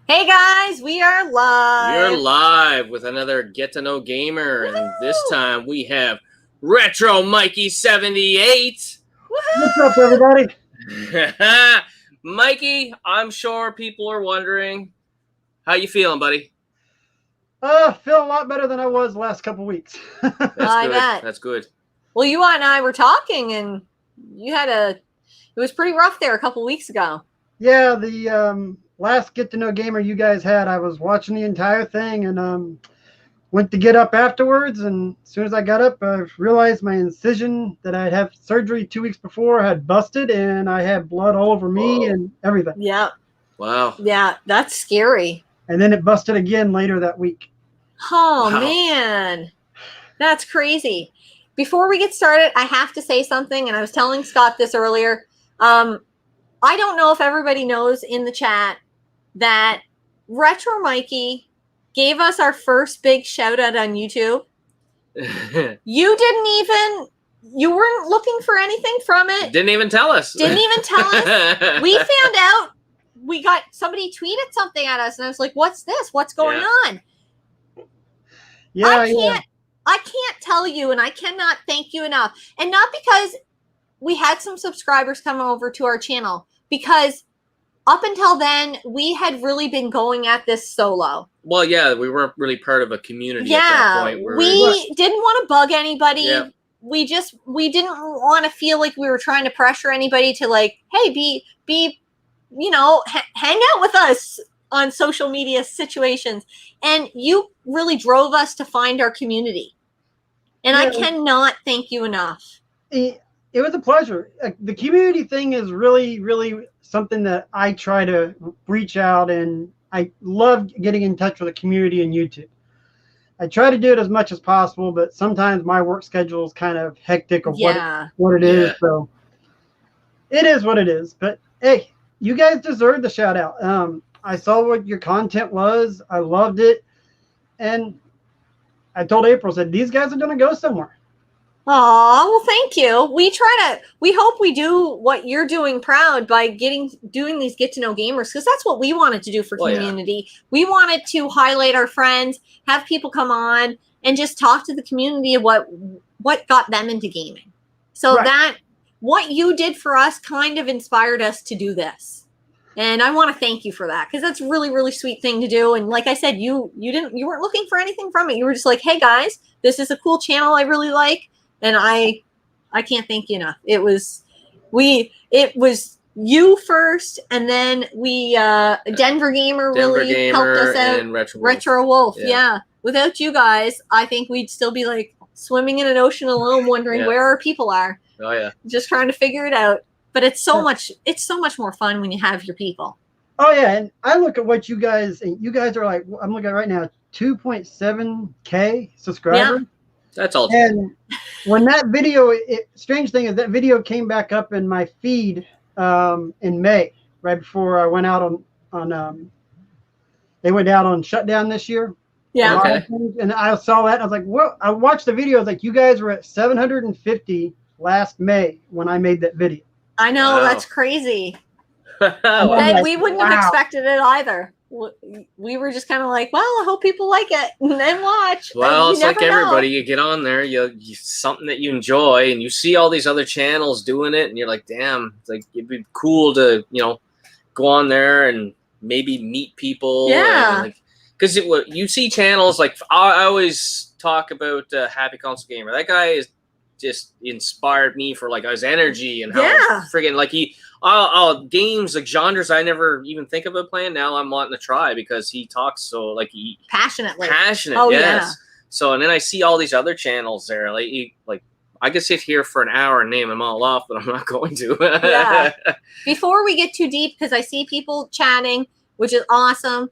Hey guys, we are We're live. live with another Get to Know Gamer, and this Woo! time we have Retro Mikey 78. What's up, Woohoo! everybody? Mikey, I'm sure people are wondering how you feeling, buddy. Feel a lot better than I was the last couple weeks. That's I good. bet. That's good. Well, you and I were talking, and it was pretty rough there a couple weeks ago. Yeah, the last Get to Know Gamer you guys had, I was watching the entire thing and went to get up afterwards. And as soon as I got up, I realized my incision that I had surgery 2 weeks before had busted, and I had blood all over me and everything. Yeah. Wow. Yeah, that's scary. And then it busted again later that week. Oh, Wow. man. That's crazy. Before we get started, I have to say something, and I was telling Scott this earlier. I don't know if everybody knows in the chat that Retro Mikey gave us our first big shout out on YouTube. You weren't looking for anything from it. Didn't even tell us. Didn't even tell us. We found out, we got somebody tweeted something at us, and I was like, what's this? What's going on? Yeah, I can't tell you, and I cannot thank you enough. And not because we had some subscribers come over to our channel, because up until then, we had really been going at this solo. Well, yeah, we weren't really part of a community at that point. We didn't want to bug anybody. Yeah. We didn't want to feel like we were trying to pressure anybody to, like, hey, be hang out with us on social media situations. And you really drove us to find our community. And I cannot thank you enough. It was a pleasure. The community thing is really, really something that I try to reach out, and I love getting in touch with the community in YouTube. I try to do it as much as possible, but sometimes my work schedule is kind of hectic of what it is. So it is what it is. But hey, you guys deserve the shout out. I saw what your content was. I loved it. And I told April, said, these guys are going to go somewhere. Aw, well, thank you. We hope we do what you're doing proud by doing these Get to Know Gamers, because that's what we wanted to do for community. Yeah. We wanted to highlight our friends, have people come on, and just talk to the community of what got them into gaming. So that what you did for us kind of inspired us to do this. And I want to thank you for that, because that's a really, really sweet thing to do. And like I said, you weren't looking for anything from it. You were just like, hey guys, this is a cool channel I really like. And I can't thank you enough. It was you first, and then Denver Gamer really helped us out. And Retro Wolf. Yeah. Without you guys, I think we'd still be like swimming in an ocean alone, wondering where our people are. Oh yeah. Just trying to figure it out. But it's so much more fun when you have your people. Oh yeah, and I look at what you guys are like. I'm looking at right now, 2.7K subscribers. Yeah. That's all. And when that video, strange thing is that video came back up in my feed in May, right before I went out on they went out on shutdown this year. Yeah. Okay. And I saw that, and I was like, well, I watched the video. I was like, you guys were at 750 last May when I made that video. I know, that's crazy. Wow. And we wouldn't have expected it either. We were just kind of like, well, I hope people like it, and then watch. Well, it's like everybody. You get on there, you something that you enjoy, and you see all these other channels doing it, and you're like, damn, it's like it'd be cool to go on there and maybe meet people. Yeah. Because you see channels like I always talk about Happy Console Gamer. That guy is just inspired me for like his energy and how friggin' like games like genres I never even think about playing. Now I'm wanting to try because he talks so like passionate. Oh, yes. Yeah. So and then I see all these other channels there. Like I could sit here for an hour and name them all off, but I'm not going to. Yeah. Before we get too deep, because I see people chatting, which is awesome.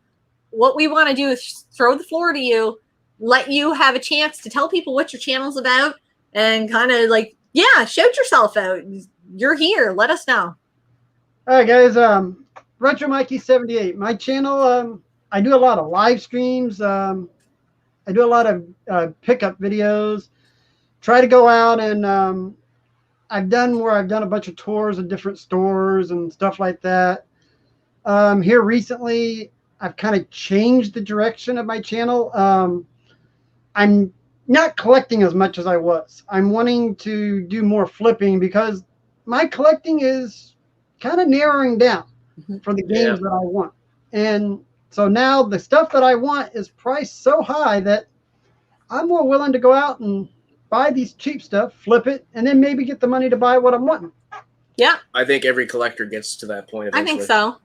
What we want to do is throw the floor to you, let you have a chance to tell people what your channel's about. And kind of like, shout yourself out. You're here. Let us know. All right, guys. Retro Mikey 78. My channel. I do a lot of live streams. I do a lot of pickup videos. Try to go out and I've done a bunch of tours of different stores and stuff like that. Here recently, I've kind of changed the direction of my channel. I'm not collecting as much as I was. I'm wanting to do more flipping because my collecting is kind of narrowing down for the games that I want. And so now the stuff that I want is priced so high that I'm more willing to go out and buy these cheap stuff, flip it, and then maybe get the money to buy what I'm wanting. Yeah. I think every collector gets to that point eventually. I think so.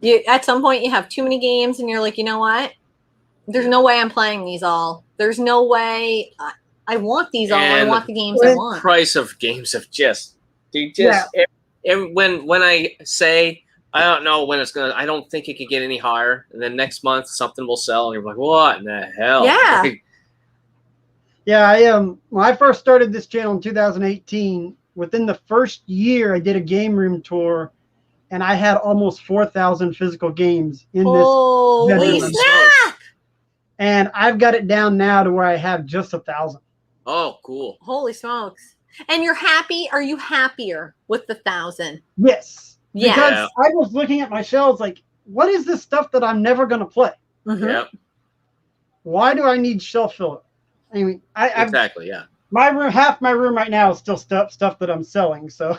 You at some point you have too many games and you're like, you know what? There's no way I'm playing these all. There's no way I want these all. I want the games I want. Price of games have when I say I don't know when it's gonna. I don't think it could get any higher. And then next month something will sell, and you're like, "What in the hell?" Yeah. Yeah, I am. When I first started this channel in 2018, within the first year, I did a game room tour, and I had almost 4,000 physical games in this. Holy snap! And I've got it down now to where I have just 1,000. Oh, cool! Holy smokes! And you're happy? Are you happier with the 1,000? Yes. Yeah. Because I was looking at my shelves like, what is this stuff that I'm never going to play? Yep. Why do I need shelf filler? I mean, exactly. Yeah. My room, half my room right now is still stuff that I'm selling. So,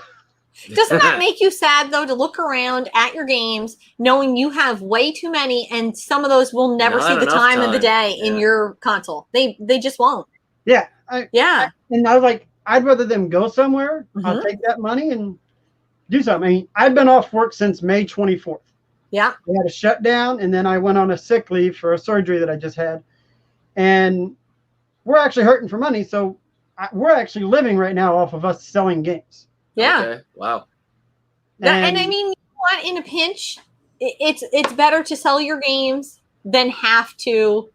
doesn't that make you sad though to look around at your games, knowing you have way too many, and some of those will never see the time of the day in your console? They just won't. Yeah. And I was like, I'd rather them go somewhere. I'll take that money and do something. I mean, I've been off work since May 24th. Yeah. We had a shutdown, and then I went on a sick leave for a surgery that I just had. And we're actually hurting for money, so we're actually living right now off of us selling games. Yeah. Okay. Wow. And I mean, you know what? In a pinch, it's better to sell your games than have to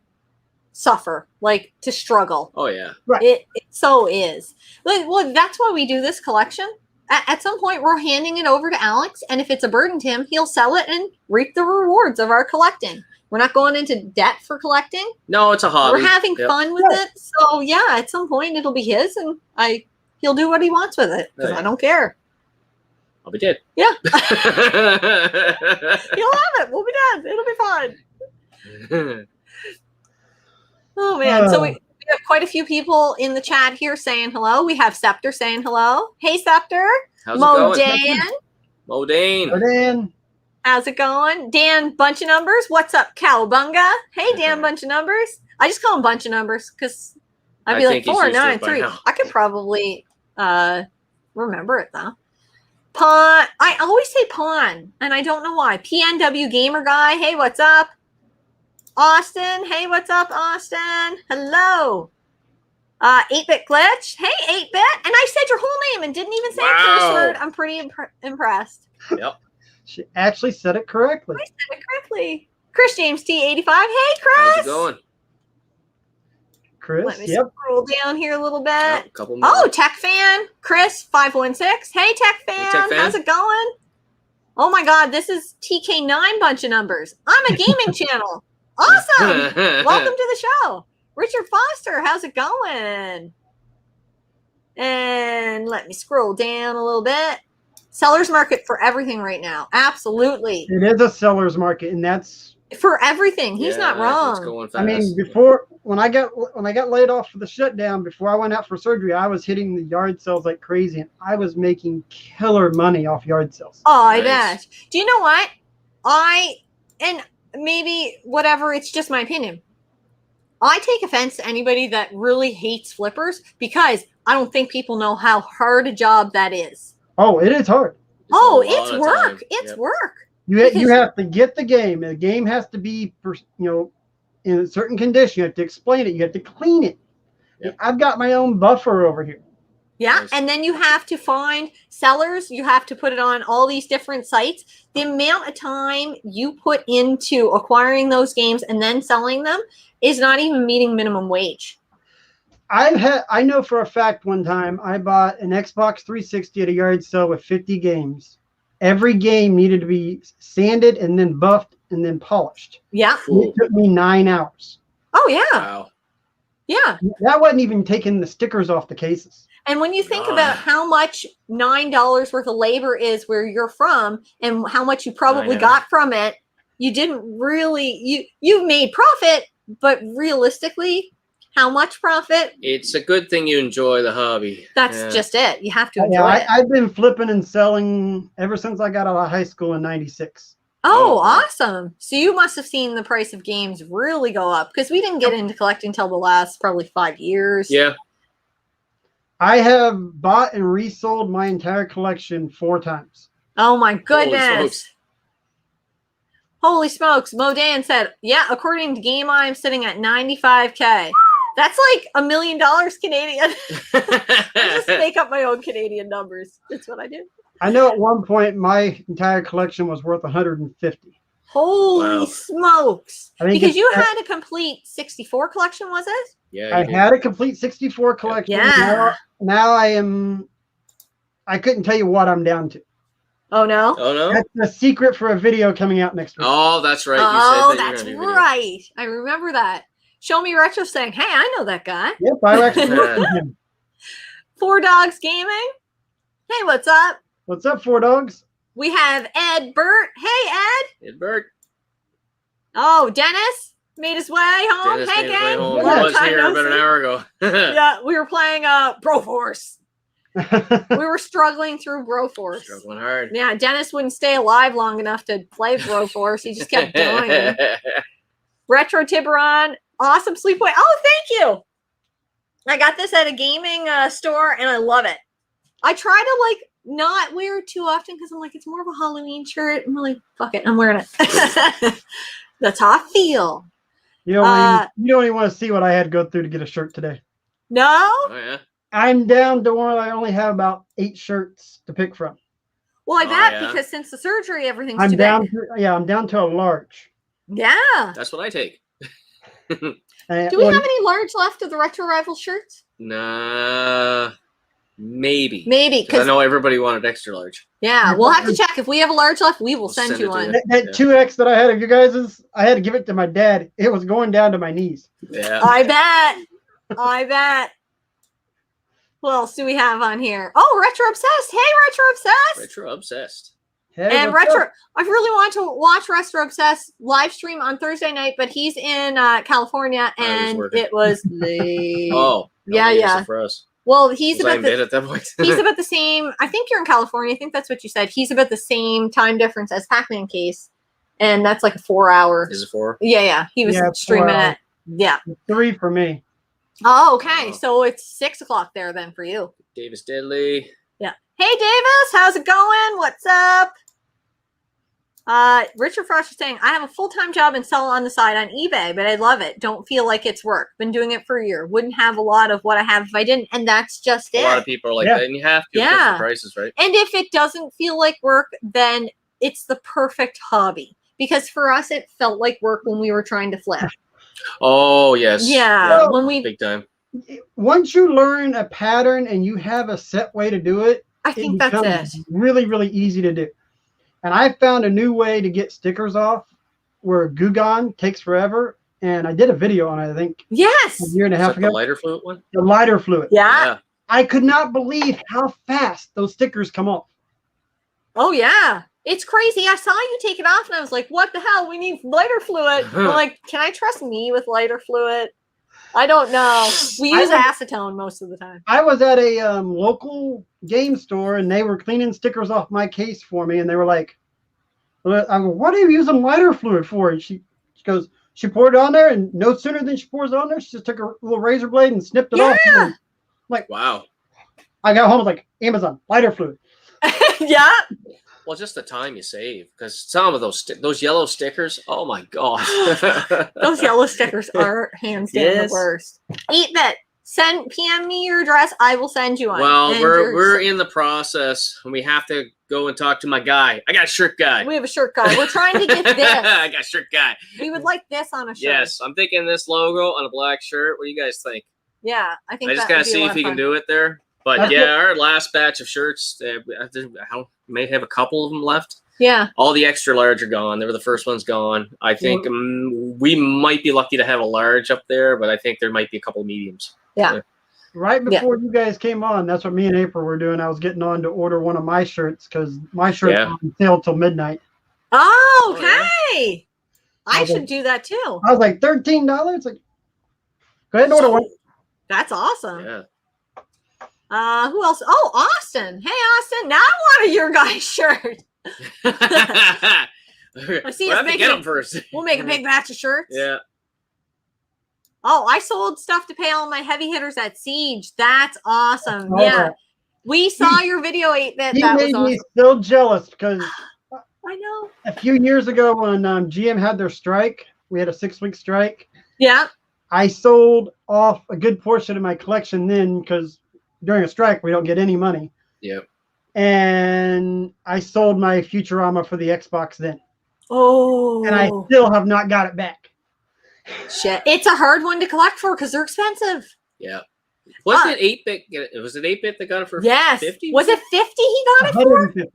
suffer, like to struggle. Oh yeah. Right. It so is. Well, that's why we do this collection. At some point, we're handing it over to Alex, and if it's a burden to him, he'll sell it and reap the rewards of our collecting. We're not going into debt for collecting. No, it's a hobby. We're having fun with it. So yeah, at some point it'll be his, and he'll do what he wants with it because I don't care. I'll be dead. Yeah. He'll have it. We'll be done. It'll be fun. Oh man. So we have quite a few people in the chat here saying hello. We have Scepter saying hello. Hey Scepter. How's it going? Modane. How's it going? Dan Bunch of Numbers. What's up, Cowabunga? Hey Dan Bunch of Numbers. I just call him Bunch of Numbers because I'd be like 493. I could probably remember it though. Pawn. I always say Pawn, and I don't know why. PNW Gamer Guy. Hey, what's up? Austin. Hey, what's up, Austin? Hello. 8-Bit Glitch. Hey, 8-Bit. And I said your whole name and didn't even say a curse word. I'm pretty impressed. Yep. She actually said it correctly. I said it correctly. Chris James T85. Hey, Chris. How's it going? Chris, let me scroll down here a little bit. Couple more. Oh, Tech Fan. Chris 516. Hey, Tech Fan. Hey, Tech Fan. How's it going? Oh my God, this is TK9 Bunch of Numbers. I'm a gaming channel. Awesome. Welcome to the show. Richard Foster, how's it going? And let me scroll down a little bit. Seller's market for everything right now. Absolutely. It is a seller's market, and that's for everything. He's not wrong. It's going fast. I mean, before when I got laid off for the shutdown, before I went out for surgery, I was hitting the yard sales like crazy, and I was making killer money off yard sales. Oh, I bet. Do you know what? And maybe whatever, it's just my opinion. I take offense to anybody that really hates flippers because I don't think people know how hard a job that is. Oh, it is hard. It's work. It's work. You have to get the game. The game has to be, in a certain condition. You have to explain it. You have to clean it. Yep. I've got my own buffer over here. Yeah, and then you have to find sellers. You have to put it on all these different sites. The amount of time you put into acquiring those games and then selling them is not even meeting minimum wage. I know for a fact one time I bought an Xbox 360 at a yard sale with 50 games. Every game needed to be sanded and then buffed and then polished. Yeah. It took me 9 hours. Oh, yeah. Wow. Yeah. That wasn't even taking the stickers off the cases. And when you think about how much $9 worth of labor is where you're from and how much you probably got from it, you didn't really you made profit, but realistically, how much profit? It's a good thing you enjoy the hobby. That's just it. You have to enjoy it. I've been flipping and selling ever since I got out of high school in '96. Oh, awesome. So you must have seen the price of games really go up, because we didn't get into collecting until the last probably 5 years. Yeah. I have bought and resold my entire collection 4 times. Oh my goodness. Holy smokes. Modan said, yeah, according to Game I'm sitting at 95K. That's like $1 million Canadian. I just make up my own Canadian numbers. That's what I do. I know at one point my entire collection was worth 150. Holy smokes. Because you had a complete 64 collection, was it? Yeah. I had a complete 64 collection. Yeah. Now I couldn't tell you what I'm down to. Oh, no? Oh, no? That's a secret for a video coming out next week. Oh, that's right. You said that's right. I remember that. Show Me Retro saying, hey, I know that guy. Yep, I actually worked with him. 4 Dogs Gaming. Hey, what's up? What's up, 4 Dogs? We have Ed Burt. Hey, Ed. Ed Burt. Oh, Dennis made his way home. Dennis hey, gang. He was here about an hour ago. Yeah, we were playing Broforce. We were struggling through Broforce. Struggling hard. Yeah, Dennis wouldn't stay alive long enough to play Broforce. He just kept dying. Retro Tiburon. Awesome sleepaway. Oh, thank you. I got this at a gaming store, and I love it. I try to not wear it too often because I'm like, it's more of a Halloween shirt. I'm like, fuck it, I'm wearing it. That's how I feel. You don't even want to see what I had to go through to get a shirt today. No? Oh, yeah. I'm down to where I only have about 8 shirts to pick from. Well, I bet because since the surgery, everything's I'm too down big. I'm down to a large. Yeah. That's what I take. Do we have any large left of the Retro Rival shirts? Nah. Maybe. Because I know everybody wanted extra large. Yeah, we'll have to check. If we have a large left, we will send you one. That 2X that I had of you guys, I had to give it to my dad. It was going down to my knees. Yeah. I bet. What else do we have on here? Oh, Retro Obsessed. Hey, Retro Obsessed. Retro Obsessed. Hey, and Retro, I really want to watch Retro Obsessed live stream on Thursday night, but he's in California, and it was late. Oh. Yeah. For us. Well, he's at that point. He's about the same. I think you're in California. I think that's what you said. He's about the same time difference as Pac-Man Case, and that's like a 4-hour. Is it 4? Yeah. He was streaming it. Yeah. 3 for me. Oh, okay. So it's 6 o'clock there then for you. Davis Deadly. Yeah. Hey, Davis, how's it going? What's up? Richard Frost is saying, I have a full-time job and sell on the side on eBay, but I love it. Don't feel like it's work. Been doing it for a year. Wouldn't have a lot of what I have if I didn't. And that's just it. A lot of people are like that, and you have to because of the prices, right? And if it doesn't feel like work, then it's the perfect hobby. Because for us, it felt like work when we were trying to flip. Oh, yes. Yeah. When we big time. Once you learn a pattern and you have a set way to do it, I think that's it. Really, really easy to do. And I found a new way to get stickers off where Goo Gone takes forever. And I did a video on it, I think. Yes. A year and a half ago. The lighter fluid one? The lighter fluid. Yeah. I could not believe how fast those stickers come off. Oh, yeah. It's crazy. I saw you take it off and I was like, what the hell? We need lighter fluid. I'm like, can I trust me with lighter fluid? I don't know. We use acetone most of the time. I was at a local game store and they were cleaning stickers off my case for me. And they were like, what are you using lighter fluid for? And she goes, she poured it on there and no sooner than she pours it on there, she just took a little razor blade and snipped it off. I'm like, wow. I got home, I was like, Amazon, lighter fluid. Yeah. Well, just the time you save, because some of those yellow stickers, oh my god, those yellow stickers are hands down the worst. 8-bit, PM me your address, I will send you one. Well, we're in the process, and we have to go and talk to my guy. I got a shirt guy. We have a shirt guy. We're trying to get this. I got a shirt guy. We would like this on a shirt. Yes, I'm thinking this logo on a black shirt. What do you guys think? Yeah, I think I just gotta see if he can do it there. But our last batch of shirts, I may have a couple of them left. Yeah. All the extra large are gone. They were the first ones gone. I think we might be lucky to have a large up there, but I think there might be a couple of mediums. Yeah. Right before you guys came on, that's what me and April were doing. I was getting on to order one of my shirts because my shirt's on sale till midnight. Oh, okay. I should do that too. I was like, $13? Like, go ahead and order one. That's awesome. Yeah. Who else? Oh, Austin. Hey, Austin. Now I want a your guys shirt. I see. We'll have to get them first. We'll make a big batch of shirts. Yeah. Oh, I sold stuff to pay all my heavy hitters at Siege. That's awesome. Yeah. We saw your video 8-bit. He that made was me so jealous because I know. A few years ago when GM had their strike, we had a 6-week strike. Yeah. I sold off a good portion of my collection then because during a strike, we don't get any money. Yep. And I sold my Futurama for the Xbox then. Oh. And I still have not got it back. Shit. It's a hard one to collect for because they're expensive. Yeah. Was it 8-bit? Was it 8-bit that got it for 50? Was it 50 he got it 150. for?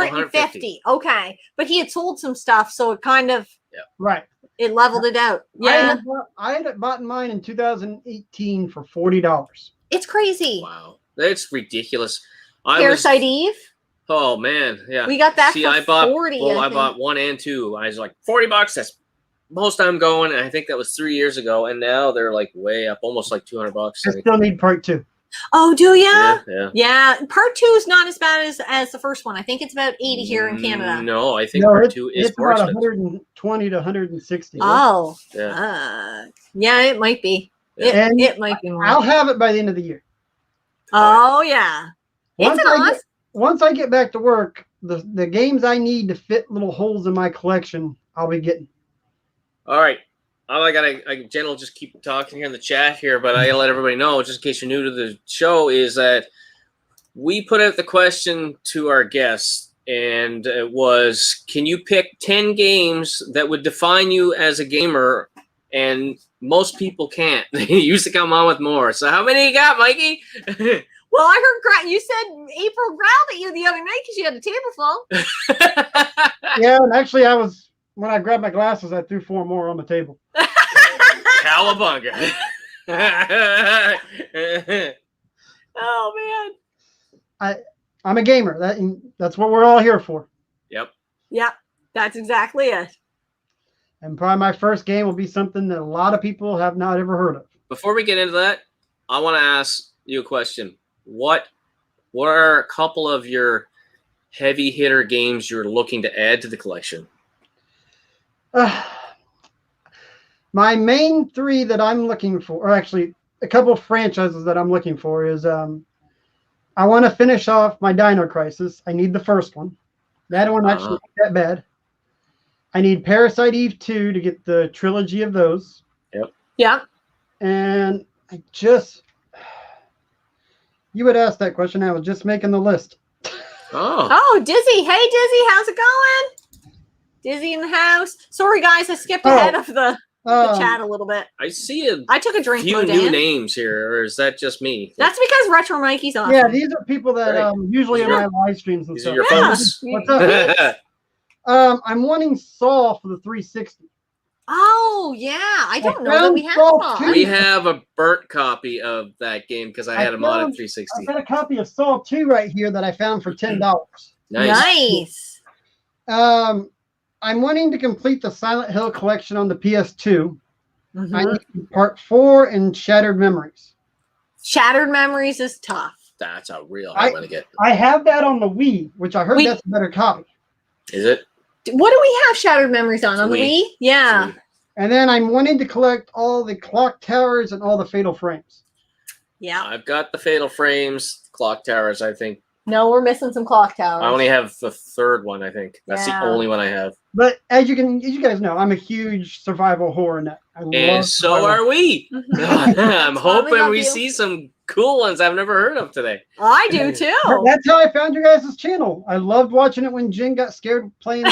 150. Okay. But he had sold some stuff, so it kind of it leveled it out. Yeah. I had bought mine in 2018 for $40. It's crazy. Wow. That's ridiculous. Parasite Eve? Oh man, yeah. We got that for 40. Well, I bought 1 and 2. I was like, $40, that's most I'm going, and I think that was 3 years ago, and now they're like way up, almost like $200. I still need part 2. Oh, do ya? Yeah. Part 2 is not as bad as the first one. I think it's about 80 here in Canada. No, I think part 2 is it's about 120 to 160. Oh, yeah, it might be. It might be more. I'll have it by the end of the year. Oh yeah, once I get back to work, the games I need to fit little holes in my collection, I'll be getting. All right. Jen will just keep talking here in the chat here, but I gotta let everybody know, just in case you're new to the show, is that we put out the question to our guests, and it was, can you pick 10 games that would define you as a gamer? And most people can't. They used to come on with more. So how many you got, Mikey? Well, I heard you said April growled at you the other night because you had a table full. Yeah, and actually when I grabbed my glasses, I threw 4 more on the table. Cowabunga. Oh man. I'm a gamer. That's what we're all here for. Yep. Yep. That's exactly it. And probably my first game will be something that a lot of people have not ever heard of. Before we get into that, I want to ask you a question. What are a couple of your heavy hitter games you're looking to add to the collection? My main 3 that I'm looking for, or actually a couple of franchises that I'm looking for, is I want to finish off my Dino Crisis. I need the first one. That one actually not that bad. I need Parasite Eve 2 to get the trilogy of those. Yep. Yeah. And you would ask that question. I was just making the list. Oh, Dizzy. Hey, Dizzy. How's it going? Dizzy in the house. Sorry, guys. I skipped ahead of the chat a little bit. I see I took a drink. Few new names here, or is that just me? That's because Retro Mikey's on. Yeah, these are people that usually in my live streams and these stuff. Are your folks. What's up? I'm wanting Saw for the 360. Oh yeah, I don't know that we have Saw. We have a burnt copy of that game because I had a mod of 360. I've got a copy of Saw 2 right here that I found for $10. Nice. I'm wanting to complete the Silent Hill collection on the PS2. Mm-hmm. I need part 4 and Shattered Memories. Shattered Memories is tough. That's a real hard one to get. I have that on the Wii, which I heard that's a better copy. Is it? What do we have Shattered Memories on? On the Wii? Yeah. And then I'm wanting to collect all the clock towers and all the Fatal Frames. Yeah. I've got the Fatal Frames, clock towers, I think. No, we're missing some clock towers. I only have the 3rd one, I think. That's the only one I have. But as you guys know, I'm a huge survival horror nut. And so are we. I'm hoping we see some cool ones I've never heard of today. I do too. That's how I found your guys' channel. I loved watching it when Jen got scared playing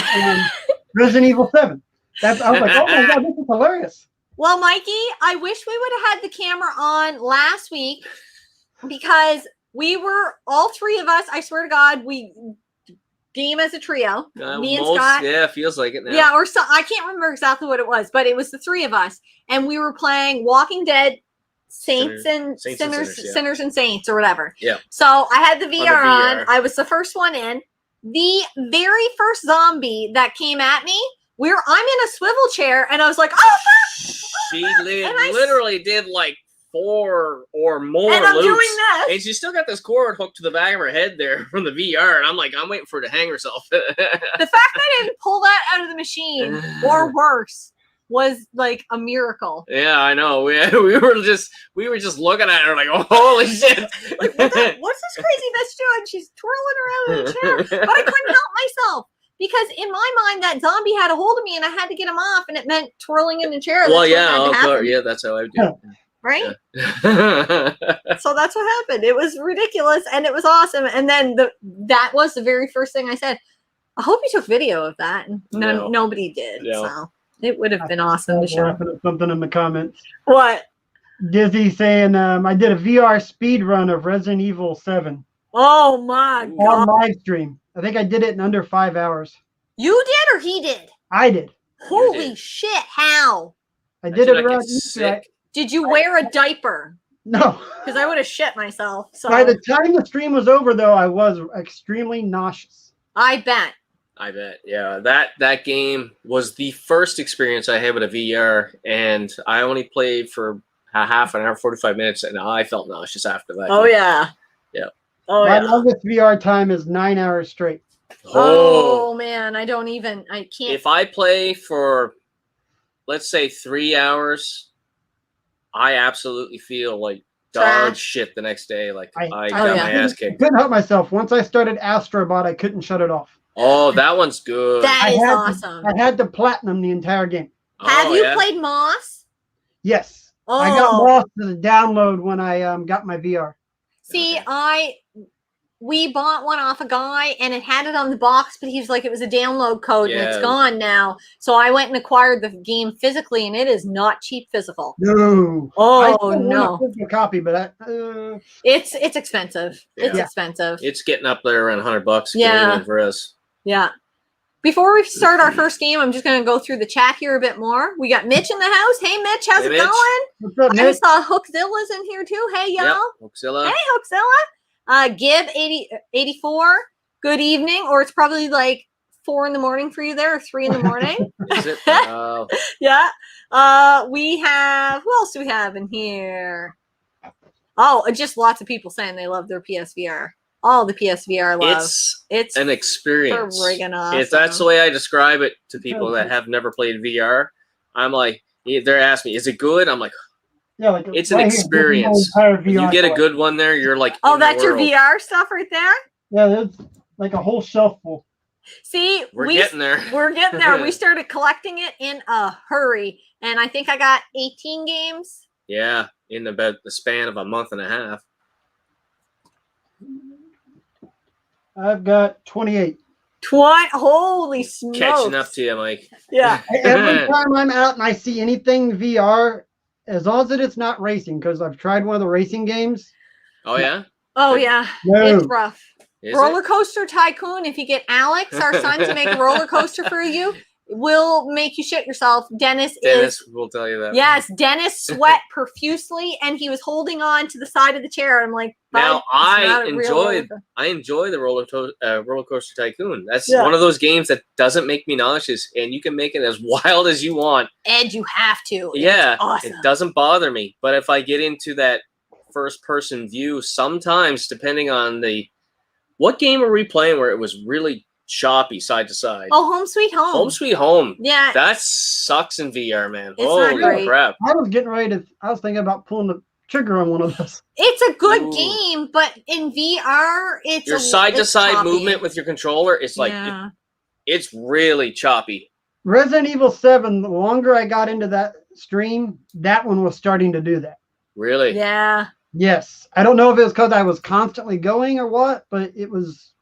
Resident Evil 7. I was like, oh my God, this is hilarious. Well, Mikey, I wish we would have had the camera on last week because we were, all 3 of us, I swear to God, we game as a trio. Me and Scott. Yeah, feels like it now. Yeah, or so I can't remember exactly what it was, but it was the 3 of us. And we were playing Walking Dead, Sinners and Saints or whatever. Yeah. So I had the VR on. I was the first one in. The very first zombie that came at me I'm in a swivel chair, and I was like, oh, she literally did like 4 or more and I'm loops, doing this. and she still got this cord hooked to the back of her head there from the VR, and I'm like, I'm waiting for her to hang herself. The fact that I didn't pull that out of the machine, or worse, was like a miracle. Yeah, I know. We were just looking at her like, oh, holy shit! Like, what's this crazy bitch doing? She's twirling around in the chair, but I couldn't help myself. Because in my mind, that zombie had a hold of me, and I had to get him off, and it meant twirling in the chair. Well, yeah, that's how I do. Right? Yeah. So that's what happened. It was ridiculous, and it was awesome. And then that was the very first thing I said. I hope you took video of that. And nobody did. No. So it would have been awesome to show. Something in the comments. What? Dizzy saying, I did a VR speed run of Resident Evil 7. Oh my God. On live stream. I think I did it in under 5 hours. You did or he did? I did. Holy shit. How? I did it around sick. Did you wear a diaper? No. Because I would have shit myself. So. By the time the stream was over, though, I was extremely nauseous. I bet. Yeah. That game was the first experience I had with a VR, and I only played for a half an hour, 45 minutes, and I felt nauseous after that. Oh, yeah. Yeah. Oh, My longest VR time is 9 hours straight. Oh man, I can't. If I play for, let's say, 3 hours, I absolutely feel like dog shit the next day. Like I got my ass kicked. I couldn't help myself. Once I started Astrobot, I couldn't shut it off. Oh, that one's good. That is awesome. I had to platinum the entire game. Have you played Moss? Yes. Oh. I got Moss as a download when I got my VR. See, we bought one off a guy, and it had it on the box, but he was like, it was a download code, and it's gone now. So I went and acquired the game physically, and it is not cheap physical. No. Oh no. A copy, but it's expensive. Yeah. It's expensive. It's getting up there around $100. Yeah. For us. Yeah. Before we start our first game, I'm just going to go through the chat here a bit more. We got Mitch in the house. Hey, Mitch, how's it going? What's up, Mitch? I saw Hookzilla's in here too. Hey, y'all. Yep, Hookzilla. Hey, Hookzilla. Gib 84. Good evening, or it's probably like 4 a.m. for you there, or 3 a.m. Is it? Oh. Yeah. We have, who else do we have in here? Oh, just lots of people saying they love their PSVR. All the PSVR love. It's an experience. Friggin' awesome. If that's the way I describe it to people that have never played VR, I'm like, they're asking me, is it good? I'm like, yeah, like it's an experience. You get a good one there, you're like, oh, that's your VR stuff right there? Yeah, that's like a whole shelf full. See, we're getting there. We're getting there. We started collecting it in a hurry, and I think I got 18 games. Yeah, in about the span of a month and a half. I've got 28. Holy smokes. Catching up to you, Mike. Yeah. Every time I'm out and I see anything VR, as long as it's not racing, because I've tried one of the racing games. Oh, yeah? Oh, yeah. No. It's rough. Roller Coaster Tycoon, if you get Alex, our son, to make a roller coaster for you, will make you shit yourself. Dennis will tell you that. Yes, Dennis sweat profusely, and he was holding on to the side of the chair. I'm like, now I enjoy the roller coaster tycoon. That's one of those games that doesn't make me nauseous, and you can make it as wild as you want. And you have to. Yeah, awesome. It doesn't bother me. But if I get into that first-person view, sometimes depending on what game are we playing where it was really choppy side to side? Oh, Home Sweet Home. Home Sweet Home. Yeah. That sucks in VR, man. It's holy crap. I was thinking about pulling the trigger on one of those. It's a good game, but in VR, it's your side to side movement with your controller. It's like it's really choppy. Resident Evil 7. The longer I got into that stream, that one was starting to do that. Really? Yeah. Yes. I don't know if it was because I was constantly going or what, but it was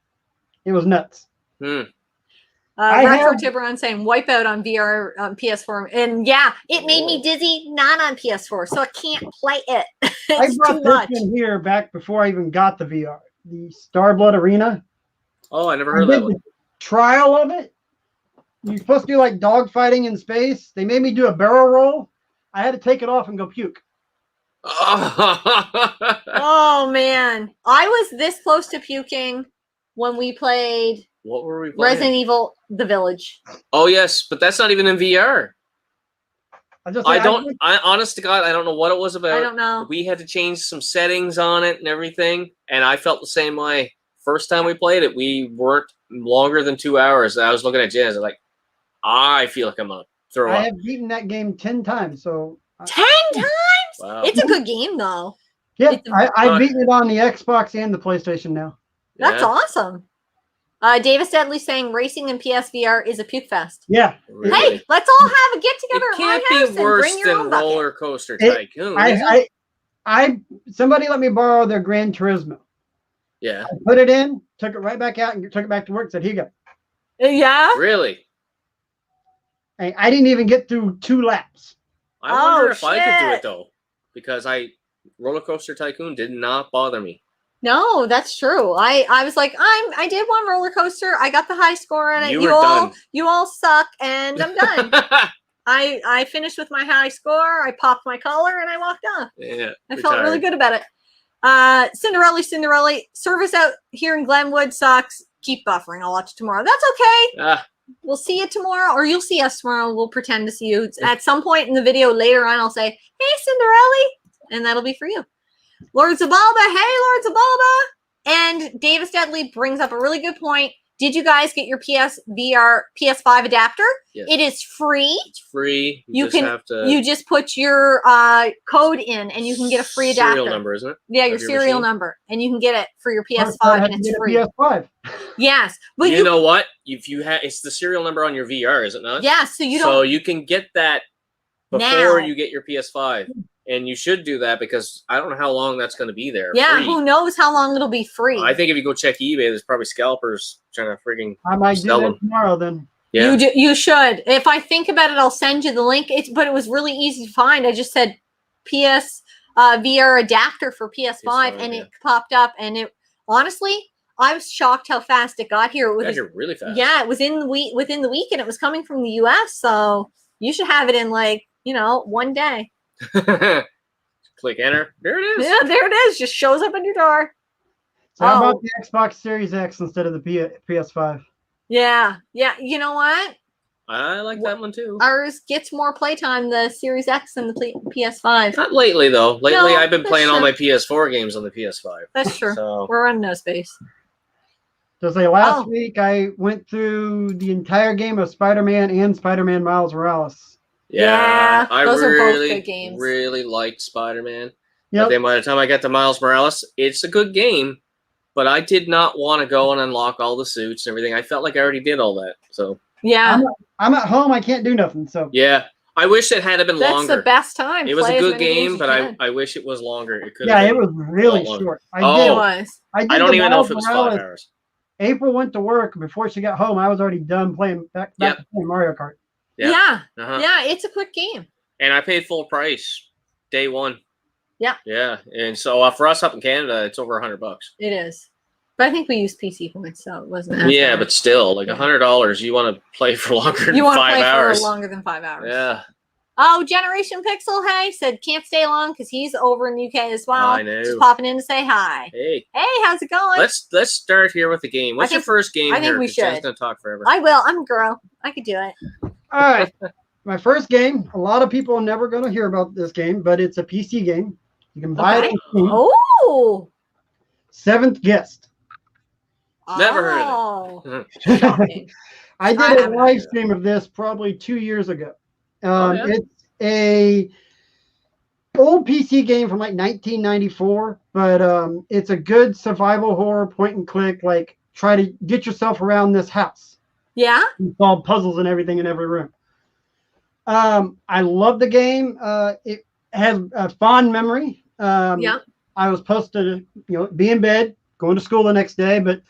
nuts. Retro Tiburon saying Wipeout on VR on PS4, and it made me dizzy. Not on PS4, so I can't play it. It's I too brought much. this in here back before I even got the VR. The Starblood Arena. Oh, I never heard of that one. Trial of it. You're supposed to do like dogfighting in space. They made me do a barrel roll. I had to take it off and go puke. Oh man, I was this close to puking when we played What were we playing? Resident Evil: The Village. Oh yes, but that's not even in VR. I honest to God, I don't know what it was about. I don't know. We had to change some settings on it and everything, and I felt the same way. First time we played it, we weren't longer than 2 hours. And I was looking at Jen, I was like, I feel like I'm gonna throw up. I have beaten that game 10 times. So 10 times? Wow. It's a good game, though. Yeah, I've beaten it on the Xbox and the PlayStation now. That's awesome. Davis Deadly saying racing in PSVR is a puke fest. Yeah. Really? Hey, let's all have a get together It at my house can't be worse and bring your than own bucket. Roller Coaster Tycoon. Somebody let me borrow their Gran Turismo. Yeah. I put it in, took it right back out, and took it back to work. Said, "Here you go." Yeah. Really? I didn't even get through 2 laps. I wonder if I could do it though, because Roller Coaster Tycoon did not bother me. No, that's true. I was like, I did one roller coaster. I got the high score, and you all suck, and I'm done. I finished with my high score. I popped my collar, and I walked off. Yeah, I felt really good about it. Cinderella, service out here in Glenwood sucks. Keep buffering. I'll watch it tomorrow. That's okay. We'll see you tomorrow, or you'll see us tomorrow. We'll pretend to see you at some point in the video later on. I'll say, "Hey, Cinderella," and that'll be for you. Lord Zabalba, hey, Lord Zabalba. And Davis Deadly brings up a really good point. Did you guys get your PS5 adapter? Yes. It is free. It's free. You just put your code in, and you can get a free adapter. Serial number, isn't it? Yeah, your serial number, and you can get it for your PS5, and it's free. PS5. Yes, but you know what? If you have, it's the serial number on your VR, is it not? Yeah, so you can get that before you get your PS5. And you should do that because I don't know how long that's going to be there. Yeah, free. Who knows how long it'll be free. I think if you go check eBay, there's probably scalpers trying to freaking I might sell do that them tomorrow then. Yeah. You should. If I think about it, I'll send you the link. But it was really easy to find. I just said PS VR adapter for PS5, and it popped up. And it honestly, I was shocked how fast it got here. It got here really fast. Yeah, it was within the week, and it was coming from the US. So you should have it in 1 day. Click enter. There it is. Yeah, there it is. Just shows up on your door. So how about the Xbox Series X instead of the PS5? Yeah. You know what? I like that one too. Ours gets more playtime, the Series X and the PS5. Not lately though. Lately, I've been playing all my PS4 games on the PS5. That's true. So we're running no space. So say last week I went through the entire game of Spider-Man and Spider-Man Miles Morales. Yeah, those are both good games. Really liked Spider-Man. Yep. But then by the time I got to Miles Morales, it's a good game, but I did not want to go and unlock all the suits and everything. I felt like I already did all that. So yeah, I'm at home. I can't do nothing. So yeah, I wish it had been longer. That's the best time. It was a good game, but I wish it was longer. It could. Yeah, it was really short. I don't even know if it was 5 hours. April went to work. Before she got home, I was already done playing back to playing Mario Kart. Yeah, it's a quick game. And I paid full price day one. Yeah. Yeah, and so for us up in Canada, it's over $100. It is, but I think we used PC points, so it wasn't. Yeah, but still, $100. You want to play for longer than 5 hours? You want to play for longer than 5 hours? Yeah. Oh, Generation Pixel, hey, said can't stay long because he's over in the UK as well. I know. Just popping in to say hi. Hey, how's it going? Let's start here with the game. What's your first game? I think we should. Jen's gonna talk forever. I will. I'm a girl. I could do it. All right. My first game. A lot of people are never going to hear about this game, but it's a PC game. You can buy it. Oh. Seventh Guest. Never heard of it. I did a live stream of this probably 2 years ago. It's a old PC game from 1994, but it's a good survival horror point and click. Try to get yourself around this house. Yeah. You solve puzzles and everything in every room. I love the game. It has a fond memory. I was supposed to, be in bed, going to school the next day, but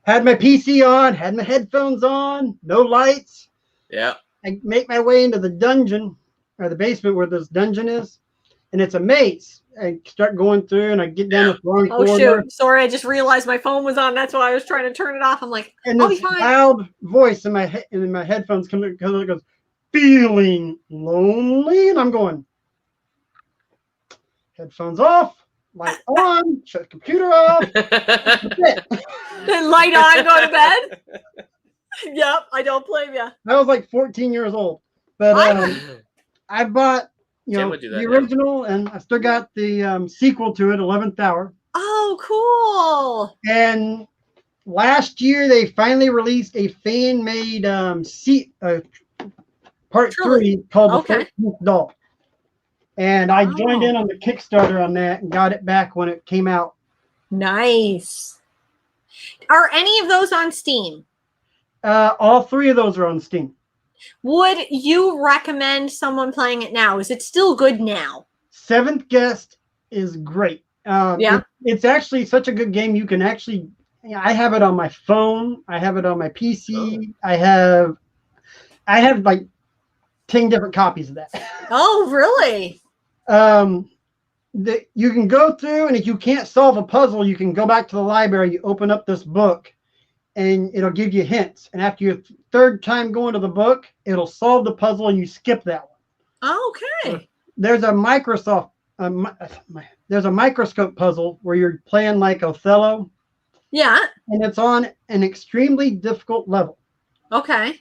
had my PC on, had my headphones on, no lights. Yeah. I make my way into the dungeon or the basement where this dungeon is, and it's a maze. I start going through, and I get down this wrong corner. Shoot! Sorry, I just realized my phone was on. That's why I was trying to turn it off. I'm like, and this loud voice in my headphones comes because it goes, "Feeling lonely," and I'm going, headphones off, Light on, shut the computer off. That's it. Light on, go to bed. Yep, I don't blame you. I was like 14 years old, but I bought the original, and I still got the sequel to it, 11th Hour. Oh, cool! And last year they finally released a fan-made part 3 called The 13th Doll. And I joined in on the Kickstarter on that and got it back when it came out. Nice. Are any of those on Steam? All 3 of those are on Steam. Would you recommend someone playing it now? Is it still good now? Seventh Guest is great. It's actually such a good game. You can actually, I have it on my phone. I have it on my PC. I have like 10 different copies of that. Oh, really? You can go through, and if you can't solve a puzzle, you can go back to the library. You open up this book, and it'll give you hints. And after your 3rd time going to the book, it'll solve the puzzle, and you skip that one. Okay. There's a microscope puzzle where you're playing like Othello. Yeah. And it's on an extremely difficult level. Okay.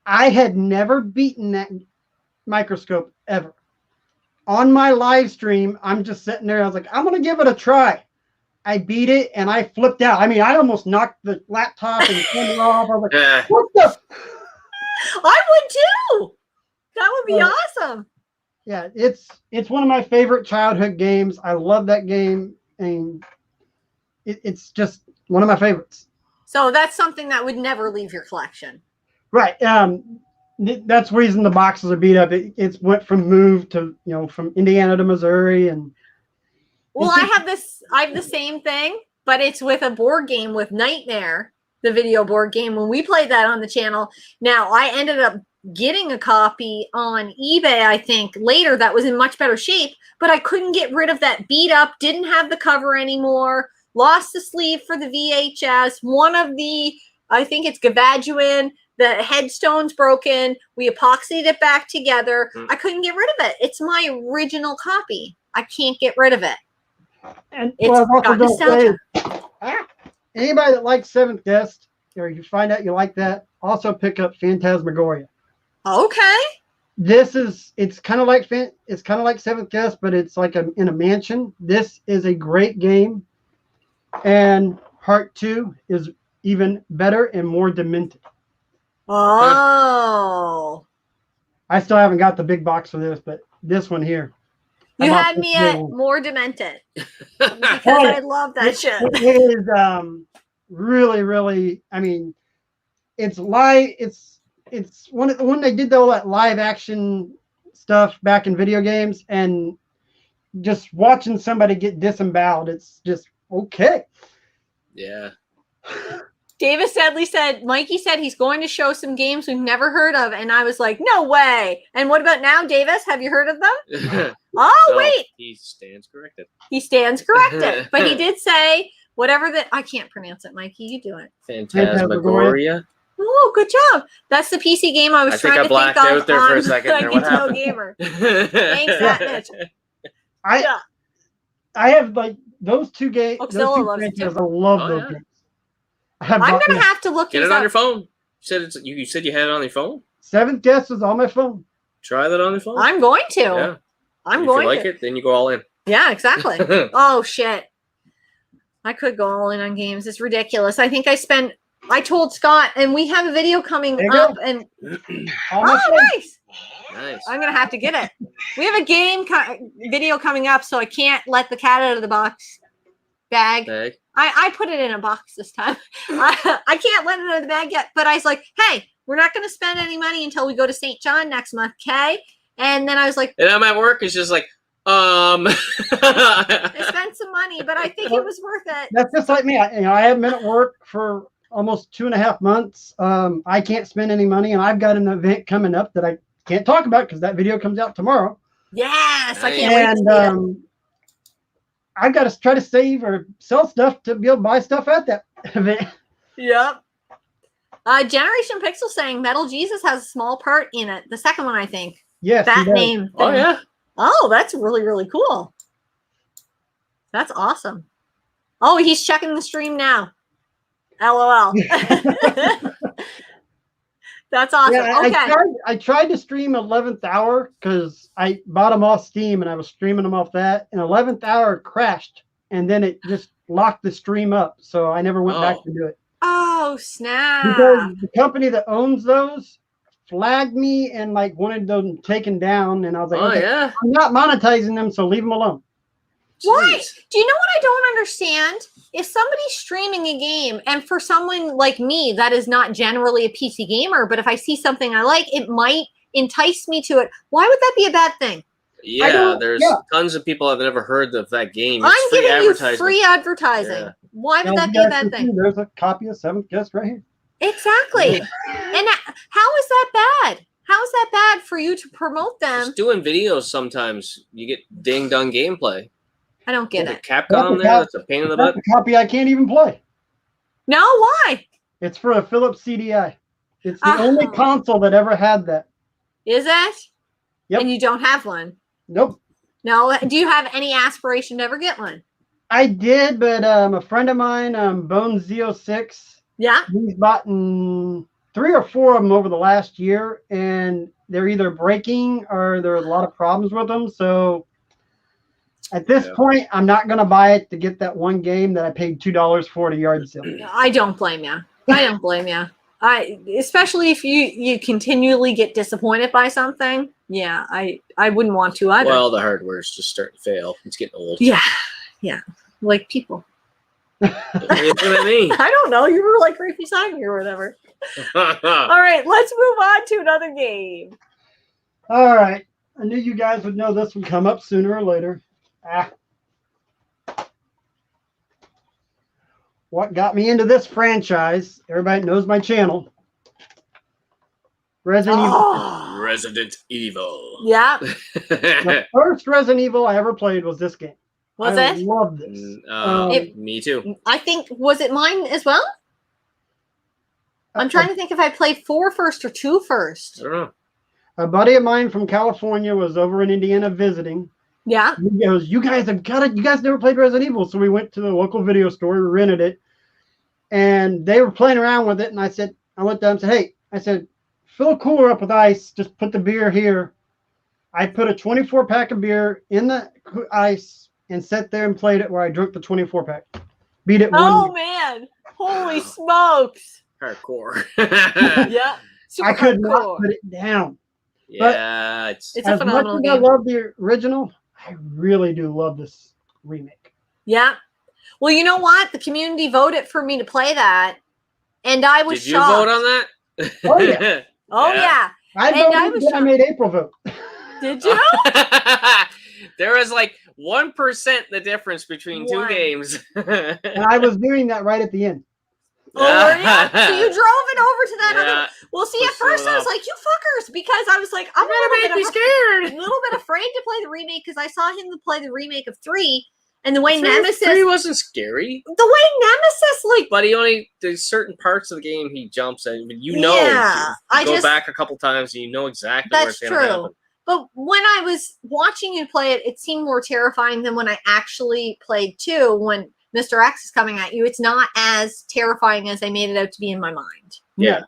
I had never beaten that microscope ever. On my live stream, I'm just sitting there. I was like, I'm going to give it a try. I beat it, and I flipped out. I mean, I almost knocked the laptop and turned it off. I was like, what the? I would too. That would be awesome. Yeah, it's one of my favorite childhood games. I love that game, and it's just one of my favorites. So that's something that would never leave your collection. Right. That's the reason the boxes are beat up. It's went from from Indiana to Missouri, and I have the same thing, but it's with a board game with Nightmare, the video board game. When we played that on the channel, now I ended up getting a copy on eBay, I think, later that was in much better shape, but I couldn't get rid of that beat up, didn't have the cover anymore, lost the sleeve for the VHS. One of the, I think it's Gavaduin, the headstone's broken. We epoxied it back together. I couldn't get rid of it. It's my original copy. I can't get rid of it. And anybody that likes Seventh Guest, or you find out you like that, also pick up Phantasmagoria. Okay. It's kind of like Seventh Guest, but it's like in a mansion. This is a great game, and part 2 is even better and more demented. Oh. I still haven't got the big box for this, but this one here. You had me at more demented because I love that shit. It is really, really. I mean, it's live. It's when they did all that live action stuff back in video games, and just watching somebody get disemboweled, it's just okay. Yeah. Davis Sedley said, Mikey said he's going to show some games we've never heard of. And I was like, no way. And what about now, Davis? Have you heard of them? Wait. He stands corrected. He stands corrected. But he did say whatever that, I can't pronounce it, Mikey. You do it. Phantasmagoria. Oh, good job. That's the PC game I was trying to think of. Out there for a second. Like a gamer. Thanks, that Mitch. I have like those 2 games. Oxilla loves it too. I love those games. I'm going to have to look Get it on your phone. You said you had it on your phone? Seventh Guest is on my phone. Try that on your phone. I'm going to. Yeah. If you like it, then you go all in. Yeah, exactly. Oh, shit. I could go all in on games. It's ridiculous. I think I told Scott, and we have a video coming up. And nice. Nice. I'm going to have to get it. We have a game video coming up, so I can't let the cat out of the box. Bag. I put it in a box this time. I can't let it out of the bag yet, but I was like, hey, we're not going to spend any money until we go to St. John next month, okay? And then I was like... And I'm at work, it's just like, I spent some money, but I think it was worth it. That's just like me. I haven't been at work for almost 2.5 months. I can't spend any money, and I've got an event coming up that I can't talk about because that video comes out tomorrow. Yes, I can't wait to see it. I've got to try to save or sell stuff to be able to buy stuff at that event. Yep. Generation Pixel saying Metal Jesus has a small part in it. The second one, I think. Yes. That name. Oh, yeah. Oh, that's really, really cool. That's awesome. Oh, he's checking the stream now. LOL. That's awesome. Yeah, Okay. I tried to stream 11th Hour because I bought them off Steam and I was streaming them off that. And 11th Hour crashed and then it just locked the stream up. So I never went back to do it. Oh, snap. Because the company that owns those flagged me and like wanted them taken down. And I was like, okay, I'm not monetizing them, so leave them alone. Why? Do you know what I don't understand? If somebody's streaming a game, and for someone like me that is not generally a PC gamer, but if I see something I like, it might entice me to it. Why would that be a bad thing? Yeah, there's tons of people that have never heard of that game. I'm giving you free advertising. Yeah. Why would that be a bad thing? There's a copy of Seventh Guest right here. Exactly. And how is that bad? How is that bad for you to promote them? Just doing videos sometimes, you get ding-dong gameplay. I don't get it. Capcom there, that's a pain in the butt. That's a copy I can't even play. No, why? It's for a Philips CDI. It's the only console that ever had that. Is it? Yep. And you don't have one? Nope. No. Do you have any aspiration to ever get one? I did, but a friend of mine, Bones Z06, he's bought 3 or 4 of them over the last year, and they're either breaking or there are a lot of problems with them. So at this point, I'm not going to buy it to get that one game that I paid $2 for at a yard sale. I don't blame you. I don't blame you. Especially if you continually get disappointed by something. Yeah, I wouldn't want to either. Well, the hardware's just starting to fail. It's getting old. Yeah, like people. What do I mean? I don't know. You were like right beside me or whatever. All right, let's move on to another game. All right. I knew you guys would know this would come up sooner or later. What got me into this franchise? Everybody knows my channel. Resident Evil. Resident Evil. Yeah. The first Resident Evil I ever played was this game. Was I it? love this. Me too. I think, was it mine as well? I'm trying to think if I played 4 first or 2 first. I don't know. A buddy of mine from California was over in Indiana visiting. Yeah. He goes, you guys have got it. You guys never played Resident Evil. So we went to the local video store, we rented it, and they were playing around with it. And I went down and said, hey, I said, fill a cooler up with ice. Just put the beer here. I put a 24-pack of beer in the ice and sat there and played it where I drank the 24-pack. Beat it one. Oh, man. Holy smokes. Hardcore. Yeah. Super I could hardcore. not put it down. Yeah. It's a phenomenal game. I love the original. I really do love this remake. Yeah. Well, you know what? The community voted for me to play that, and I was shocked. Did you vote on that? Oh, yeah. Oh, yeah. I made April vote. Did you? There was like 1% the difference between 2 games. And I was doing that right at the end. Oh, were you? So you drove it over to that other. Well, see, at first I was like, "You fuckers," because I was like, "I'm a little bit afraid to play the remake," because I saw him play the remake of 3, and the way Nemesis. 3 wasn't scary. The way Nemesis, but there's certain parts of the game he jumps in. You go back a couple times and you know exactly what's going to happen. But when I was watching you play it, it seemed more terrifying than when I actually played 2. When Mr. X is coming at you, it's not as terrifying as they made it out to be in my mind. Yeah.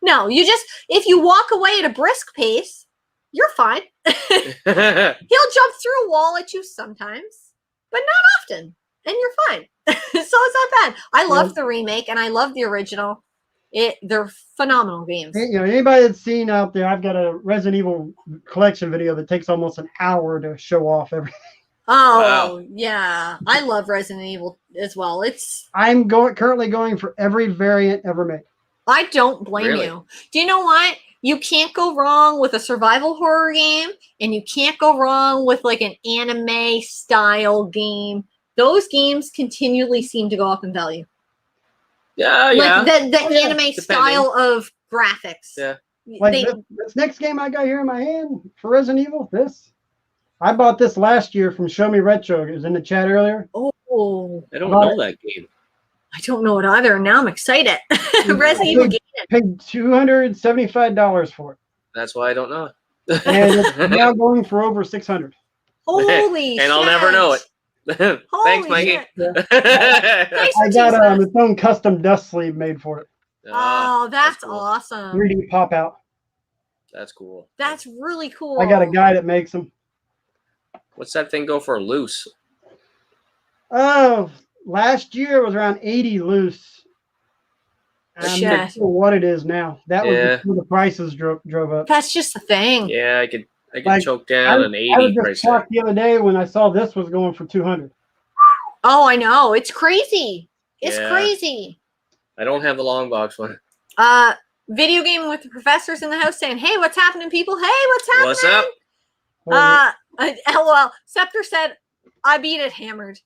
No, if you walk away at a brisk pace, you're fine. He'll jump through a wall at you sometimes, but not often, and you're fine. So it's not bad. I love the remake, and I love the original. They're phenomenal games. Anybody that's seen out there, I've got a Resident Evil collection video that takes almost an hour to show off everything. Oh, yeah. I love Resident Evil as well. I'm currently going for every variant ever made. I don't blame you. Do you know what? You can't go wrong with a survival horror game, and you can't go wrong with like an anime style game. Those games continually seem to go up in value. Yeah, like the anime style of graphics. Yeah. Like this next game I got here in my hand for Resident Evil, I bought this last year from Show Me Retro. It was in the chat earlier. Oh. I don't know that game. I don't know it either. Now I'm excited. Resident Evil game. Paid $275 for it. That's why I don't know it. And it's now going for over $600. Holy shit. And I'll never know it. Thanks, Mikey. Yeah. Thanks for I got teasing us. its own custom dust sleeve made for it. Oh, that's cool. awesome. 3D pop out. That's cool. That's really cool. I got a guy that makes them. What's that thing go for loose? Oh, last year it was around 80 loose. I'm not sure what it is now. That was before the prices drove up. That's just the thing. Yeah, I could Like, choke down an 80 I was price just shocked the other day when I saw this was going for 200. Oh, I know. It's crazy. It's crazy. I don't have the long box one. Video gaming with the professors in the house saying, "Hey, what's happening, people? Hey, what's happening? What's up? LOL. Scepter said, "I beat it hammered."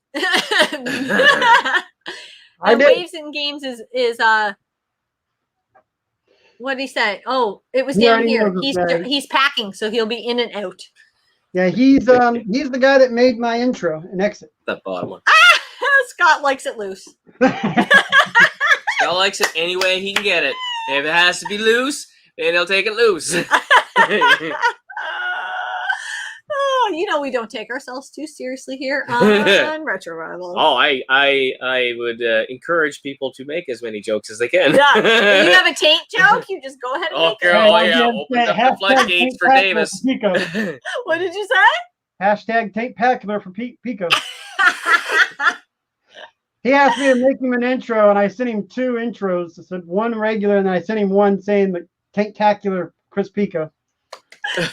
And Waves in Games is what did he say? Oh, it was down here. He's packing, so he'll be in and out. Yeah, he's the guy that made my intro and exit. That bottom one. Scott likes it loose. Scott likes it any way he can get it. If it has to be loose, then he'll take it loose. Oh, you know we don't take ourselves too seriously here on Retro Rivals. Oh, I would encourage people to make as many jokes as they can. Yeah, if you have a taint joke, you just go ahead and make it. Oh, yeah, open up the floodgates for Davis. What did you say? Hashtag tapepacular for Pico. He asked me to make him an intro, and I sent him 2 intros. I said one regular, and then I sent him one saying the tanktacular Chris Pico. That's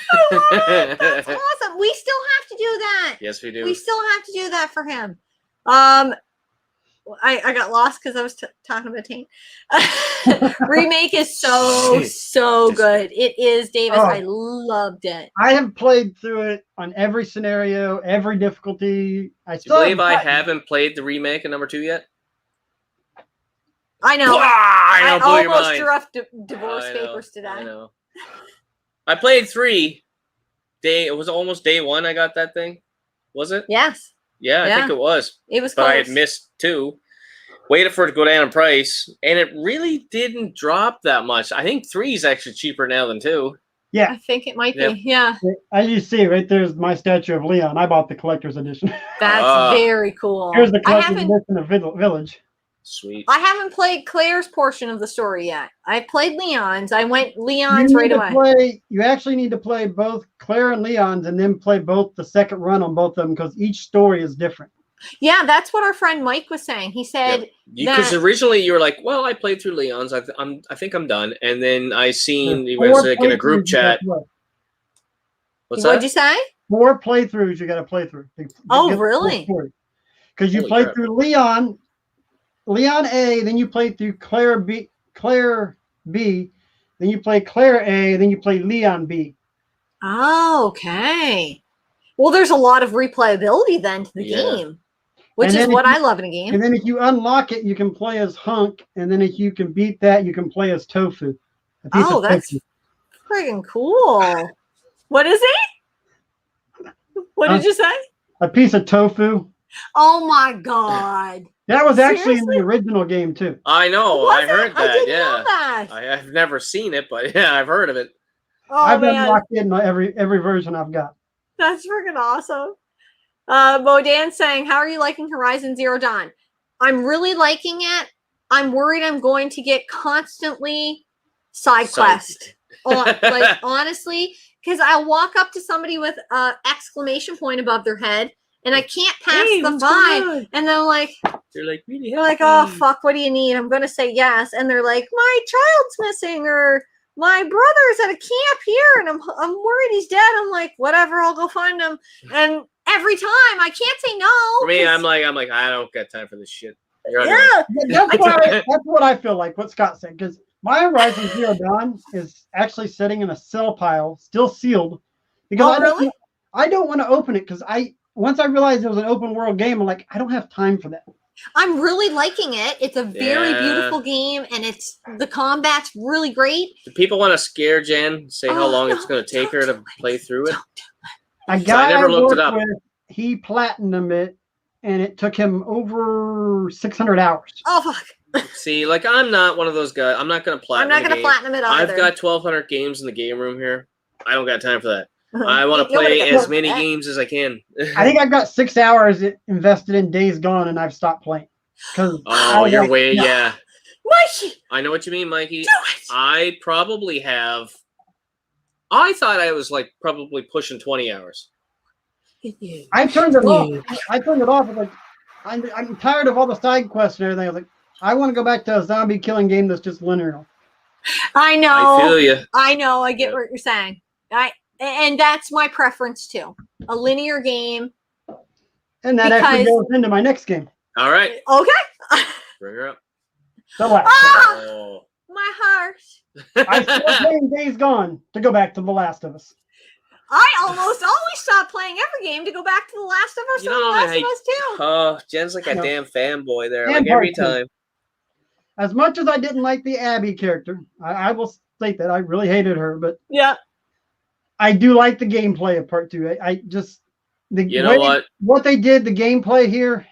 awesome. We still have to do that. Yes, we do. We still have to do that for him. I got lost because I was talking about Taint. Remake is so good. It is, Davis. Oh, I loved it. I have played through it on every scenario, every difficulty. Do you believe I haven't played the remake of number 2 yet? I know. I almost drew up divorce papers today. I know. I played 3. It was almost day 1 I got that thing. Was it? Yes. Yeah, I think it was. It was close. But I had missed 2. Waited for it to go down in price, and it really didn't drop that much. I think 3 is actually cheaper now than 2. Yeah. I think it might be. Yeah. As you see, right there's my statue of Leon. I bought the collector's edition. That's very cool. Here's the collector's edition of Village. Sweet. I haven't played Claire's portion of the story yet. I played Leon's. I went Leon's right away. You actually need to play both Claire and Leon's and then play both the second run on both of them because each story is different. Yeah, that's what our friend Mike was saying. He said because originally you were like, "Well, I played through Leon's. I think I'm done." And then I seen you was like in a group chat. What's that? What'd you say? 4 playthroughs you got to play through. Oh, really? Because you play through Leon A, then you play through Claire B, then you play Claire A, then you play Leon B. Oh, okay. Well, there's a lot of replayability then to the game, which is what I love in a game. And then if you unlock it, you can play as Hunk, and then if you can beat that, you can play as Tofu. Oh, that's friggin' cool. What is it? What did you say? A piece of tofu. Oh my god. That was actually in the original game too. I know. I heard that. I didn't know that. I've never seen it, but yeah, I've heard of it. Oh, I've been locked in every version I've got. That's freaking awesome. Bodan saying, "How are you liking Horizon Zero Dawn?" I'm really liking it. I'm worried I'm going to get constantly side quest. Like honestly, because I'll walk up to somebody with an exclamation point above their head, and I can't pass the 5, and they're like, really they're like, "Oh fuck, what do you need?" I'm gonna say yes, and they're like, "My child's missing," or "My brother's at a camp here, and I'm worried he's dead." I'm like, "Whatever, I'll go find him." And every time I can't say no. For me, I'm like, I don't got time for this shit. That's what I feel like. What Scott said, because my Horizon Zero Dawn is actually sitting in a cell pile, still sealed, because I don't want to open it because once I realized it was an open world game, I'm like, I don't have time for that. I'm really liking it. It's a very beautiful game, and the combat's really great. Do people want to scare Jen? Say how long it's going to take her to play through it? A guy I never looked it up. He platinumed it, and it took him over 600 hours. Oh fuck! See, like I'm not one of those guys. I'm not going to platinum. I'm not going to platinum it either. I've got 1,200 games in the game room here. I don't got time for that. I want to play as many games as I can. I think I've got 6 hours invested in Days Gone, and I've stopped playing. You're way, yeah. Mikey! I know what you mean, Mikey. Do it! I probably have. I thought I was like probably pushing 20 hours. I turned it off. I turned it off. I was like, I'm tired of all the side quests and everything. I was like, I want to go back to a zombie killing game that's just linear. I know. I feel you. I know. I get what you're saying. And that's my preference too. A linear game. And that actually goes into my next game. All right. Okay. Bring her up. The Last. Oh, my heart. I still playing Days Gone to go back to The Last of Us. I almost always stop playing every game to go back to The Last of Us. You and know, The Last of Us too. Oh, Jen's like a damn fanboy there. And like every time. As much as I didn't like the Abby character, I will state that I really hated her, but yeah, I do like the gameplay of Part 2. I just what they did, the gameplay here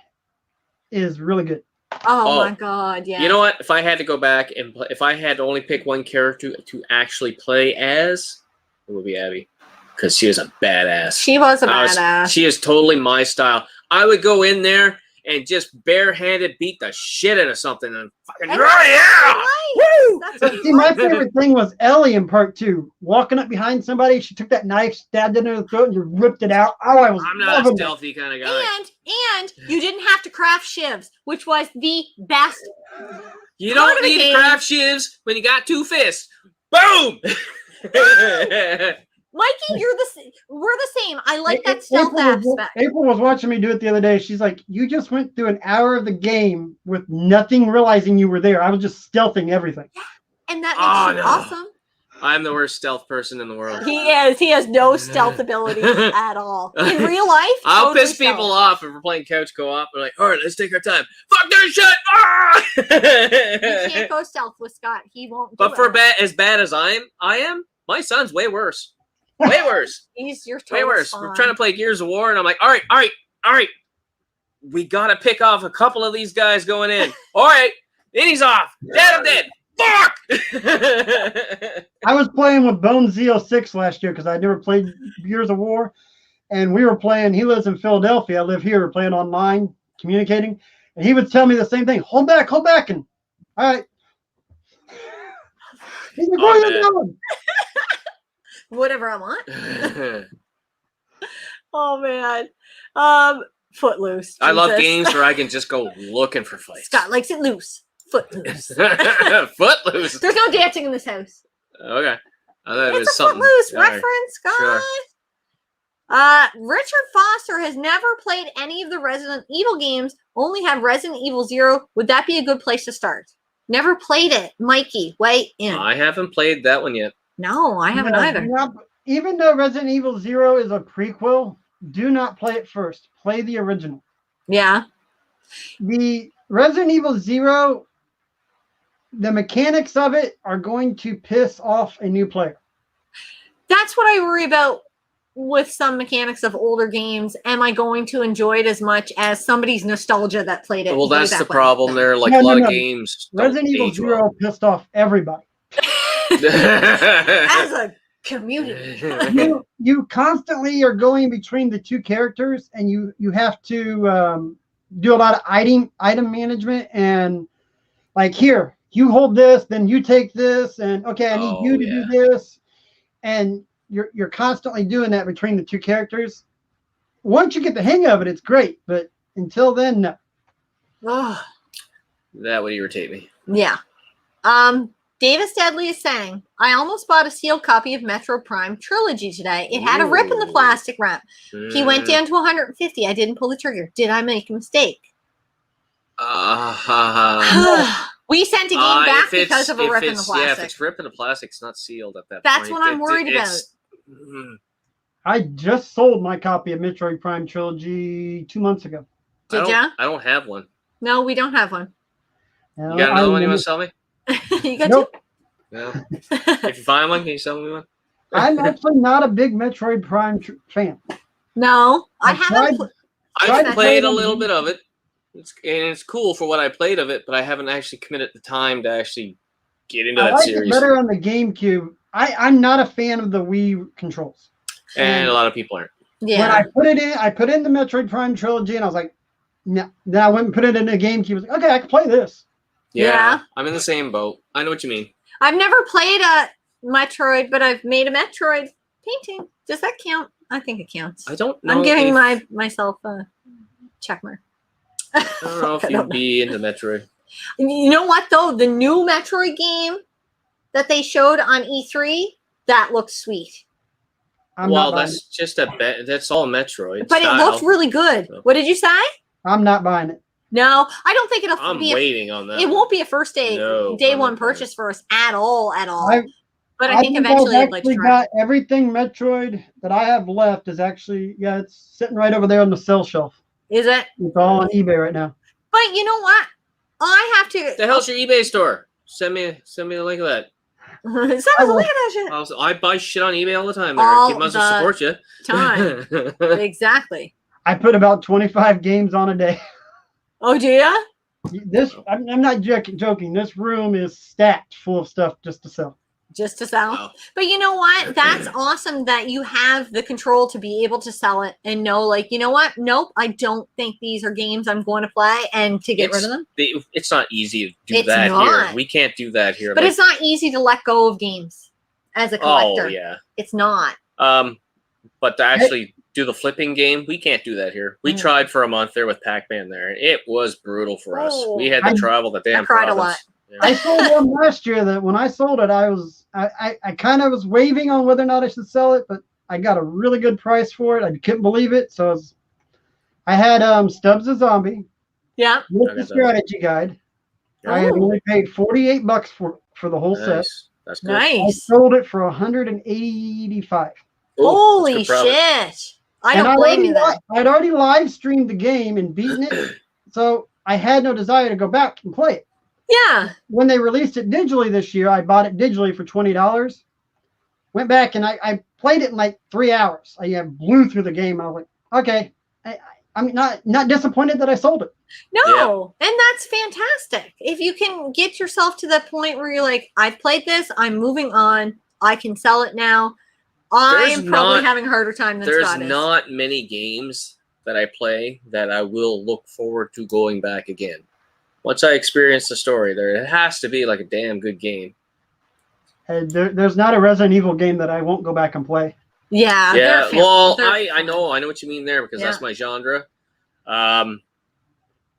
is really good. Oh my god, yeah. You know what? If I had to go back and play, if I had to only pick one character to actually play as, it would be Abby, because she is a badass. She was a badass. She is totally my style. I would go in there and just barehanded beat the shit out of something and fucking Woo! See, my favorite thing was Ellie in Part 2. Walking up behind somebody, she took that knife, stabbed it in her throat, and just ripped it out. Oh, I'm not a stealthy kind of guy. And you didn't have to craft shivs, which was the best. You don't need to craft shivs when you got 2 fists. Boom! Mikey, we're the same. I like that stealth aspect. April was watching me do it the other day. She's like, you just went through an hour of the game with nothing realizing you were there. I was just stealthing everything. Yeah, and that makes you awesome. I'm the worst stealth person in the world. He is. He has no stealth ability at all. In real life, I'll piss people off if we're playing couch co-op. We're like, all right, let's take our time. Fuck that shit! Ah! You can't go stealth with Scott. He won't do it. As bad as I am, my son's way worse. Way worse. You're way worse. Fun. We're trying to play Gears of War, and I'm like, all right. We gotta pick off a couple of these guys going in. All right, then he's off. Dad, I'm dead. Fuck! I was playing with Bone Z06 last year because I never played Gears of War, and we were playing. He lives in Philadelphia. I live here. We're playing online, communicating, and he would tell me the same thing. Hold back, and all right. He's like, where are you going? Whatever I want. Oh man. Footloose. Jesus. I love games where I can just go looking for fights. Scott likes it loose. Footloose. Footloose. There's no dancing in this house. Okay. It's a Footloose reference, Scott. Sure. Richard Foster has never played any of the Resident Evil games, only have Resident Evil 0. Would that be a good place to start? Never played it. Mikey, weigh in. I haven't played that one yet. No, I haven't either. Even though Resident Evil 0 is a prequel, do not play it first. Play the original. Yeah. The Resident Evil 0, the mechanics of it are going to piss off a new player. That's what I worry about with some mechanics of older games. Am I going to enjoy it as much as somebody's nostalgia that played it? Well, that's the problem there. Like a lot of games. Resident Evil 0 pissed off everybody. As a community. you constantly are going between the two characters, and you have to do a lot of item management, and like, here, you hold this, then you take this, and okay, I need you to do this, and you're constantly doing that between the two characters. Once you get the hang of it, it's great, but until then, no. That would irritate me. Yeah. Davis Deadly is saying, I almost bought a sealed copy of Metroid Prime Trilogy today. It had a rip in the plastic wrap. He went down to 150. I didn't pull the trigger. Did I make a mistake? We sent a game back because of a rip in the plastic. Yeah, if it's rip in the plastic, it's not sealed at that point. That's what I'm worried about. I just sold my copy of Metroid Prime Trilogy 2 months ago. Did ya? I don't have one. No, we don't have one. No, you got another one you want to sell me? You got nope. No. If you find one, can you sell me one? I'm actually not a big Metroid Prime fan. No, I haven't. I've played a little bit of it. It's cool for what I played of it, but I haven't actually committed the time to actually get into that series. I like it better on the GameCube. I'm not a fan of the Wii controls. And a lot of people aren't. Yeah. When I put in the Metroid Prime trilogy, and I was like, no. Then I went and put it in the GameCube. I was like, okay, I can play this. Yeah, I'm in the same boat. I know what you mean. I've never played a Metroid, but I've made a Metroid painting. Does that count? I think it counts. I don't know. I'm giving myself a check mark. I don't know if you'd be into Metroid. You know what though? The new Metroid game that they showed on E3, that looks sweet. That's just that's all Metroid. But it looks really good. What did you say? I'm not buying it. No, I don't think it'll I'm be waiting on that. It won't be a first day one purchase for us at all. But I think eventually I'd like to try. Got everything Metroid that I have left is actually it's sitting right over there on the sell shelf. Is it? It's all on eBay right now. But you know what? I have to. The hell's your eBay store? Send me the link of that. Send us a link of that shit. I buy shit on eBay all the time. All might as well support you. Time. Exactly. I put about 25 games on a day. Oh, do you? I'm not joking. This room is stacked full of stuff just to sell. Just to sell. Wow. But you know what? That's awesome that you have the control to be able to sell it and know, like, you know what? Nope, I don't think these are games I'm going to play, and to get rid of them. It's not easy to do that here. We can't do that here. But it's not easy to let go of games as a collector. Oh, yeah. It's not. But to actually do the flipping game, we can't do that here. We tried for a month there with Pac-Man there. It was brutal for us. We had to travel the damn province. I cried a lot. Yeah. I sold one last year that when I sold it, I kind of was waving on whether or not I should sell it, but I got a really good price for it. I couldn't believe it. So I had Stubbs the Zombie. Yeah. With the strategy guide. Oh. I had only paid $48 for the whole set. That's good. Nice. I sold it for $185. Holy shit. I don't blame you then. I'd already live streamed the game and beaten it. So I had no desire to go back and play it. Yeah. When they released it digitally this year, I bought it digitally for $20. Went back and I played it in like 3 hours. I blew through the game. I was like, okay, I'm not disappointed that I sold it. No, and that's fantastic. If you can get yourself to that point where you're like, I've played this, I'm moving on, I can sell it now. I'm probably having a harder time than Scott is. There's not many games that I play that I will look forward to going back again. Once I experience the story there, it has to be like a damn good game. There's not a Resident Evil game that I won't go back and play. Yeah. Yeah. Well, I know what you mean there because that's my genre. I'm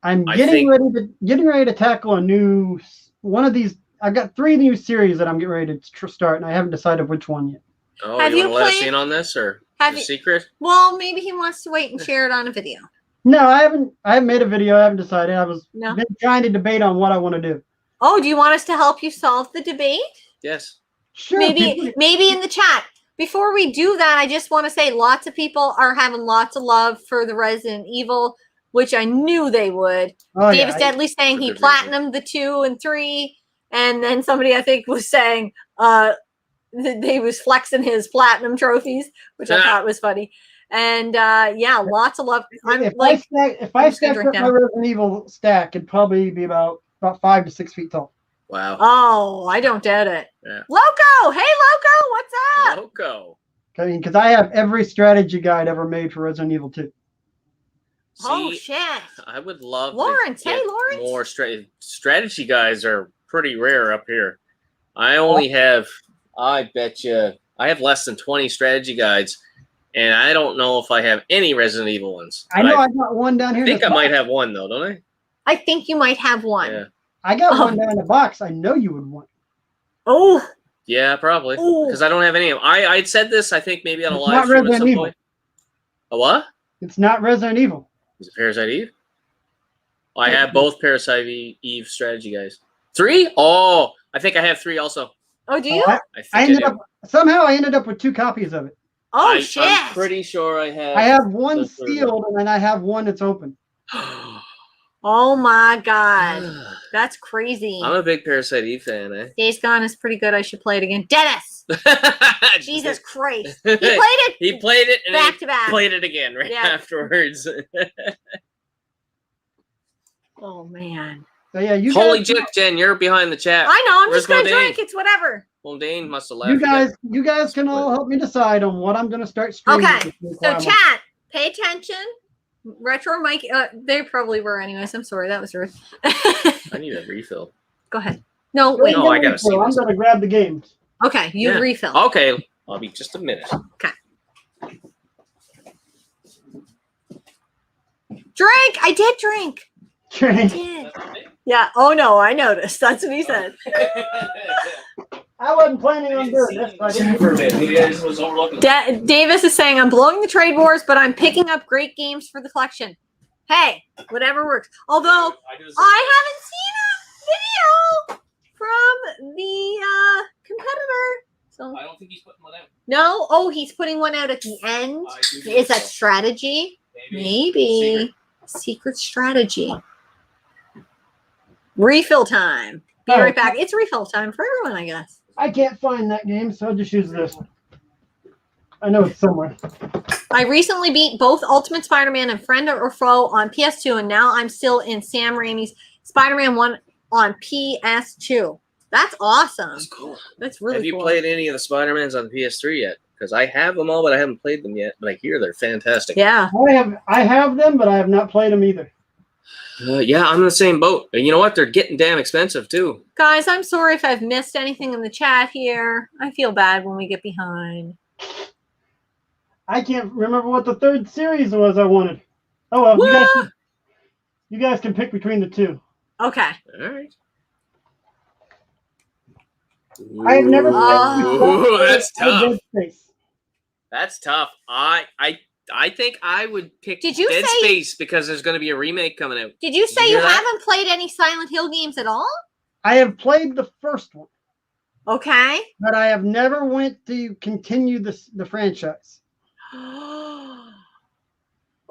getting ready to tackle a new one of these. I've got 3 new series that I'm getting ready to start, and I haven't decided which one yet. Oh, you want to let us in on this, or is it a secret? Well, maybe he wants to wait and share it on a video. No, I haven't made a video. I haven't decided. Been trying to debate on what I want to do. Oh, do you want us to help you solve the debate? Yes. Sure. Maybe in the chat. Before we do that, I just want to say lots of people are having lots of love for the Resident Evil, which I knew they would. Oh, Davis Deadly saying he platinumed the 2 and 3, and then somebody I think was saying he was flexing his platinum trophies, which I thought was funny. And lots of love. If I stacked up my Resident Evil stack, it'd probably be about 5 to 6 feet tall. Wow. Oh, I don't doubt it. Yeah. Loco! Hey, Loco! What's up? Loco. Because I have every strategy guide ever made for Resident Evil 2. Oh, shit. I would love Lawrence. Hey, Lawrence. More strategy guides are pretty rare up here. I only have, I bet you, I have less than 20 strategy guides, and I don't know if I have any Resident Evil ones. I know I got one down here. I think I might have one, though, don't I? I think you might have one. Yeah. I got one down in the box. I know you would want. Oh. Yeah, probably. Because I don't have any of them. I'd said this, I think, maybe on a live stream at some point. A what? It's not Resident Evil. Is it Parasite Eve? I have both Parasite Eve strategy guys. 3? Oh, I think I have 3 also. Oh, do you? I ended up with 2 copies of it. Oh, shit. I'm pretty sure I have. I have one sealed, and then I have one that's open. Oh my god, that's crazy! I'm a big Parasite Eve fan. Days Gone is pretty good. I should play it again. Dennis, Jesus Christ, he played it. He played it and back to back. Played it again afterwards. Oh man, So yeah, you Holy guys, shit, Jen, you're behind the chat. I know. I'm Where's just gonna Modane? drink. It's whatever. Modane must have left. you guys can all help me decide on what I'm gonna start streaming. Okay. So chat, pay attention. Retro Mikey. They probably were anyways. I'm sorry. That was rude. I need a refill. Go ahead. No, wait. No, I gotta see I'm this. gonna grab the games. Okay, you refill. Okay, I'll be just a minute. Okay. Drink. I did drink. I did. Yeah. Oh no, I noticed. That's what he said. I wasn't planning on doing this. But Davis is saying, I'm blowing the trade wars, but I'm picking up great games for the collection. Hey, whatever works. Although, I haven't seen a video from the competitor. So I don't think he's putting one out. No? Oh, he's putting one out at the end? Is that strategy? Maybe. Secret strategy. Refill time. Be right back. It's refill time for everyone, I guess. I can't find that game, so I'll just use this. I know it's somewhere. I recently beat both Ultimate Spider-Man and Friend or Foe on PS2, and now I'm still in Sam Raimi's Spider-Man 1 on PS2. That's awesome. That's cool. That's really cool. Have you played any of the Spider-Mans on the PS3 yet? Because I have them all, but I haven't played them yet. But I hear they're fantastic. Yeah. I have them, but I have not played them either. Yeah, I'm in the same boat. And you know what? They're getting damn expensive, too. Guys, I'm sorry if I've missed anything in the chat here. I feel bad when we get behind. I can't remember what the third series was I wanted. Oh, well, you guys can pick between the two. Okay. All right. I have never Ooh, that's tough. Dead Space. That's tough. I think I would pick Did you Dead say, Space because there's going to be a remake coming out. Did you say you haven't played any Silent Hill games at all? I have played the first one. Okay. But I have never went to continue the franchise.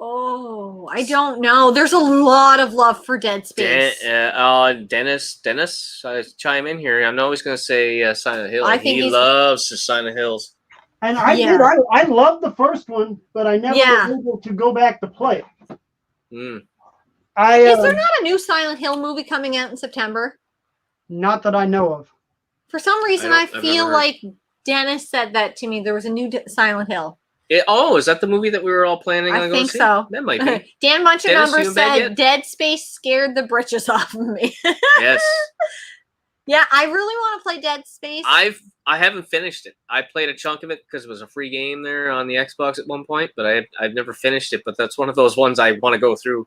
Oh, I don't know. There's a lot of love for Dead Space. Dennis, chime in here. I'm always going to say Silent Hill. He loves the Silent Hills. And I love the first one, but I never was able to go back to play it. Mm. Is there not a new Silent Hill movie coming out in September? Not that I know of. For some reason, I feel like Dennis said that to me. There was a new Silent Hill. Is that the movie that we were all planning on going to see? I think so. That might be. Dan Bunch of Numbers said Dead Space scared the britches off of me. Yes. Yeah, I really want to play Dead Space. I haven't finished it. I played a chunk of it because it was a free game there on the Xbox at one point, but I've never finished it. But that's one of those ones I want to go through.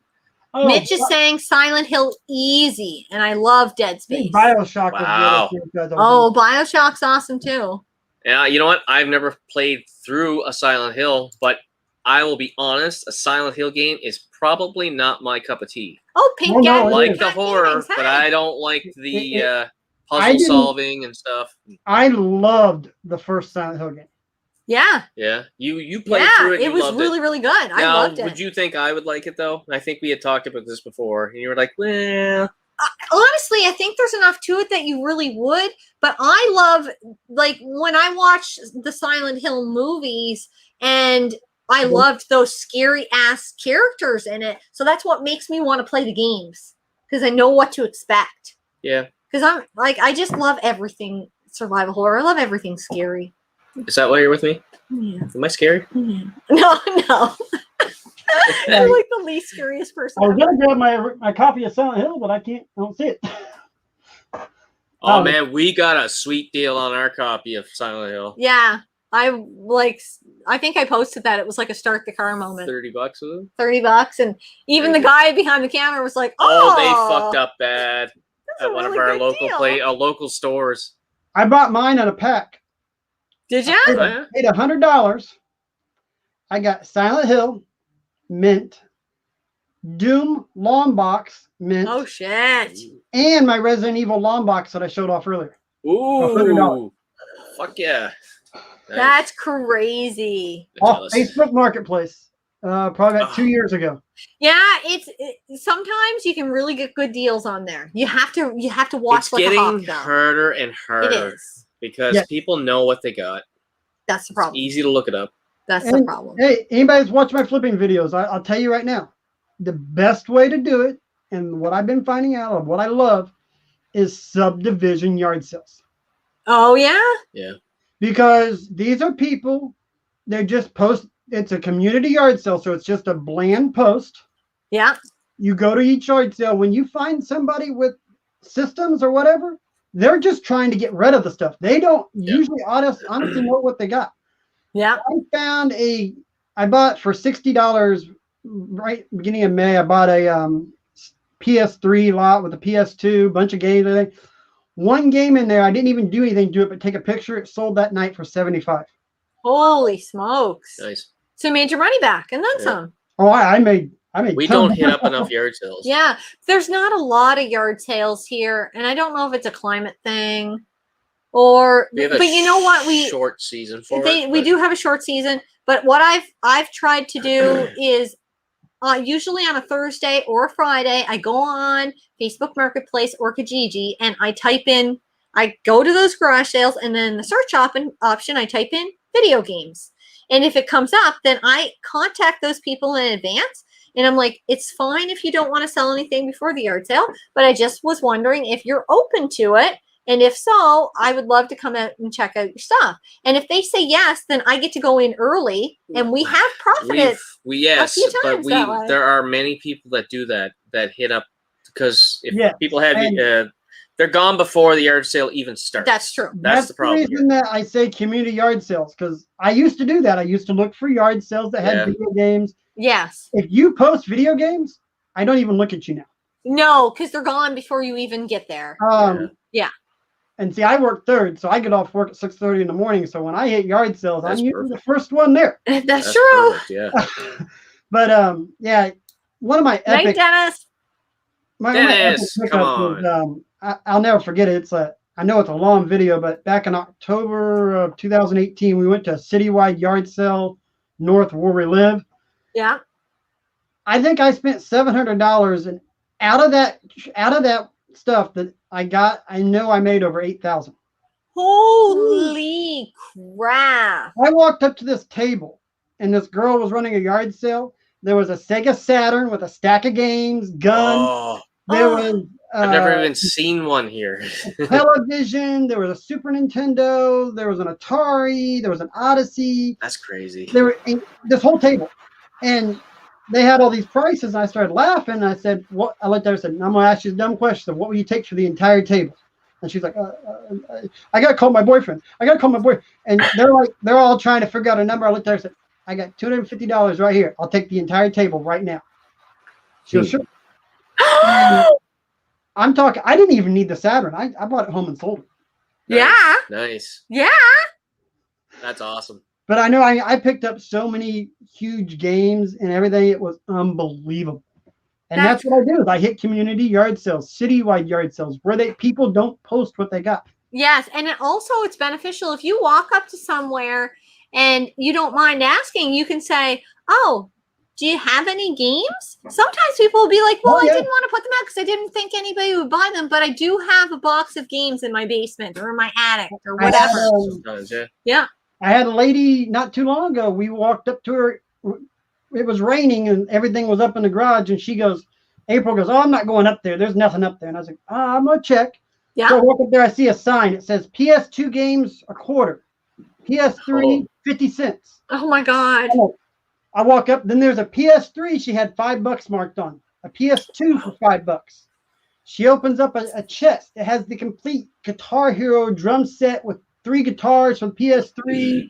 Oh, Mitch is saying Silent Hill easy, and I love Dead Space. BioShock. Wow. Oh, BioShock's awesome too. Yeah, you know what? I've never played through a Silent Hill, but I will be honest, a Silent Hill game is probably not my cup of tea. Oh, Pink I like the horror, but I don't like the puzzle solving and stuff. I loved the first Silent Hill game. Yeah. Yeah. You played through it. It was really, really good. I loved it. Would you think I would like it though? I think we had talked about this before, and you were like, well. Honestly, I think there's enough to it that you really would. But I love, like, when I watch the Silent Hill movies, and I loved those scary ass characters in it. So that's what makes me want to play the games, because I know what to expect. Yeah. Because I'm like, I just love everything survival horror. I love everything scary. Is that why you're with me? Yeah. Am I scary? Yeah. No. I'm like the least scariest person. I was gonna grab my copy of Silent Hill, but I don't see it. Oh man, we got a sweet deal on our copy of Silent Hill. Yeah. I think I posted that. It was like a start the car moment. $30 of them? $30. And even the guy behind the counter was like, they fucked up bad at one of our local stores. I bought mine at a pack. Did you? I paid $100. I got Silent Hill, mint, Doom long box, mint. Oh shit. And my Resident Evil long box that I showed off earlier. Ooh. Fuck yeah. Nice. That's crazy. Off Facebook Marketplace. Probably about 2 years ago. Yeah, sometimes you can really get good deals on there. You have to watch it's like a hawk, getting harder and harder. It is. Because people know what they got. That's the problem. It's easy to look it up. That's the problem. Hey, anybody that's watched my flipping videos, I'll tell you right now, the best way to do it, and what I've been finding out of what I love is subdivision yard sales. Oh yeah? Yeah. Because these are people, they just post, it's a community yard sale, so it's just a bland post. Yeah. You go to each yard sale. When you find somebody with systems or whatever, they're just trying to get rid of the stuff. They don't usually honestly know what they got. Yeah. I bought for $60 right beginning of May. I bought a PS3 lot with a PS2, bunch of games, everything. One game in there, I didn't even do anything to it, but take a picture. It sold that night for $75. Holy smokes! Nice. So you made your money back and then some. Oh, I made. We don't hit up enough yard sales. Yeah, there's not a lot of yard sales here, and I don't know if it's a climate thing or. But you know what? Short season for we do have a short season, but what I've tried to do is. Usually on a Thursday or a Friday, I go on Facebook Marketplace or Kijiji and I go to those garage sales, and then the search option, I type in video games. And if it comes up, then I contact those people in advance. And I'm like, it's fine if you don't want to sell anything before the yard sale, but I just was wondering if you're open to it. And if so, I would love to come out and check out your stuff. And if they say yes, then I get to go in early, and we have profited. There are many people that do that hit up, because if people have they're gone before the yard sale even starts. That's true. That's the problem. The reason that I say community yard sales, because I used to do that. I used to look for yard sales that had video games. Yes. If you post video games, I don't even look at you now. No, because they're gone before you even get there. Yeah. And see, I work third, so I get off work at 6:30 in the morning. So when I hit yard sales, I'm usually the first one there. That's true. Perfect, yeah. But one of my epic. Dennis. Dennis, come on. I'll never forget it. I know it's a long video, but back in October of 2018, we went to a citywide yard sale north of where we live. Yeah. I think I spent $700, and out of that stuff that I got, I know I made over $8,000. Holy crap! I walked up to this table, and this girl was running a yard sale. There was a Sega Saturn with a stack of games, guns. There was. I've never even seen one here. Television. There was a Super Nintendo. There was an Atari. There was an Odyssey. That's crazy. There were this whole table, and they had all these prices. And I started laughing. And I said, "What?" I looked at her and said, "I'm going to ask you a dumb question. What will you take for the entire table?" And she's like, "I got to call my boyfriend. I got to call my boyfriend." And they're all trying to figure out a number. I looked at her and said, "I got $250 right here. I'll take the entire table right now." She goes, "Sure." I'm talking. I didn't even need the Saturn. I bought it home and sold it. Yeah. Nice. Yeah. That's awesome. But I know I picked up so many huge games and everything. It was unbelievable. And that's what I do. Is I hit community yard sales, citywide yard sales, where people don't post what they got. Yes, and it's beneficial if you walk up to somewhere and you don't mind asking. You can say, "Oh, do you have any games?" Sometimes people will be like, "Well, I didn't want to put them out because I didn't think anybody would buy them, but I do have a box of games in my basement or in my attic or whatever." Yeah. I had a lady not too long ago. We walked up to her. It was raining and everything was up in the garage. And April goes, "Oh, I'm not going up there. There's nothing up there." And I was like, "I'm going to check." Yeah. So I walk up there. I see a sign. It says PS2 games a quarter. PS3, 50 cents. Oh, my God. I walk up. Then there's a PS3. She had $5 marked on. A PS2 for $5. She opens up a chest. It has the complete Guitar Hero drum set with 3 guitars from PS3.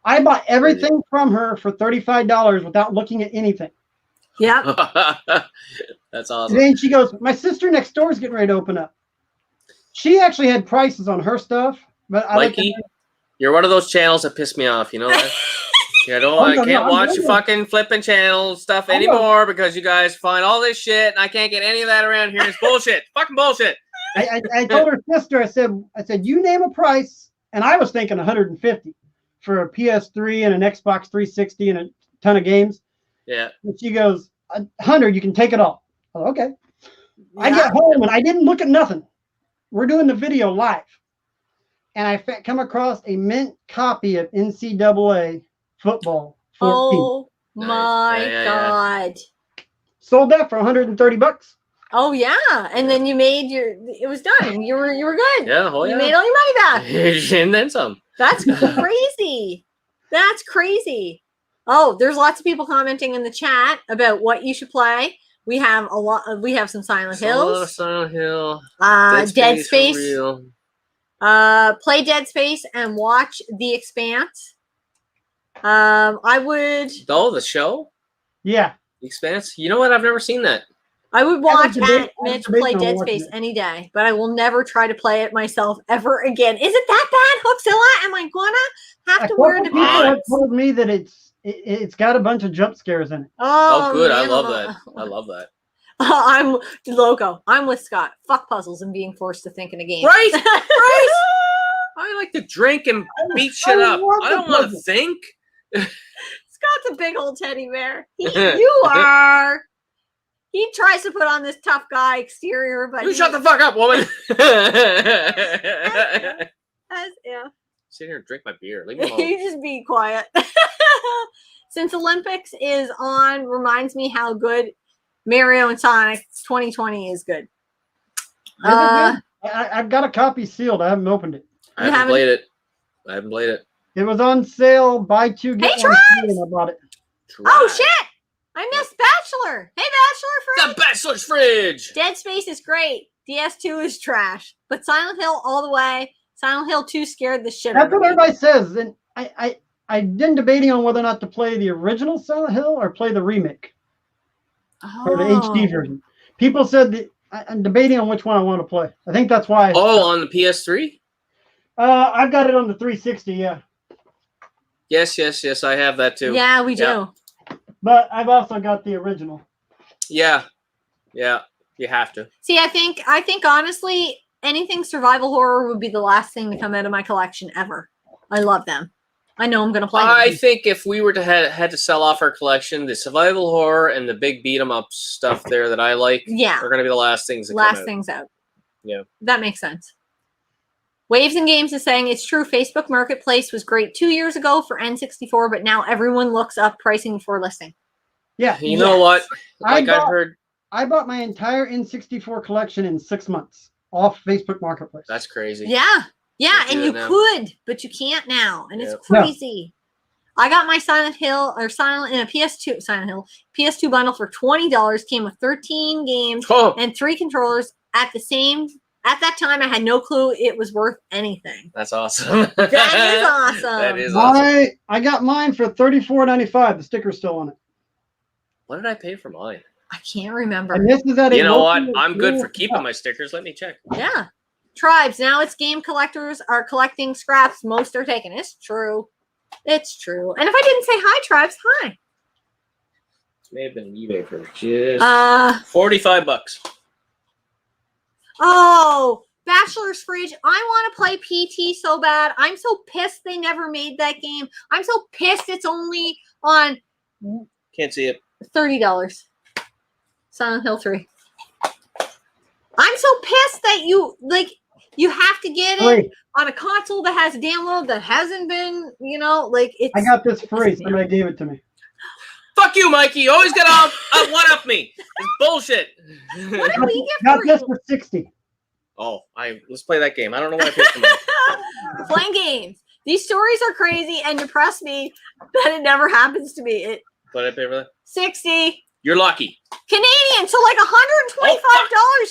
I bought everything from her for $35 without looking at anything. Yeah. That's awesome. And then she goes, "My sister next door is getting ready to open up." She actually had prices on her stuff, but Mikey, you're one of those channels that piss me off. You know that? I can't watch your fucking flipping channel stuff anymore because you guys find all this shit and I can't get any of that around here. It's bullshit. Fucking bullshit. I told her sister, I said, "You name a price," and I was thinking 150 for a PS3 and an Xbox 360 and a ton of games. Yeah. And she goes, 100, you can take it all. I was, okay. Yeah. I get home and I didn't look at nothing. We're doing the video live. And I come across a mint copy of NCAA football 14. Oh my God. Sold that for $130. Oh yeah, and then you made it was done, and you were good. Yeah, You made all your money back. And then some. That's crazy. That's crazy. Oh, there's lots of people commenting in the chat about what you should play. We have a lot. We have some Silent Hills. Silent Hill. Dead Space. For real. Play Dead Space and watch The Expanse. I would. Oh, the show. Yeah. The Expanse. You know what? I've never seen that. I would watch Mitch play Dead Space any day, but I will never try to play it myself ever again. Is it that bad, Hookzilla? Am I gonna have to wear the people have told me that it's got a bunch of jump scares in it. Oh good. Man. I love that. I love that. I'm Loco. I'm with Scott. Fuck puzzles and being forced to think in a game. Right? Right? I like to drink and beat shit up. I don't want to think. Scott's a big old teddy bear. You are. He tries to put on this tough guy exterior, but you shut the fuck up, woman. Yeah. Sit here and drink my beer. Leave me alone. You just be quiet. Since Olympics is on, reminds me how good Mario and Sonic 2020 is good. I've got a copy sealed. I haven't opened it. I haven't played it. It was on sale. Buy two get one free, and I bought it. Oh shit! I missed Bachelor. Hey, Bachelor Fridge. The Bachelor's Fridge. Dead Space is great. DS2 is trash, but Silent Hill all the way. Silent Hill 2 scared the shit out of me. That's what everybody says, and I've been debating on whether or not to play the original Silent Hill or play the remake or the HD version. People said I'm debating on which one I want to play. I think that's why. On the PS3. I've got it on the 360. Yeah. Yes. I have that too. Yeah, we do. But I've also got the original. Yeah. You have to. See, I think honestly, anything survival horror would be the last thing to come out of my collection ever. I love them. I know I'm going to play them. I think if we were to had to sell off our collection, the survival horror and the big beat 'em up stuff there that I like, are going to be the last things that come out. Things out. Yeah, that makes sense. Waves and Games is saying it's true. Facebook Marketplace was great 2 years ago for N64, but now everyone looks up pricing before listing. Yeah, you know what? Like I bought my entire N64 collection in 6 months off Facebook Marketplace. That's crazy. Yeah, and you could, but you can't now, and it's crazy. No. I got my Silent Hill in a PS2 bundle for $20. Came with 13 games and 3 controllers At that time, I had no clue it was worth anything. That's awesome. That is awesome. That is awesome. I got mine for $34.95. The sticker's still on it. What did I pay for mine? I can't remember. And this is at you know what? I'm good for keeping my stickers. Let me check. Yeah. Tribes. Now it's game collectors are collecting scraps. Most are taken. It's true. It's true. And if I didn't say hi, Tribes, hi. May have been an eBay purchase. $45. Oh, Bachelor's Fridge. I want to play PT so bad. I'm so pissed they never made that game. I'm so pissed it's only on... Can't see it. $30. Silent Hill 3. I'm so pissed that you have to get it on a console that has a download that hasn't been, it's... I got this free. Somebody gave it to me. Fuck you, Mikey. You always got to one-up me. It's bullshit. What did we get for you? Got this for $60. Oh, let's play that game. I don't know what I paid for mine. Playing games. These stories are crazy and depress me that it never happens to me. What did I pay for that? $60. You're lucky. Canadian, so like $125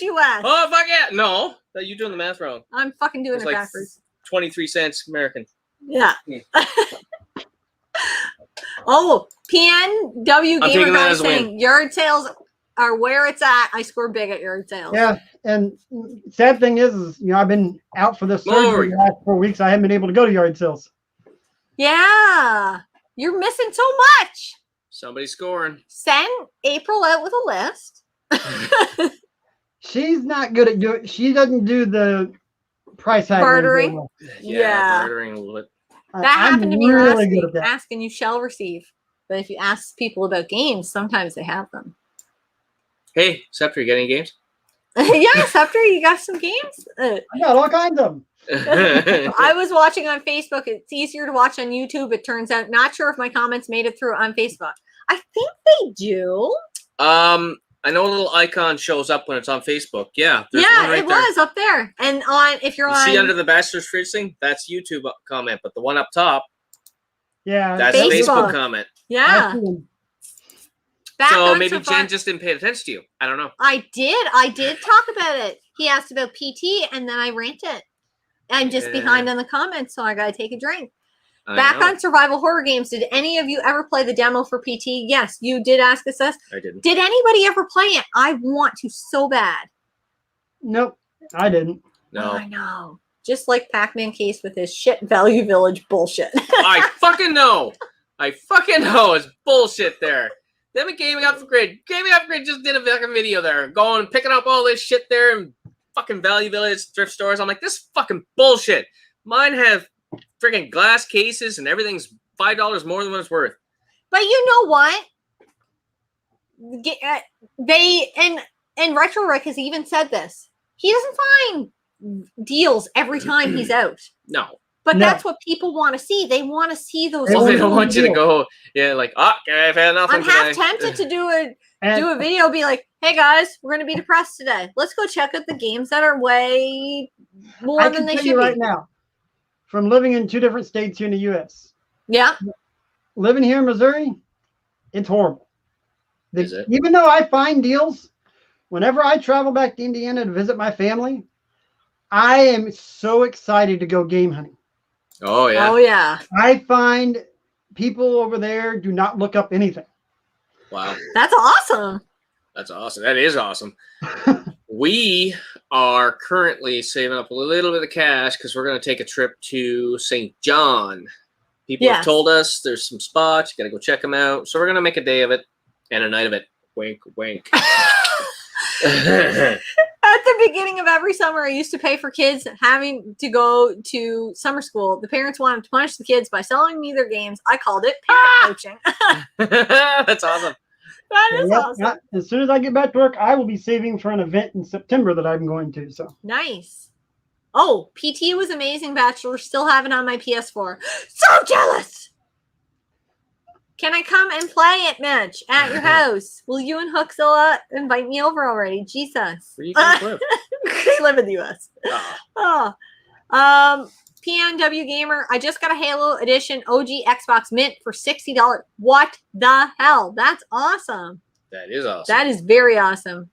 US. Oh, fuck yeah. No, you're doing the math wrong. I'm fucking doing it like backwards. 23 cents American. Yeah. Oh, PNW Gamer Guy saying yard sales are where it's at. I score big at yard sales. Yeah, and sad thing is I've been out for this surgery the last 4 weeks. I haven't been able to go to yard sales. Yeah, you're missing so much. Somebody's scoring. Send April out with a list. She's not good at doing. She doesn't do the price bartering. Yeah, bartering a little bit. That happened to me last week. Ask and you shall receive. But if you ask people about games, sometimes they have them. Hey, Scepter, you got any games? Yeah, Scepter, you got some games? I got all kinds of them. I was watching on Facebook. It's easier to watch on YouTube, it turns out. Not sure if my comments made it through on Facebook. I think they do. I I know a little icon shows up when it's on Facebook. Yeah. Yeah, it was up there. And if you're you on... see under the Bachelor's Fridge thing, that's YouTube comment. But the one up top, that's Facebook. Facebook comment. Yeah. So maybe Jen just didn't pay attention to you. I don't know. I did talk about it. He asked about PT, and then I ranted. I'm just behind on the comments, so I gotta take a drink. Back on survival horror games, did any of you ever play the demo for PT? Yes, you did ask us. I didn't. Did anybody ever play it? I want to so bad. Nope, I didn't. No. I know. Just like Pac-Man Case with his shit Value Village bullshit. I fucking know. It's bullshit there. Them at Gaming Upgrade. Gaming Upgrade just did a fucking video there. Going and picking up all this shit there and fucking Value Village thrift stores. I'm like, this is fucking bullshit. Mine have freaking glass cases and everything's $5 more than what it's worth. But you know what? They and Retro Rick has even said this. He doesn't find deals every time he's out. No. But that's what people want to see. They want to see those. They don't want you to go, like, I've had nothing today. I'm half tempted to do a video, be like, hey guys, we're going to be depressed today. Let's go check out the games that are way more than they should be. Right now, from living in 2 different states here in the U.S. Yeah. Living here in Missouri, it's horrible. Is it? Even though I find deals, whenever I travel back to Indiana to visit my family, I am so excited to go game hunting. Oh, yeah. Oh, yeah. I find people over there do not look up anything. Wow. That's awesome. That's awesome. That is awesome. We are currently saving up a little bit of cash because we're going to take a trip to St. John. People have told us there's some spots. You got to go check them out. So we're going to make a day of it and a night of it. Wink, wink. At the beginning of every summer, I used to pay for kids having to go to summer school. The parents wanted to punish the kids by selling me their games. I called it parent coaching. That's awesome. That is awesome. As soon as I get back to work, I will be saving for an event in September that I'm going to. So nice. Oh, PT was amazing, Bachelor. Still have it on my PS4. So jealous. Can I come and play it, Mitch, at your house? Will you and Hookzilla invite me over already? Jesus. Where you guys live? They live in the U.S. PNW Gamer, I just got a Halo Edition OG Xbox Mint for $60. What the hell? That's awesome. That is awesome. That is very awesome.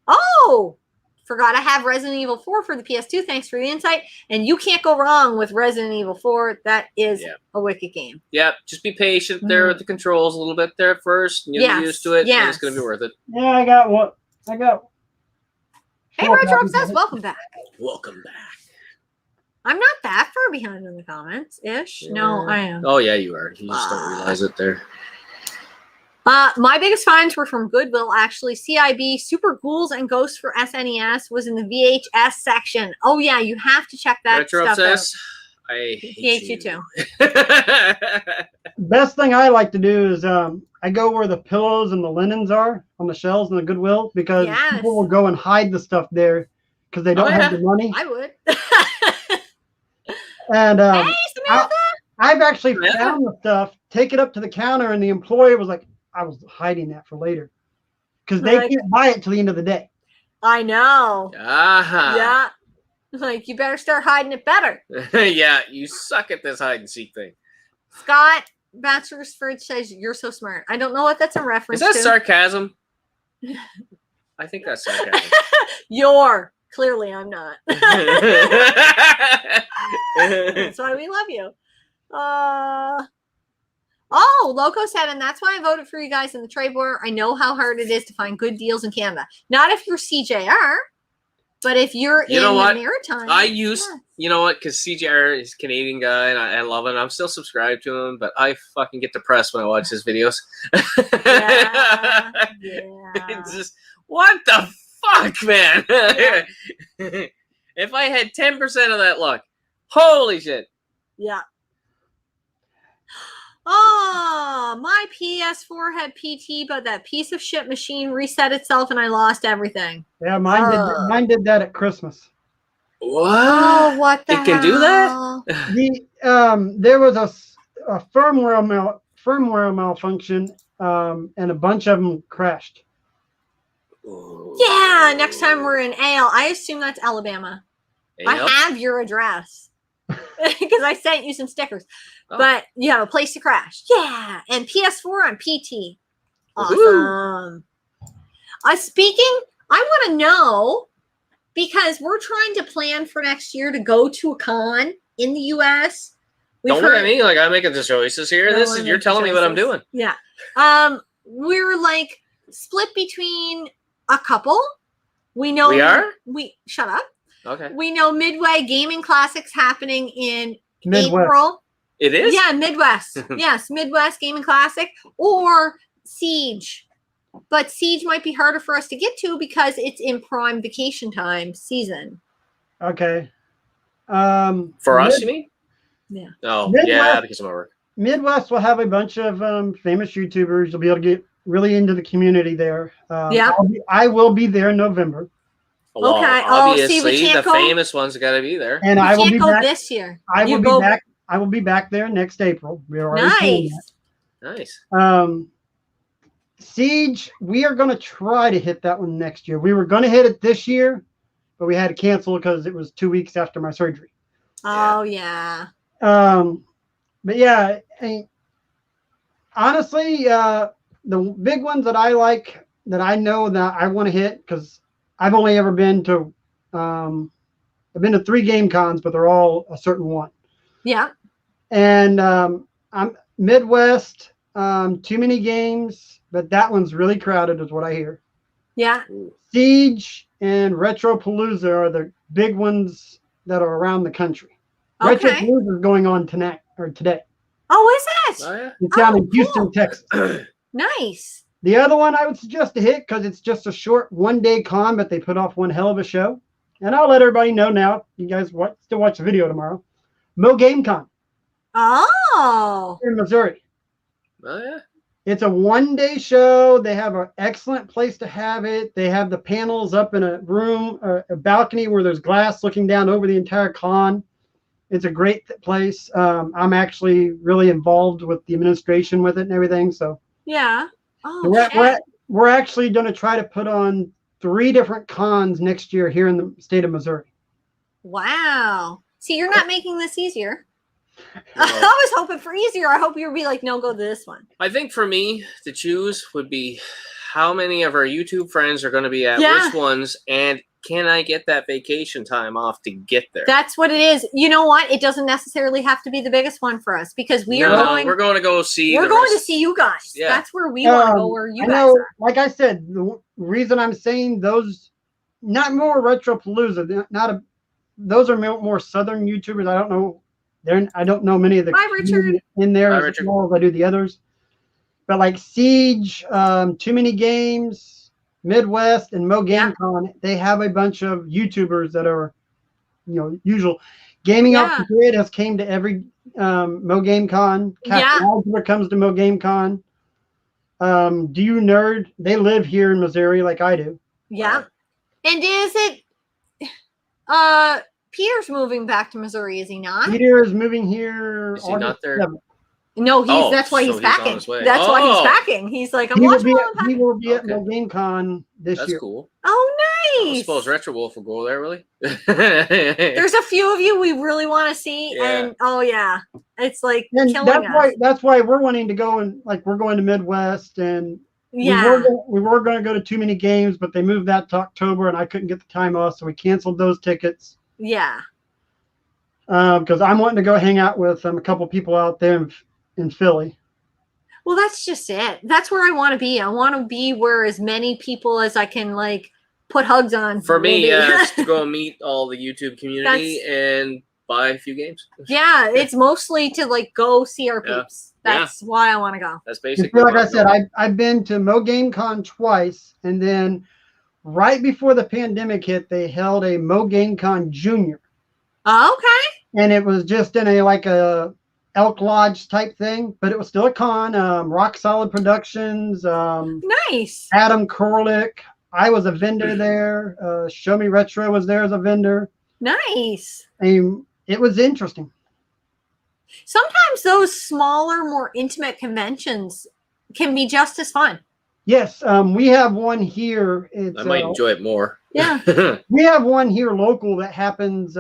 Oh, forgot I have Resident Evil 4 for the PS2. Thanks for the insight. And you can't go wrong with Resident Evil 4. That is a wicked game. Yeah, just be patient there with the controls a little bit there at first. And you'll get used to it. Yes. And it's going to be worth it. Yeah, I got what? Hey, Retro Obsessed, welcome back. Welcome back. I'm not that far behind in the comments, ish. Yeah. No, I am. Oh, yeah, you are. You just don't realize it there. My biggest finds were from Goodwill, actually. CIB, Super Ghouls and Ghosts for SNES was in the VHS section. Oh, yeah, you have to check that Retro stuff Obsessed, out. I hate you too. Best thing I like to do is I go where the pillows and the linens are on the shelves in the Goodwill because people will go and hide the stuff there because they don't have the money. I would. And hey, Samantha! I've actually found the stuff, take it up to the counter, and the employer was like, I was hiding that for later. Because they can't buy it till the end of the day. I know. Yeah. Like, you better start hiding it better. Yeah, you suck at this hide and seek thing. Scott, Bachelor's Fridge says, you're so smart. I don't know what that's a reference to. Is that sarcasm? I think that's sarcasm. You're. Clearly, I'm not. That's why we love you. Oh, Loco said, and that's why I voted for you guys in the trade war. I know how hard it is to find good deals in Canada. Not if you're CJR, but if you're in the Maritime. I used, you know what, because CJR is a Canadian guy, and I love it. I'm still subscribed to him, but I fucking get depressed when I watch his videos. Yeah. It's just, what the fuck, man? If I had 10% of that luck, holy shit. Yeah. Oh, my PS4 had PT, but that piece of shit machine reset itself and I lost everything. Yeah, mine did that at Christmas. What? Oh, what the hell? It can do that? There was a firmware malfunction, and a bunch of them crashed. Ooh. Yeah, next time we're in Ale. I assume that's Alabama. Ale? I have your address because I sent you some stickers. Oh. But you have a place to crash. Yeah, and PS4 on PT. Awesome. Speaking, I want to know, because we're trying to plan for next year to go to a con in the U.S. Don't look at me like I'm making the choices here. You're telling me what I'm doing. Yeah. We're like split between a couple. We know we are. Shut up. Okay. We know Midway Gaming Classics happening in Midwest. April. It is? Yeah, Midwest. Yes, Midwest Gaming Classic or Siege. But Siege might be harder for us to get to because it's in prime vacation time season. Okay. For us, you mean? Yeah. Oh, Midwest, yeah, because of my work. Midwest will have a bunch of famous YouTubers. You'll be able to get really into the community there. Yeah. I will be there in November. Well, okay. Obviously, the famous ones got to be there. And I will be back this year. I will be back. I will be back there next April. We're already Nice. Siege, we are going to try to hit that one next year. We were going to hit it this year, but we had to cancel because it was 2 weeks after my surgery. Oh, yeah. But yeah, honestly, the big ones that I like, that I know that I want to hit, because I've only ever been to, I've been to 3 game cons, but they're all a certain one. Yeah. And I'm Midwest, too many games, but that one's really crowded is what I hear. Yeah. Siege and Retropalooza are the big ones that are around the country. Okay. Retropalooza is going on tonight or today. Oh, is it? Oh, yeah. It's down in Houston, Texas. Nice. The other one I would suggest to hit, because it's just a short 1-day con, but they put off one hell of a show. And I'll let everybody know now. You guys still watch the video tomorrow. Mo Game Con. Oh. In Missouri. Oh, yeah. It's a 1-day show. They have an excellent place to have it. They have the panels up in a room, a balcony where there's glass looking down over the entire con. It's a great place. I'm actually really involved with the administration with it and everything. So yeah. Oh, we're actually going to try to put on 3 different cons next year here in the state of Missouri. Wow. See, you're not making this easier. I was hoping for easier. I hope you'd be like, no, go to this one. I think for me to choose would be how many of our YouTube friends are going to be at which ones, and can I get that vacation time off to get there? That's what it is. You know what? It doesn't necessarily have to be the biggest one for us, because we're going to go see. We're going to see you guys. Yeah. That's where we want to go. Where you guys are. Like I said, the reason I'm saying those, not more Retropalooza, those are more Southern YouTubers. I don't know. I don't know many of the in there as well as I do the others. But like Siege, Too Many Games, Midwest, and Mo Game Con, they have a bunch of YouTubers that are, usual. Gaming Off the Grid has came to every Mo Game Con. Captain Algebra comes to Mo Game Con. Do You Nerd? They live here in Missouri like I do. Yeah. And is it Peter's moving back to Missouri, is he not? Peter is moving here. Is he not there? 7th. No, that's why he's packing. That's why he's packing. He's like, he will be at Mo Game Con this year. That's cool. Oh, nice. I suppose Retro Wolf will go there, really. There's a few of you we really want to see, and it's like killing us. That's why we're wanting to go, and like we're going to Midwest, and we were going to go to Too Many Games, but they moved that to October, and I couldn't get the time off, so we canceled those tickets. Yeah. Because I'm wanting to go hang out with a couple people out there in Philly. Well, that's just it. That's where I want to be. I want to be where as many people as I can like put hugs on. For me, it's to go meet all the YouTube community and buy a few games. Yeah, it's mostly to like go see our peeps. That's why I want to go. That's basically. Like I said, I've been to Mo Game Con twice, and then right before the pandemic hit, they held a Mo Game Con Junior. Oh, okay. And it was just in a Elk Lodge type thing, but it was still a con. Rock Solid Productions. Nice. Adam Korlick. I was a vendor there. Show Me Retro was there as a vendor. Nice. It was interesting. Sometimes those smaller, more intimate conventions can be just as fun. Yes, we have one here. It's I might enjoy it more. Yeah. we have one here local that happens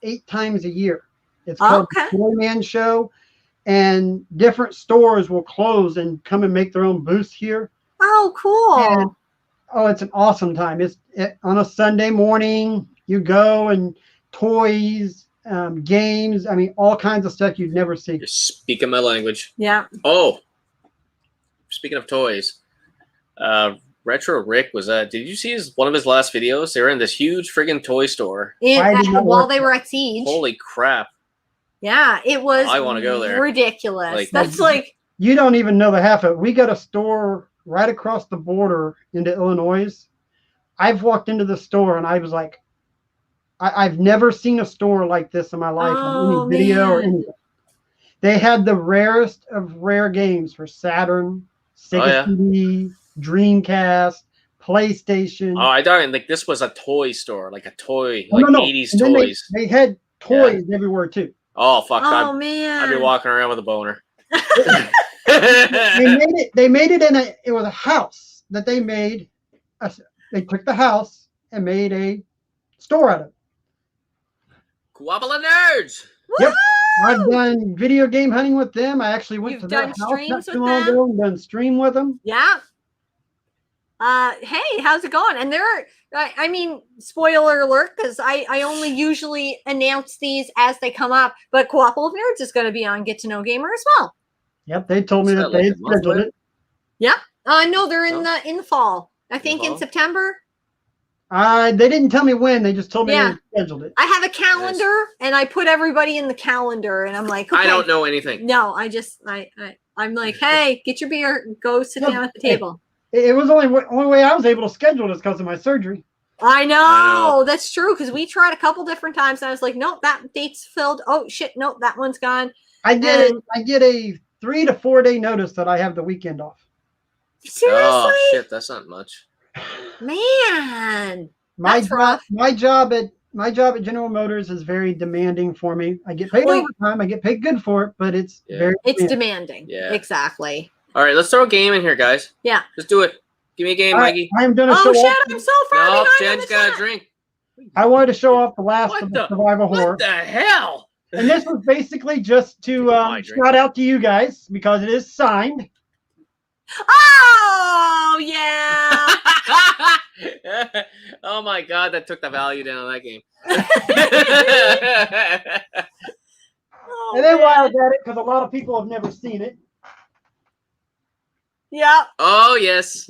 8 times a year. It's called the Toy Man Show, and different stores will close and come and make their own booths here. Oh, cool. And, it's an awesome time. On a Sunday morning, you go and toys, games, I mean, all kinds of stuff you'd never see. You're speaking my language. Yeah. Oh, speaking of toys, Retro Rick was did you see one of his last videos? They were in this huge friggin' toy store. While they were at Siege. Holy crap. Yeah, it was I want to go there. Ridiculous. That's like... You don't even know the half of it. We got a store right across the border into Illinois. I've walked into the store and I was like, I've never seen a store like this in my life. Oh, any video man. or anything. They had the rarest of rare games for Saturn, Sega CD, Dreamcast, PlayStation. Oh, I thought like this was a toy store, like a toy, like 80s toys. They had toys everywhere too. Oh fuck! Oh man! I'd be walking around with a boner. They made it in it was a house that they made. They took the house and made a store out of it. Quabbla nerds. Yep. I've done video game hunting with them. I actually went to their house not too long ago and done stream with them. Yeah. Hey, how's it going? And I mean, spoiler alert, because I only usually announce these as they come up, but Cooperative of Nerds is going to be on Get to Know Gamer as well. Yep, they told me that they had scheduled it. Yeah. No, they're in the fall. I think in September. They didn't tell me when. They just told me they scheduled it. I have a calendar, and I put everybody in the calendar, and I'm like, okay. I don't know anything. No, I'm like, hey, get your beer, go sit down at the table. It was only way I was able to schedule it is because of my surgery. I know. That's true, because we tried a couple different times, and I was like, nope, that date's filled. Oh shit, nope, that one's gone. I get a 3 to 4 day notice that I have the weekend off. Seriously? Oh shit, that's not much. Man, my job at General Motors is very demanding for me. I get paid overtime. I get paid good for it, but it's very demanding. Yeah, exactly. All right, let's throw a game in here, guys. Yeah, just do it. Give me a game, Mikey. I'm gonna show off. I'm so far behind. Jen's got a drink. I wanted to show off the last of the survival horror. What the hell? And this was basically just to shout out to you guys because it is signed. Oh yeah! Oh my god, that took the value down on that game. And then while I was at it, because a lot of people have never seen it. Yeah. Oh yes,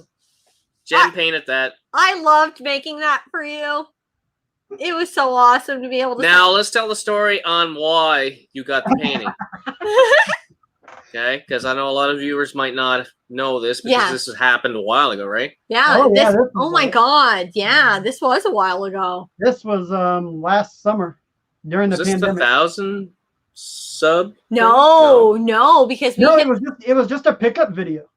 Jen painted that. I loved making that for you. It was so awesome to be able to. Now let's tell the story on why you got the painting. Okay, because I know a lot of viewers might not know this because this has happened a while ago, right? Yeah. Oh my god! Yeah, this was a while ago. This was last summer during the pandemic. This 1,000 sub? No, because it was just a pickup video.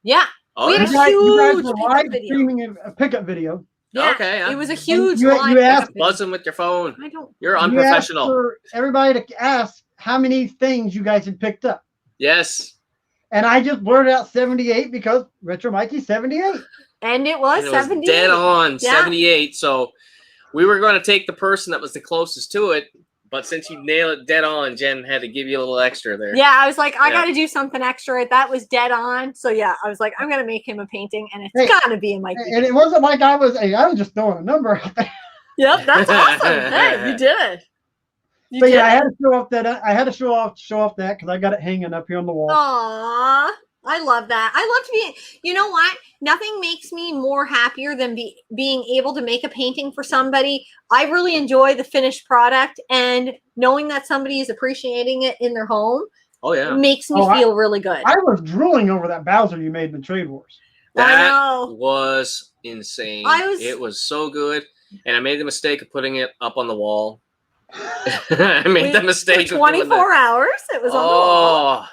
Yeah, we had a huge live streaming a pickup video. Yeah, okay, it was a huge. You asked buzzing with your phone. I don't. You're unprofessional. For everybody to ask how many things you guys had picked up. Yes. And I just blurted out 78 because Retro Mikey 78. And it was 78. Dead on 78. So we were going to take the person that was the closest to it, but since you nailed it dead on, Jen had to give you a little extra there. Yeah, I was like, I got to do something extra. That was dead on. So yeah, I was like, I'm going to make him a painting, and it's got to be a Mikey. And it wasn't like I was just throwing a number out there. Yep, that's awesome. Hey, you did it. But yeah, I had to show off that. I had to show off that because I got it hanging up here on the wall. Aww, I love that. I love to be. You know what? Nothing makes me more happier than being able to make a painting for somebody. I really enjoy the finished product, and knowing that somebody is appreciating it in their home. Oh yeah, makes me feel really good. I was drooling over that Bowser you made in the Trade Wars. That was insane. It was so good, and I made the mistake of putting it up on the wall. I made the mistake for 24 hours. It was on the wall.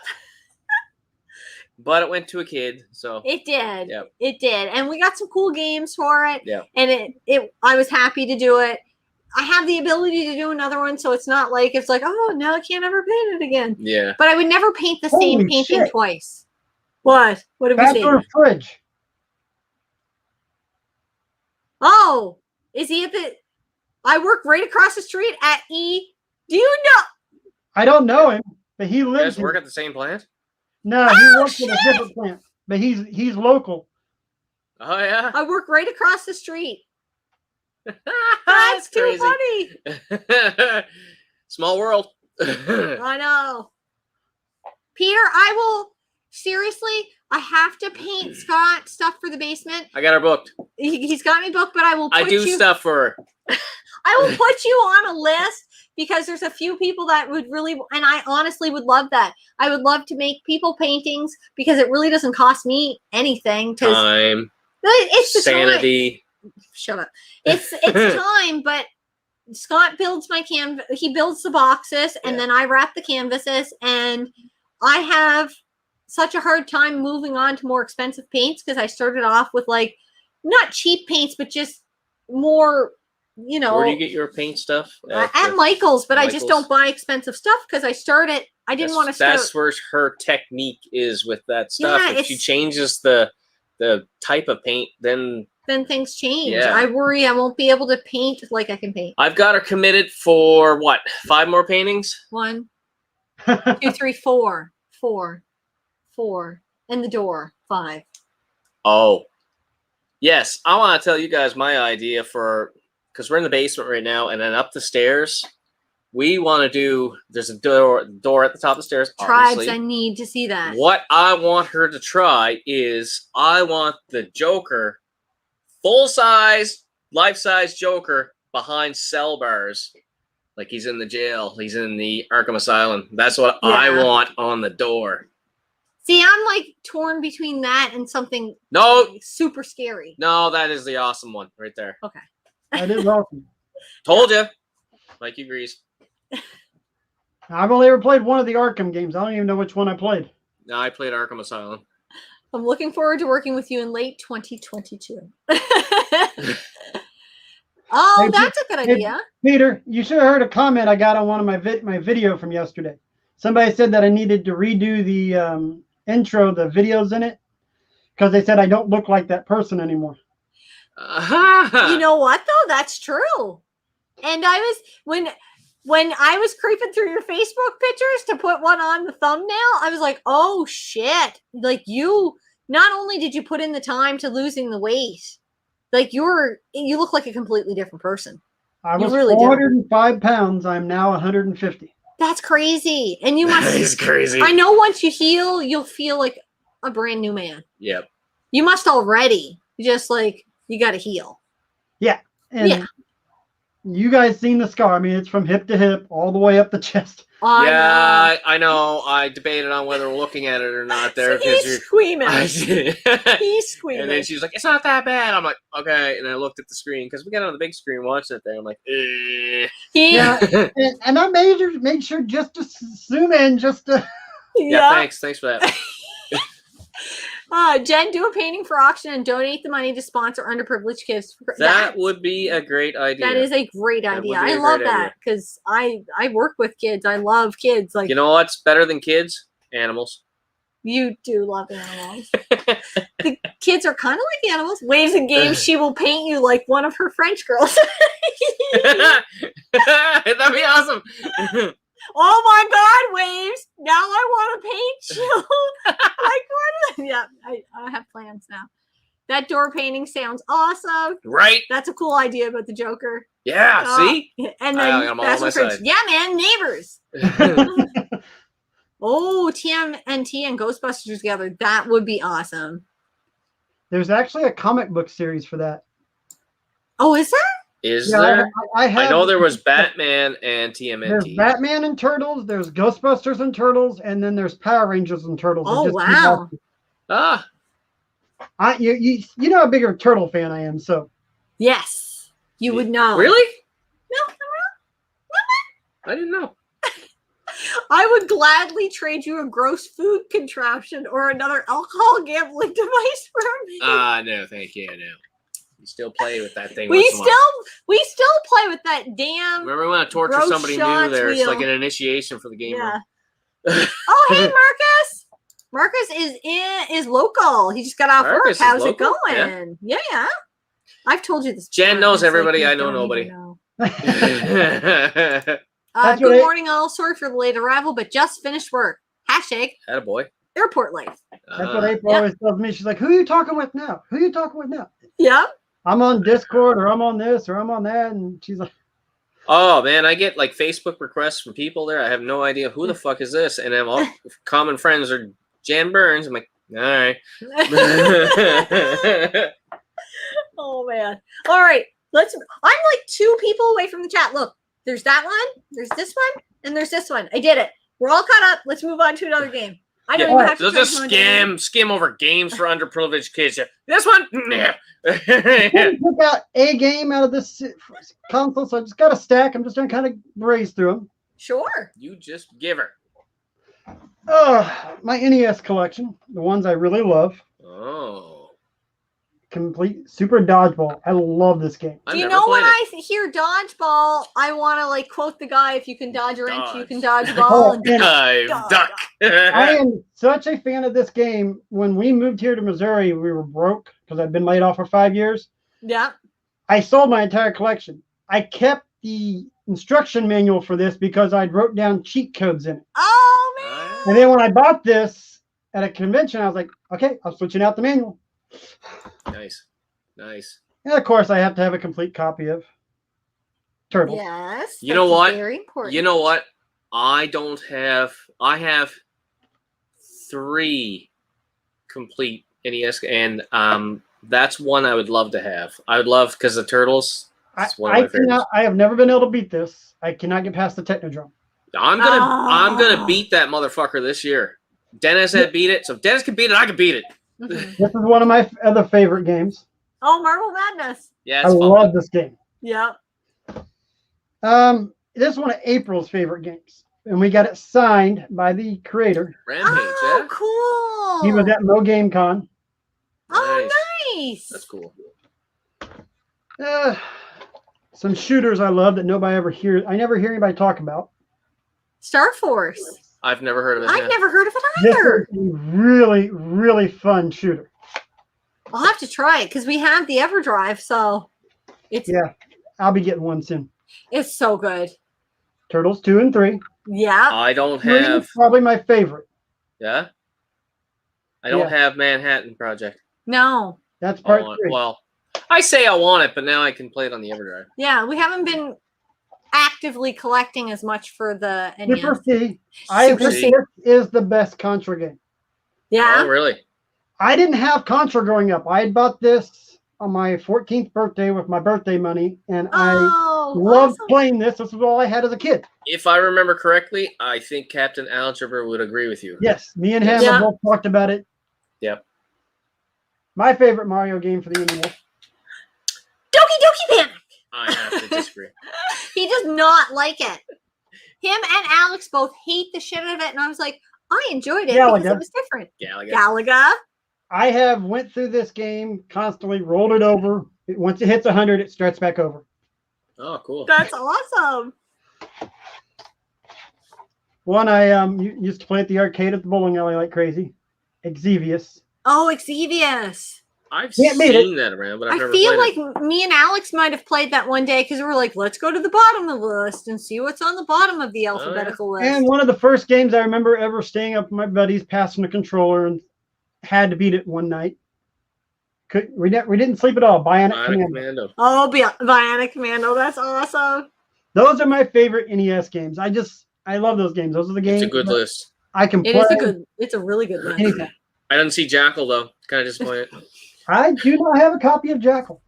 But it went to a kid, so it did. Yep. It did, and we got some cool games for it. Yeah, and I was happy to do it. I have the ability to do another one, so it's not like it's like, oh, now I can't ever paint it again. Yeah, but I would never paint the same painting twice. What? What did we see? Bathroom fridge. Oh, is he at the? I work right across the street at E. Do you know? I don't know him, but he You lives guys work here. at the same plant? No, he works at a different plant, but he's local. Oh yeah. I work right across the street. That's too crazy. funny. Small world. I know. Peter, I will seriously. I have to paint Scott stuff for the basement. I got her booked. He's got me booked, but I will. I do stuff for her. I will put you on a list because there's a few people that would really, and I honestly would love that. I would love to make people paintings because it really doesn't cost me anything. Time. It's the sanity. Time. Shut up. It's time, but Scott builds my canvas. He builds the boxes, and then I wrap the canvases, and I have such a hard time moving on to more expensive paints because I started off with like not cheap paints, but just more, you know. Where do you get your paint stuff? At Michael's, but I just don't buy expensive stuff because I started. I didn't want to start. That's where her technique is with that stuff. Yeah, if she changes the type of paint, then things change. Yeah. I worry I won't be able to paint like I can paint. I've got her committed for what? 5 more paintings? 1, 2, 3, 4. 4. And the door. 5. Oh. Yes. I want to tell you guys my idea for, because we're in the basement right now, and then up the stairs, we want to do, there's a door at the top of the stairs. Tribes, obviously. I need to see that. What I want her to try is I want the Joker, full-size, life-size Joker behind cell bars. Like he's in the jail. He's in the Arkham Asylum. That's what I want on the door. See, I'm like torn between that and something super scary. No, that is the awesome one right there. Okay. That is awesome. Told you. Mikey agrees. I've only ever played one of the Arkham games. I don't even know which one I played. No, I played Arkham Asylum. I'm looking forward to working with you in late 2022. Oh, that's a good idea. Peter, you should have heard a comment I got on one of my video from yesterday. Somebody said that I needed to redo the intro, the videos in it, because they said I don't look like that person anymore. You know what, though? That's true. And I was, when I was creeping through your Facebook pictures to put one on the thumbnail, I was like, oh, shit. Like, you, not only did you put in the time to losing the weight, like, you look like a completely different person. I was really 405 pounds. I'm now 150. That's crazy. And you must. That is crazy. I know once you heal, you'll feel like a brand new man. Yep. You must already. Just like, you got to heal. Yeah. And you guys seen the scar. I mean, it's from hip to hip, all the way up the chest. I know. I debated on whether we're looking at it or not there. So he's squeamish. He's squeamish. And then she was like, it's not that bad. I'm like, okay. And I looked at the screen because we got it on the big screen watching it there. I'm like, Yeah. And I made sure just to zoom in just to. Yeah, thanks. Thanks for that. Jen, do a painting for auction and donate the money to sponsor underprivileged kids. That would be a great idea. That is a great idea. I love that because I work with kids. I love kids. Like, you know what's better than kids? Animals. You do love animals. The kids are kind of like animals. Waves and games. She will paint you like one of her French girls. That'd be awesome. Oh my God, Waves! Now I want to paint you. Like what? Yeah, I have plans now. That door painting sounds awesome. Right? That's a cool idea about the Joker. Yeah. See? And then that's what French. Yeah, man, neighbors. Oh, TMNT and Ghostbusters together. That would be awesome. There's actually a comic book series for that. Oh, is there? Is there? I know there was Batman and TMNT. There's Batman and Turtles, there's Ghostbusters and Turtles, and then there's Power Rangers and Turtles. Oh, wow. You know how big a turtle fan I am, so. Yes. You would know. Really? No. I didn't know. I would gladly trade you a gross food contraption or another alcohol gambling device for me. No, thank you. No. You still play with that thing. We still play with that damn. Remember when I torture somebody new there? It's like an initiation for the gamer. Yeah. Oh, hey, Marcus. Marcus is local. He just got off work. How's it going? Yeah. I've told you this. Jen before, knows and it's everybody. you I know don't nobody. even know. That's Good what morning, all. Sorry for the late arrival, but just finished work. Hashtag Attaboy. airport life. That's what April always tells me. She's like, "Who are you talking with now? Who are you talking with now?" Yeah. I'm on Discord, or I'm on this, or I'm on that, and she's like, Oh man, I get like Facebook requests from people there. I have no idea who the fuck is this, and I'm all common friends are Jan Burns. I'm like, all right. Oh man. All right. I'm like 2 people away from the chat. Look, there's that one, there's this one, and there's this one. I did it. We're all caught up. Let's move on to another game. I don't even have to just skim over games for underprivileged kids. This one, I took out a game out of this console, so I just got a stack. I'm just gonna kind of braze through them. Sure. You just give her. My NES collection, the ones I really love. Oh. Complete Super Dodgeball. I love this game. Do you know when I hear dodgeball, I want to like quote the guy, if you can dodge a wrench, you can dodge a ball. And dive, duck. I am such a fan of this game. When we moved here to Missouri, we were broke because I'd been laid off for 5 years. Yeah. I sold my entire collection. I kept the instruction manual for this because I'd wrote down cheat codes in it. Oh, man. And then when I bought this at a convention, I was like, okay, I'm switching out the manual. Nice. And of course, I have to have a complete copy of Turtles. Yes. You know what? Very important. You know what? I have 3 complete NES, and that's one I would love to have. I would love, because the Turtles. It's one of my favorites. I have never been able to beat this. I cannot get past the Technodrome. I'm gonna beat that motherfucker this year. Dennis had beat it, so if Dennis can beat it, I can beat it. This is one of my other favorite games. Oh, Marble Madness. Yeah, I love this game. Yeah. This is one of April's favorite games, and we got it signed by the creator. Rampage. Oh, cool. He was at Mo Game Con. Oh, nice. That's cool. Some shooters I love that nobody ever hears. I never hear anybody talk about. Star Force. I've never heard of it. I've never heard of it This either. is a really, really fun shooter. I'll have to try it because we have the EverDrive, so it's I'll be getting one soon. It's so good. Turtles 2 and 3. Yeah. I don't 3 have. is probably my favorite. Yeah. I don't have Manhattan Project. No. That's part 3. Well, I say I want it, but now I can play it on the EverDrive. Yeah, we haven't been actively collecting as much for the NES. Super C. I think this is the best Contra game. Yeah. Oh, really? I didn't have Contra growing up. I had bought this on my 14th birthday with my birthday money, and I loved playing this. This was all I had as a kid. If I remember correctly, I think Captain Algebra would agree with you. Yes, me and him have both talked about it. Yep. My favorite Mario game for the NES. Doki Doki Panic. I have to disagree. He does not like it. Him and Alex both hate the shit out of it, and I was like, I enjoyed it because it was different. Galaga. I have went through this game constantly, rolled it over. Once it hits 100, it starts back over. Oh, cool. That's awesome. One I used to play at the arcade at the bowling alley like crazy. Exevious. Oh, Exevious. I've seen that around, but I've never feel played like me and Alex might have played that one day because we were like, let's go to the bottom of the list and see what's on the bottom of the alphabetical list. And one of the first games I remember ever staying up with my buddies, passing the controller, and had to beat it one night. We didn't sleep at all. Bionic Commando. Oh, Bionic Commando. That's awesome. Those are my favorite NES games. I love those games. Those are the games. It's a good list. I can play. It's a really good list. Anytime. I didn't see Jackal though. Kind of disappointed. I do not have a copy of Jackal.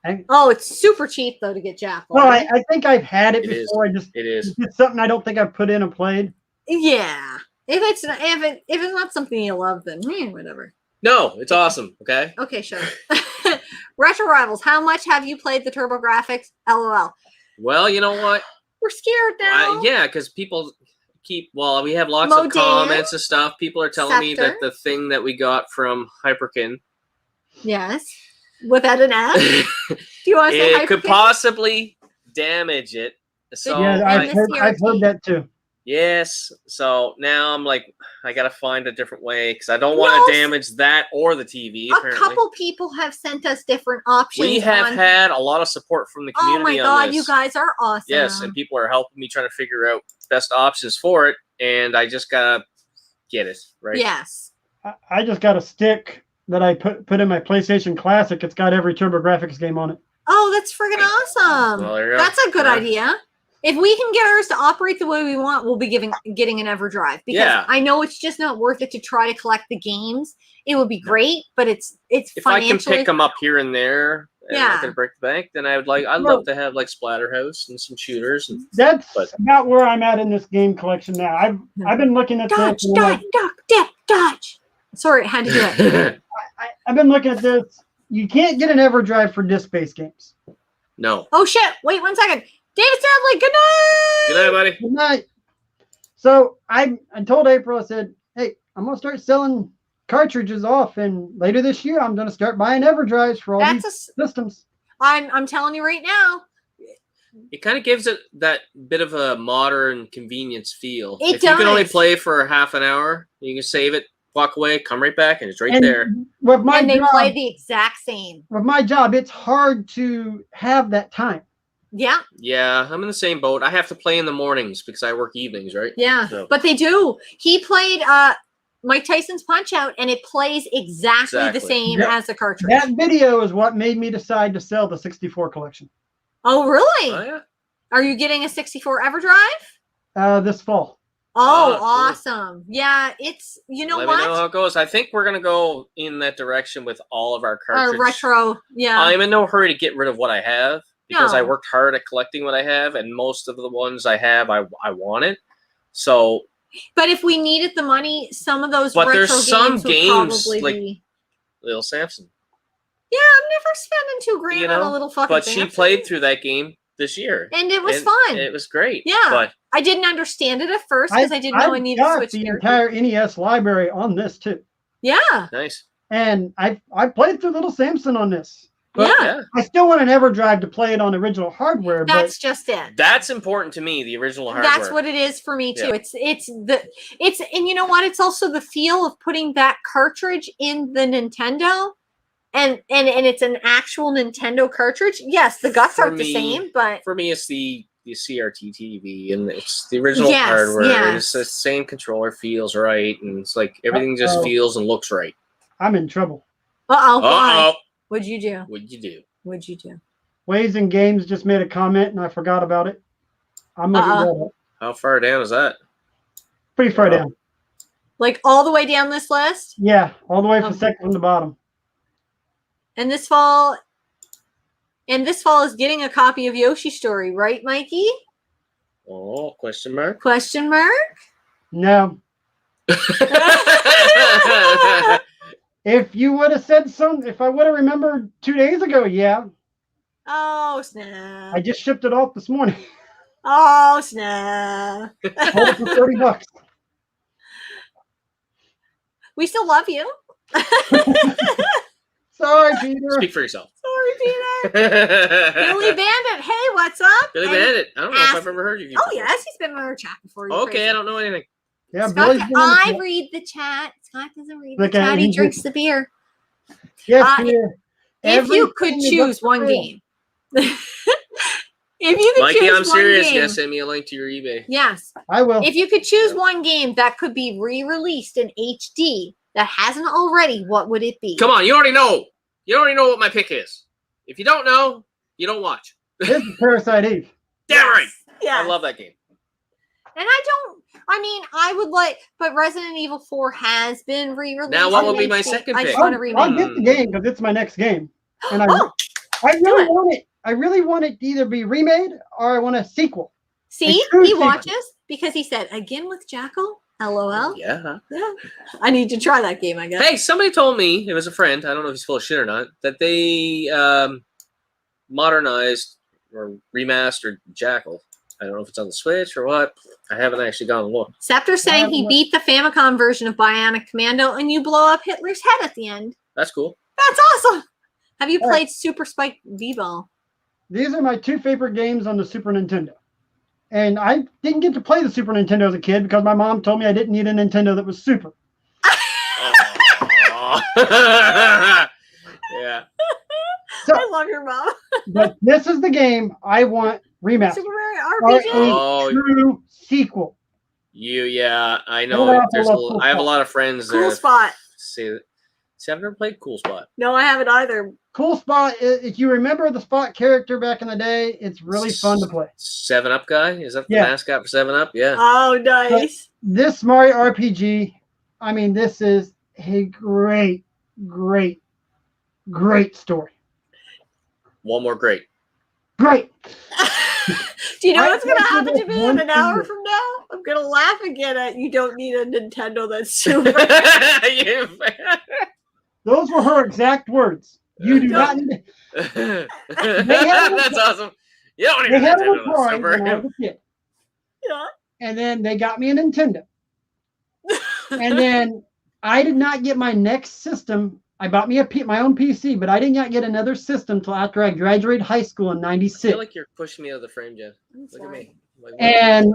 It's super cheap though to get Jackal. No, I think I've had it before. It is. It's something I don't think I've put in and played. Yeah. If it's not something you love, then whatever. No, it's awesome. Okay. Okay, sure. Retro Rivals. How much have you played the TurboGrafx? LOL. Well, you know what? We're scared now. Yeah, because people we have lots of comments and stuff. People are telling me that the thing that we got from Hyperkin. Yes. Without an F? Do you want to say it could possibly damage it. So yeah, I've heard that too. Yes. So now I'm like, I gotta find a different way because I don't want to damage that or the TV. A couple people have sent us different options. We have had a lot of support from the community. Oh my god, you guys are awesome. Yes, and people are helping me trying to figure out best options for it, and I just gotta get it right. Yes. I just got a stick that I put in my PlayStation Classic. It's got every TurboGrafx game on it. Oh, that's friggin' awesome. Well, there you go. That's a good idea. If we can get ours to operate the way we want, we'll be getting an EverDrive. Because I know it's just not worth it to try to collect the games. It would be great, but it's if financially... I can pick them up here and there and I can break the bank, then I'd love to have like Splatterhouse and some shooters. And, that's about where I'm at in this game collection now. I've been looking at dodge. Sorry, I had to do it. I've been looking at this. You can't get an EverDrive for disc-based games. No. Oh shit! Wait 1 second. David Sadley, good night! Good night, buddy. Good night. So I told April, I said, hey, I'm going to start selling cartridges off, and later this year, I'm going to start buying EverDrives for all these systems. I'm telling you right now. It kind of gives it that bit of a modern convenience feel. If you can only play for half an hour, you can save it, walk away, come right back, and it's right there. And they play the exact same. With my job, it's hard to have that time. Yeah. Yeah, I'm in the same boat. I have to play in the mornings because I work evenings, right? Yeah, but they do. He played Mike Tyson's Punch-Out, and it plays exactly the same as the cartridge. That video is what made me decide to sell the 64 collection. Oh, really? Oh, yeah. Are you getting a 64 EverDrive? This fall. Oh, awesome. Cool. Yeah, it's, you know Let what? me know how it goes. I think we're going to go in that direction with all of our cartridges. Retro, yeah. I'm in no hurry to get rid of what I have. Because I worked hard at collecting what I have, and most of the ones I have, I wanted. So, but if we needed the money, some of those retro there's some games would like be... Little Samson. Yeah, I'm never spending $2 grand on a little fucking. But she played through that game this year, and it was fun. It was great. Yeah, but I didn't understand it at first because I didn't know I needed to switch. The entire NES library on this too. Yeah, nice. And I played through Little Samson on this. But yeah, I still want an EverDrive to play it on original hardware. That's just it. That's important to me. The original hardware. That's what it is for me too. Yeah. It's and you know what? It's also the feel of putting that cartridge in the Nintendo, and it's an actual Nintendo cartridge. Yes, the guts aren't the same, but for me, it's the CRT TV, and it's the original hardware. Yes. It's the same controller, feels right, and it's like everything just feels and looks right. I'm in trouble. Why? What'd you do? What'd you do? Ways and Games just made a comment and I forgot about it. I'm looking that up. How far down is that? Pretty far down. Like all the way down this list? Yeah, all the way from second from the bottom. And this fall is getting a copy of Yoshi's Story, right, Mikey? Oh, question mark? Question mark? No. If you would have said something, if I would have remembered 2 days ago, yeah. Oh, snap. I just shipped it off this morning. Oh, snap. Hold it for $30. We still love you. Sorry, Peter. Speak for yourself. Sorry, Peter. Billy Bandit, hey, what's up? Billy Bandit. I don't know if I've ever heard of you. Oh, yes, he's been on our chat before. Okay, I don't know anything. Yeah, Scott, I read the chat. Scott doesn't read the chat. He drinks the beer. Yes, Peter. If you could choose one game. If you could Mikey, choose I'm serious. Game, yeah, send me a link to your eBay. Yes. I will. If you could choose one game that could be re-released in HD that hasn't already, what would it be? Come on, you already know. You already know what my pick is. If you don't know, you don't watch. This is Parasite Eve. Damn right. Yeah. I love that game. And I would like, but Resident Evil 4 has been re-released. Now, what will be my second pick? I just want to remake I'll get the game because it's my next game. And I really want it. I really want it to either be remade or I want a sequel. See, he watches because he said, again with Jackal? LOL. Yeah. I need to try that game, I guess. Hey, somebody told me, it was a friend, I don't know if he's full of shit or not, that they modernized or remastered Jackal. I don't know if it's on the Switch or what. I haven't actually gone and looked. Scepter's saying he beat the Famicom version of Bionic Commando and you blow up Hitler's head at the end. That's cool. That's awesome. Have you played Super Spike V-Ball? These are my two favorite games on the Super Nintendo. And I didn't get to play the Super Nintendo as a kid because my mom told me I didn't need a Nintendo that was super. Yeah. So, I love your mom. but this is the game I want remastered. Super Mario RPG. Oh. True sequel. I know. I have a lot of friends Cool that Spot. say that. See, I've never played Cool Spot. No, I haven't either. Cool Spot. If you remember the Spot character back in the day, it's really fun to play. 7-Up guy? Is that the mascot for 7-Up? Yeah. Oh, nice. But this Mario RPG, I mean, this is a great, great, great story. One more great. Great. Do you know what's going to happen to me in an hour from now? I'm going to laugh again at you don't need a Nintendo that's super. Those were her exact words. You do not need That's awesome. You don't need a Nintendo that's super. when I was a kid. Yeah. And then they got me a Nintendo. And then I did not get my next system. I bought me my own PC, but I did not get another system until after I graduated high school in '96. I feel like you're pushing me out of the frame, Jen. Look at me. Like, and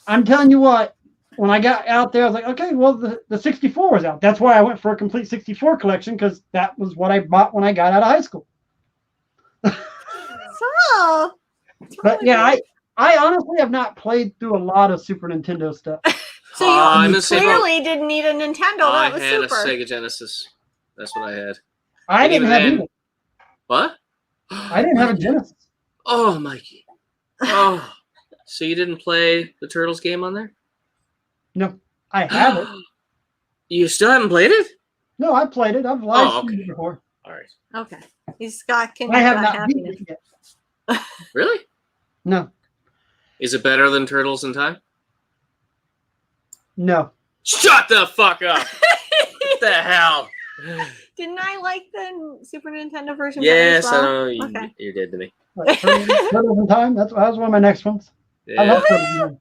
I'm telling you what, when I got out there, I was like, okay, well, the 64 was out. That's why I went for a complete 64 collection, because that was what I bought when I got out of high school. But yeah, I honestly have not played through a lot of Super Nintendo stuff. So you clearly didn't need a Nintendo. That was super. I had a Sega Genesis. That's what I had. I didn't have either. What? I didn't have a Genesis. Oh, Mikey. Oh. So you didn't play the Turtles game on there? No, I haven't. You still haven't played it? No, I played it. I've live streamed it before. All right. Okay. He's got I have not beaten it yet. Really? No. Is it better than Turtles in Time? No. Shut the fuck up! What the hell? Didn't I like the Super Nintendo version? Yes, well? I know. Okay. You're dead to me. Turtles in Time? That was one of my next ones. Yeah. I love Turtles in Time.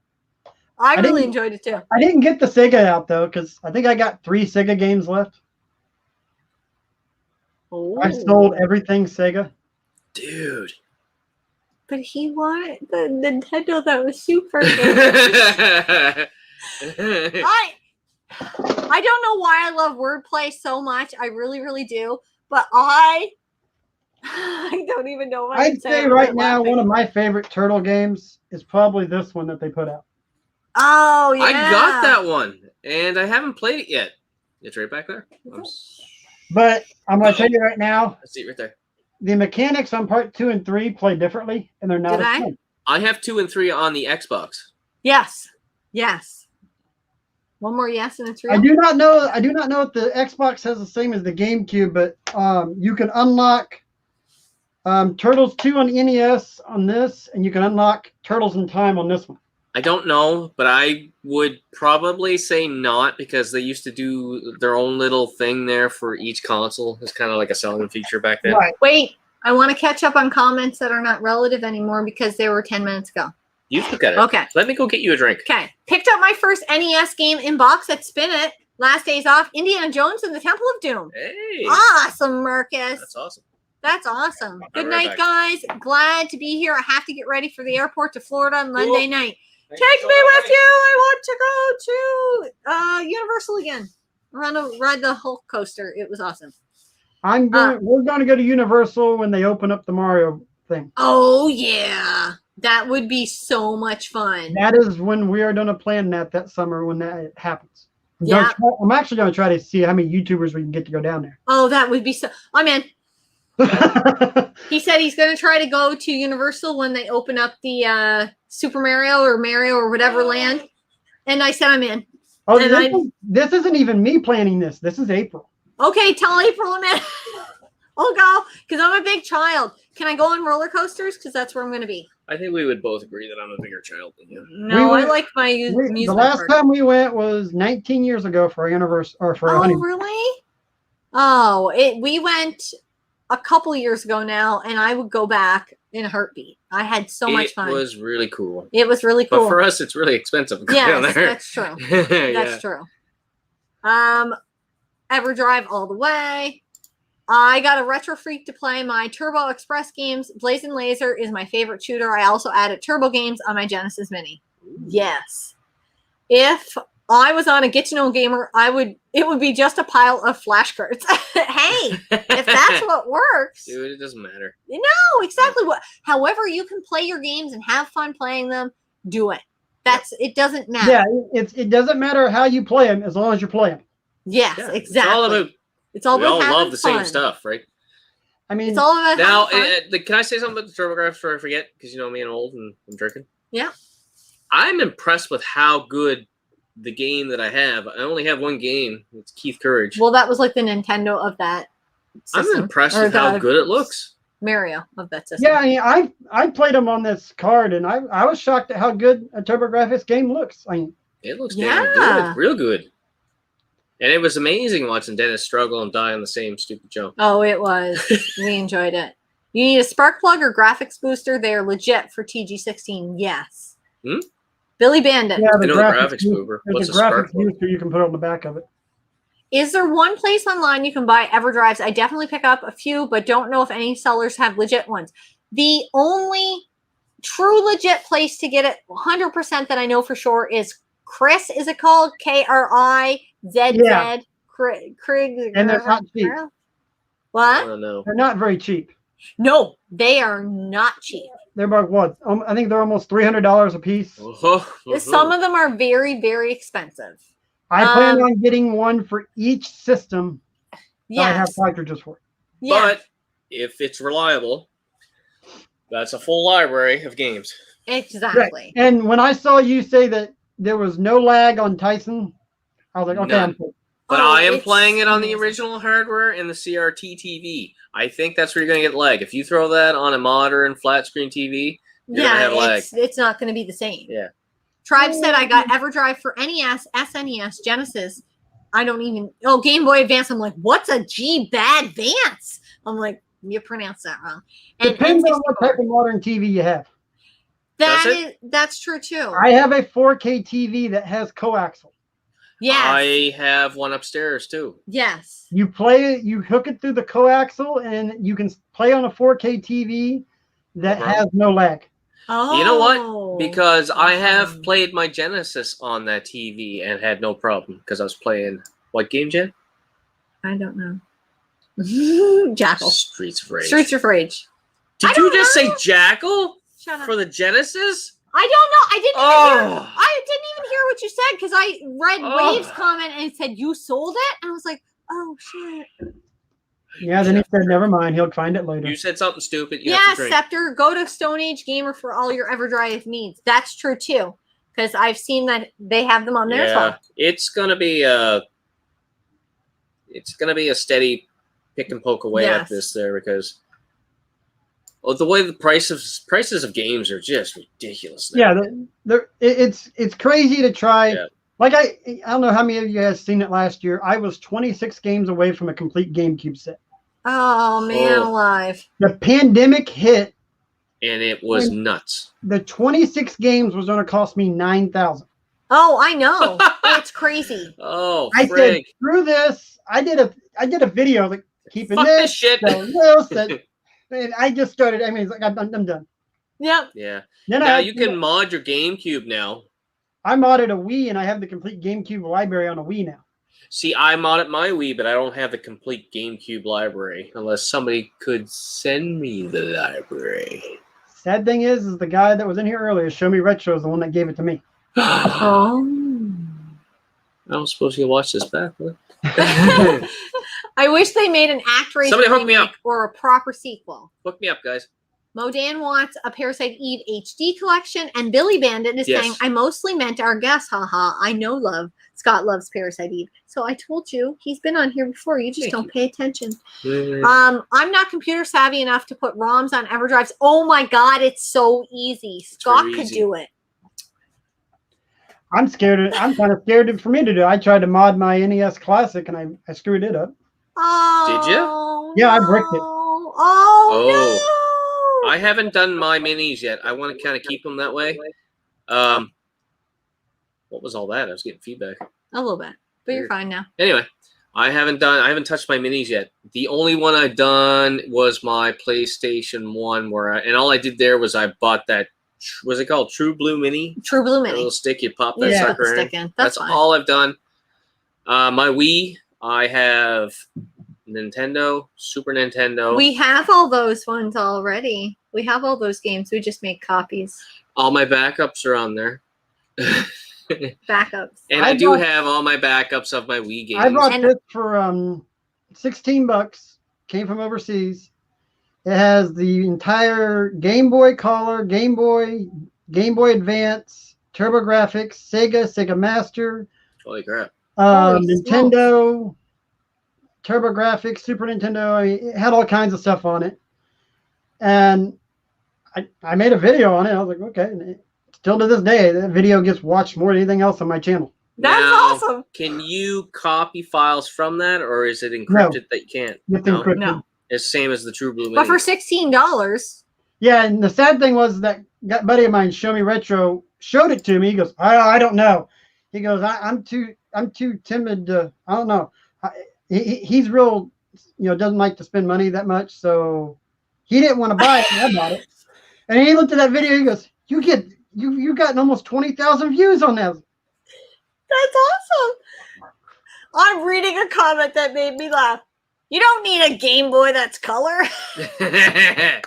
I really enjoyed it too. I didn't get the Sega out though, because I think I got 3 Sega games left. Ooh. I sold everything Sega. Dude. But he wanted the Nintendo that was super. I don't know why I love wordplay so much. I really, really do. But I don't even know what I'd say right now one of my favorite Turtle games is probably this one that they put out. Oh, yeah. I got that one, and I haven't played it yet. It's right back there. But I'm going to tell you right now. I see it right there. The mechanics on part 2 and 3 play differently, and they're not as fun. I have 2 and 3 on the Xbox. Yes. Yes. One more yes, and it's real. I do not know if the Xbox has the same as the GameCube, but you can unlock Turtles 2 on NES on this, and you can unlock Turtles in Time on this one. I don't know, but I would probably say not, because they used to do their own little thing there for each console. It's kind of like a selling feature back then. Right. Wait, I want to catch up on comments that are not relative anymore because they were 10 minutes ago. You look at it. Okay. Let me go get you a drink. Okay. Picked up my first NES game in box at Spin It. Last days off, Indiana Jones and the Temple of Doom. Hey. Awesome, Marcus. That's awesome. That's awesome. Good right night, back. guys. Glad to be here. I have to get ready for the airport to Florida on Monday night. Thank Take you me so with much. you. I want to go to Universal again. Ride the Hulk coaster. It was awesome. We're going to go to Universal when they open up the Mario thing. Oh, yeah. That would be so much fun. That is when we are going to plan that summer when that happens. Yeah. I'm actually going to try to see how many YouTubers we can get to go down there. Oh, that would be so. I'm in. He said he's going to try to go to Universal when they open up the Super Mario or whatever land. And I said I'm in. Oh, this isn't even me planning this. This is April. Okay, tell April I'm in. I'll go because I'm a big child. Can I go on roller coasters? Because that's where I'm going to be. I think we would both agree that I'm a bigger child than you. No, I like my music. The last time we went was 19 years ago for our anniversary or for our honeymoon. Really? Oh, we went a couple years ago now, and I would go back in a heartbeat. I had so much fun. It was really cool. It was really cool. But for us, it's really expensive to go down there. That's true. That's true. Ever drive all the way. I got a Retro Freak to play my Turbo Express games. Blazing Laser is my favorite shooter. I also added Turbo games on my Genesis Mini. Ooh. Yes. If I was on a Get to Know Gamer, it would be just a pile of flashcards. Hey, if that's what works. Dude, it doesn't matter. No, exactly what. However you can play your games and have fun playing them, do it. It doesn't matter. Yeah, it doesn't matter how you play them as long as you're playing. Yes, exactly. It's all about. We all love the same stuff, right? I mean, it's all about now. Can I say something about the TurboGrafx before I forget? Because you know me and old and I'm drinking. Yeah. I'm impressed with how good the game that I have. I only have one game. It's Keith Courage. Well, that was like the Nintendo of that system. I'm impressed with how good it looks. Mario of that system. Yeah, I mean, I played them on this card, and I was shocked at how good a TurboGrafx game looks. I mean, it looks damn good, real good. And it was amazing watching Dennis struggle and die on the same stupid jump. Oh, it was. We enjoyed it. You need a spark plug or graphics booster? They're legit for TG16. Yes. Billy Bandit. Yeah, the graphics booster. What's a graphics booster you can put on the back of it? Is there one place online you can buy EverDrives? I definitely pick up a few, but don't know if any sellers have legit ones. The only true legit place to get it 100% that I know for sure is Chris. Is it called KRIZZ? Yeah. Krieg. And they're not cheap. What? I don't know. They're not very cheap. No, they are not cheap. They're about what? I think they're almost $300 a piece. Some of them are very, very expensive. I plan on getting one for each system that I have cartridges for. But if it's reliable, that's a full library of games. Exactly. Right. And when I saw you say that there was no lag on Tyson, I was like, okay, I'm cool. But I am playing it on the original hardware and the CRT TV. I think that's where you're going to get lag. If you throw that on a modern flat screen TV, you're going to have lag. It's not going to be the same. Yeah. Tribe said I got EverDrive for NES, SNES, Genesis. I don't even. Oh, Game Boy Advance. I'm like, what's a G-Bad Advance? I'm like, you pronounced that wrong. And depends on what type of modern TV you have. That's true too. I have a 4K TV that has coaxial. Yes. I have one upstairs too. Yes. You play it, you hook it through the coaxial, and you can play on a 4K TV that has no lag. Oh. You know what? Because I have played my Genesis on that TV and had no problem because I was playing what game, Jen? I don't know. Jackal. Streets of Rage. Streets of Rage. Did you just say Jackal? Shut up. For the Genesis? I don't know. I didn't even hear what you said because I read Wave's comment and it said you sold it, and I was like, oh shit. Yeah, then he said, never mind. He'll find it later. You said something stupid. You have to drink. Scepter, go to Stone Age Gamer for all your EverDrive needs. That's true too, because I've seen that they have them on there as well. It's gonna be a steady pick and poke away at this there because the way the prices of games are just ridiculous now. Yeah, it's crazy to try. Yeah. Like I don't know how many of you guys seen it last year. I was 26 games away from a complete GameCube set. Oh man, alive! The pandemic hit, and it was nuts. The 26 games was going to cost me $9,000. Oh, I know. It's crazy. Oh, I said screw this. I did a video like keeping this shit. And I just started. I mean, it's like I'm done. Yep. Yeah. Now you can mod your GameCube now. I modded a Wii, and I have the complete GameCube library on a Wii now. See, I modded my Wii, but I don't have the complete GameCube library unless somebody could send me the library. Sad thing is the guy that was in here earlier, Show Me Retro, is the one that gave it to me. Oh. I don't suppose you'll watch this back. I wish they made an ActRaiser Somebody hook me up. or a proper sequel. Hook me up, guys. Modan wants a Parasite Eve HD collection, and Billy Bandit is saying, I mostly meant our guest, haha. I know love. Scott loves Parasite Eve. So I told you, he's been on here before. You just don't pay attention. I'm not computer savvy enough to put ROMs on EverDrives. Oh my God, it's so easy. Scott could do it. I'm kind of scared for me to do. I tried to mod my NES Classic, and I screwed it up. Oh. Did you? Yeah, I bricked it. Oh, no. I haven't done my minis yet. I want to kind of keep them that way. What was all that? I was getting feedback. A little bit, but you're fine now. Anyway, I haven't touched my minis yet. The only one I've done was my PlayStation 1 and all I did there was I bought that, what's it called? True Blue Mini? True Blue A Mini. little stick, you pop that Yeah, sucker stick in. That's fine. all I've done. My Wii, I have Nintendo, Super Nintendo. We have all those ones already. We have all those games. We just make copies. All my backups are on there. Backups. And I do have all my backups of my Wii games. I bought this for $16. Came from overseas. It has the entire Game Boy Color, Game Boy Advance, TurboGrafx, Sega Master. Holy crap. Nintendo, TurboGrafx, Super Nintendo. I mean, it had all kinds of stuff on it. And I made a video on it. I was like, okay. And still to this day, that video gets watched more than anything else on my channel. That's awesome. Can you copy files from that, or is it encrypted that you can't? It's encrypted. No. It's the same as the True Blue Mini. But for $16. Yeah, and the sad thing was that buddy of mine, Show Me Retro, showed it to me. He goes, I don't know. He goes, I'm too timid to, I don't know. He's real, doesn't like to spend money that much, so he didn't want to buy it, and I bought it. And he looked at that video, he goes, you've gotten almost 20,000 views on that. That's awesome. I'm reading a comment that made me laugh. You don't need a Game Boy that's color. Dan,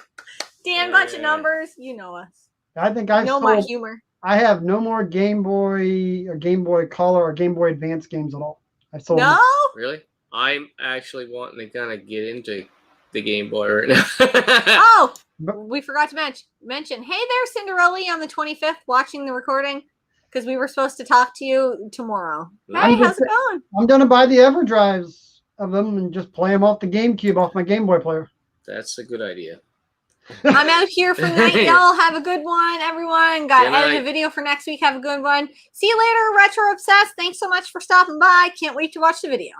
bunch of numbers. You know us. I think I know my humor. I have no more Game Boy or Game Boy Color or Game Boy Advance games at all. I sold No? them. Really? I'm actually wanting to kind of get into the Game Boy right now. Oh, we forgot to mention. Hey there, Cinderella on the 25th, watching the recording. Because we were supposed to talk to you tomorrow. Hey, how's it going? I'm going to buy the EverDrives of them and just play them off the GameCube off my Game Boy player. That's a good idea. I'm out here for night, y'all. Have a good one, everyone. Got edited a video for next week. Have a good one. See you later, Retro Obsessed. Thanks so much for stopping by. Can't wait to watch the video.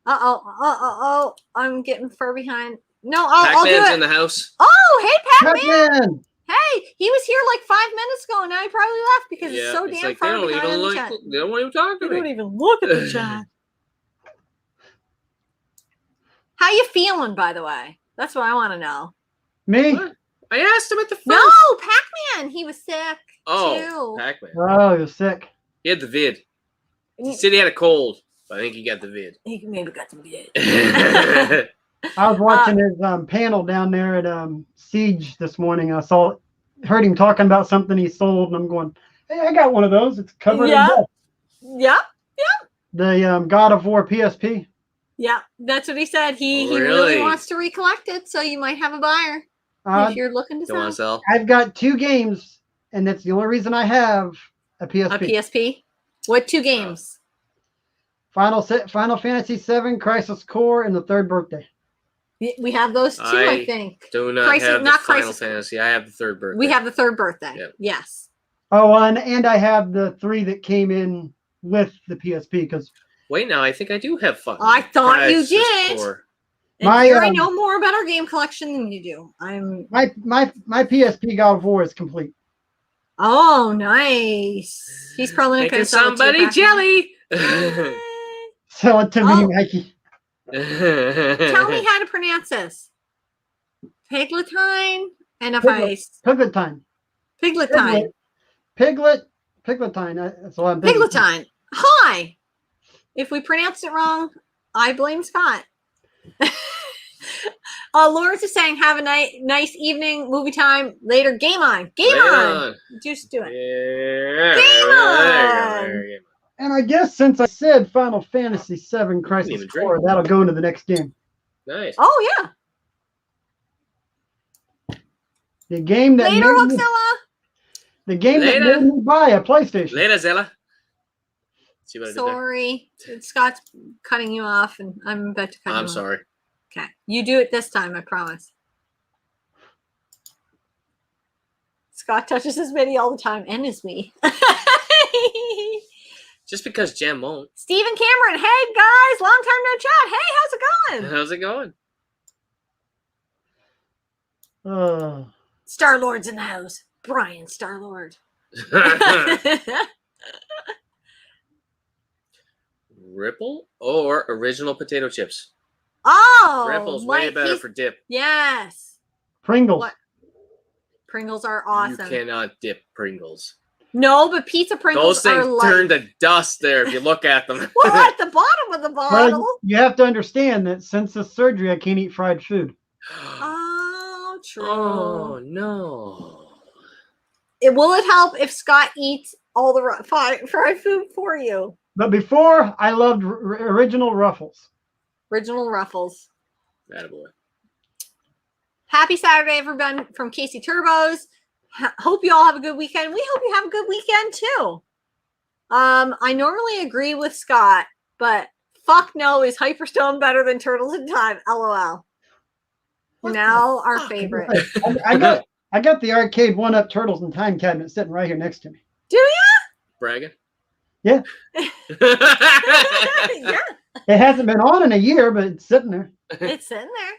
Uh-oh. I'm getting far behind. No, I'll do it. In the house. Oh, hey, Pac-Man. Pac-Man. Hey, he was here like 5 minutes ago, and now he probably left because it's so damn far behind in the chat. They don't want to talk to me. They don't even look at the chat. How you feeling, by the way? That's what I want to know. Me? What? I asked him at the first. No, Pac-Man. He was sick. Oh, Pac-Man. Oh, you're sick. He had the vid. He said he had a cold, but I think he got the vid. He maybe got the vid. I was watching his panel down there at Siege this morning. I heard him talking about something he sold, and I'm going, hey, I got one of those. It's covered in dust. Yeah. The God of War PSP. Yeah, that's what he said. He really wants to recollect it, so you might have a buyer if you're looking to sell. I've got 2 games, and that's the only reason I have a PSP. A PSP? What 2 games? Final Fantasy VII, Crisis Core, and the Third Birthday. We have those 2, I think. Do not have the Final Fantasy. I have the Third Birthday. We have the Third Birthday. Yep. Yes. Oh, and I have the 3 that came in with the PSP because. Wait, now I think I do have fun. I thought you did. And I know more about our game collection than you do. My PSP God of War is complete. Oh, nice. He's probably not going to sell somebody jelly. Sell it to me, Mikey. Tell me how to pronounce this. Pigletine and Pigletine. Pigletine. Pigletine. That's what I'm thinking. Pigletine. Hi. If we pronounced it wrong, I blame Scott. Lawrence is saying, have a nice evening, movie time, later, game on. Game on. Just do it. Yeah. Game on. And I guess since I said Final Fantasy VII Crisis Core, that'll go into the next game. Nice. Oh, yeah. The game that later, Hookzilla. The game that made me buy a PlayStation. Later, Zilla. See what sorry. Scott's cutting you off, and I'm about to cut you off. I'm sorry. Okay. You do it this time, I promise. Scott touches his Mini all the time, and his Wii. Just because Jem won't. Stephen Cameron, hey guys, long time no chat. Hey, how's it going? How's it going? Star-Lord's in the house. Brian Star-Lord. Ripple or original potato chips? Oh, Ripple's way better for dip. Yes. Pringles. What? Pringles are awesome. You cannot dip Pringles. No, but pizza Pringles Those things are turn to dust there if you look at them. Well, at the bottom of the bottle. Well, you have to understand that since the surgery, I can't eat fried food. Oh, true. Oh, no. Will it help if Scott eats all the fried food for you? But before, I loved original Ruffles. Original Ruffles. Attaboy. Happy Saturday, everyone, from Casey Turbos. Hope you all have a good weekend. We hope you have a good weekend, too. I normally agree with Scott, but fuck no, is Hyperstone better than Turtles in Time? LOL. Now our favorite. I got the arcade 1-up Turtles in Time cabinet sitting right here next to me. Do you? Bragging? Yeah. Yeah. It hasn't been on in a year, but it's sitting there. It's sitting there.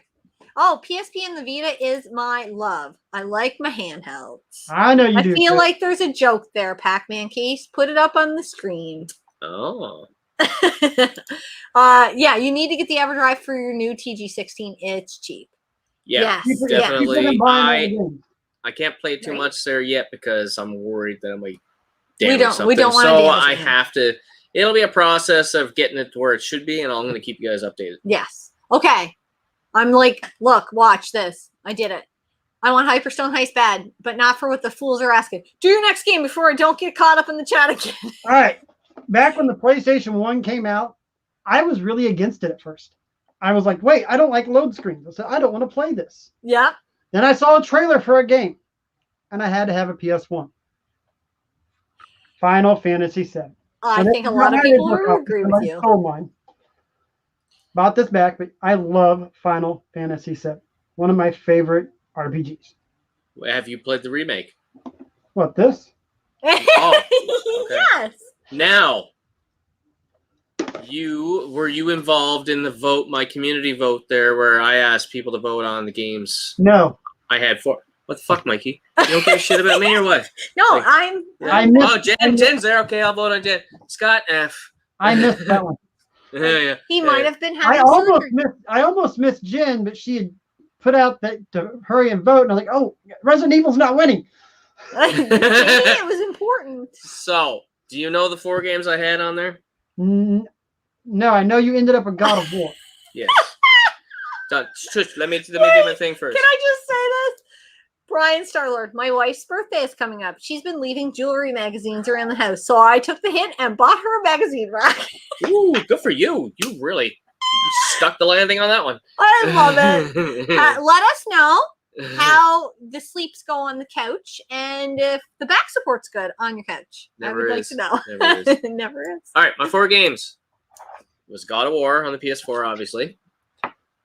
Oh, PSP and the Vita is my love. I like my handhelds. I know you do. I feel like there's a joke there, Pac-Man Case. Put it up on the screen. Oh. Yeah, you need to get the EverDrive for your new TG16. It's cheap. Yeah, yes, definitely. I can't play too much there yet because I'm worried that I might damage something. We don't want to so damage I anything. have to. It'll be a process of getting it to where it should be, and I'm going to keep you guys updated. Yes. Okay. I'm like, look, watch this. I did it. I want Hyperstone Heist bad, but not for what the fools are asking. Do your next game before I don't get caught up in the chat again. All right. Back when the PlayStation 1 came out, I was really against it at first. I was like, wait, I don't like load screens. I said, I don't want to play this. Yeah. Then I saw a trailer for a game, and I had to have a PS1. Final Fantasy VII. I think a lot of people will agree with you. Stole mine. Bought this back, but I love Final Fantasy VII. One of my favorite RPGs. Have you played the remake? What, this? Oh, okay. Yes. Now, were you involved in the vote, my community vote there, where I asked people to vote on the games? No. I had 4. What the fuck, Mikey? You don't give a shit about me or what? No, like, Jen's there. Okay, I'll vote on Jen. Scott, F. I missed that one. Yeah. He might have been having I almost missed Jen, but she had put out that to hurry and vote, and I was like, oh, Resident Evil's not winning. It was important. So, do you know the 4 games I had on there? No, I know you ended up with God of War. Yes. Shush, let me do my thing first. Can I just say this? Brian Starlord, my wife's birthday is coming up. She's been leaving jewelry magazines around the house, so I took the hint and bought her a magazine rack. Ooh, good for you. You really stuck the landing on that one. I love it. Let us know how the sleeps go on the couch and if the back support's good on your couch. Never I would is. like to know. Never is. Never is. All right, my 4 games was God of War on the PS4, obviously.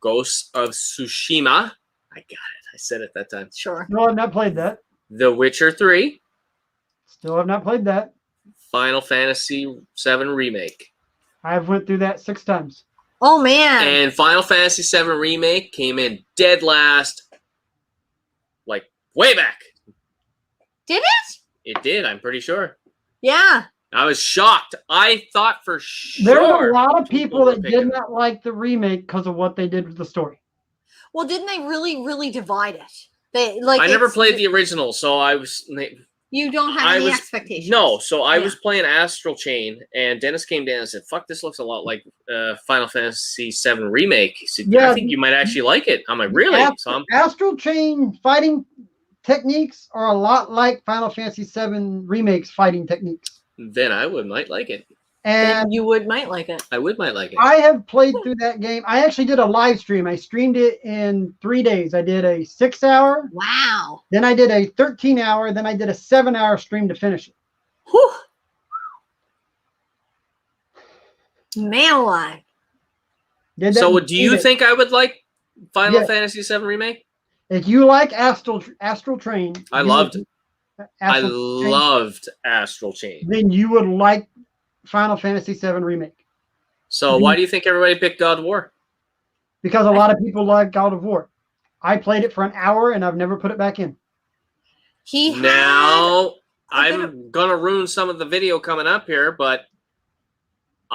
Ghost of Tsushima. I got it. I said it that time. Sure. No, I've not played that. The Witcher 3. Still have not played that. Final Fantasy VII Remake. I've went through that 6 times. Oh, man. And Final Fantasy VII Remake came in dead last, like, way back. Did it? It did, I'm pretty sure. Yeah. I was shocked. I thought for sure. There were a lot of people that did not like the remake because of what they did with the story. Well, didn't they really divide it? I never played the original, so I was. You don't have any expectations. No, so I was playing Astral Chain, and Dennis came down and said, "Fuck, this looks a lot like Final Fantasy VII Remake." He said, "Yeah, I think you might actually like it." I'm like, "Really?" Astral Chain fighting techniques are a lot like Final Fantasy VII Remake's fighting techniques. Then I might like it. And you might like it. I might like it. I have played through that game. I actually did a live stream. I streamed it in 3 days. I did a 6-hour. Wow. Then I did a 13-hour. Then I did a 7-hour stream to finish it. Whew. Man alive. So do you think I would like Final Fantasy VII Remake? If you like Astral Train. I loved Astral Chain. Then you would like Final Fantasy VII Remake. So why do you think everybody picked God of War? Because a lot of people like God of War. I played it for an hour and I've never put it back in. I'm gonna ruin some of the video coming up here, but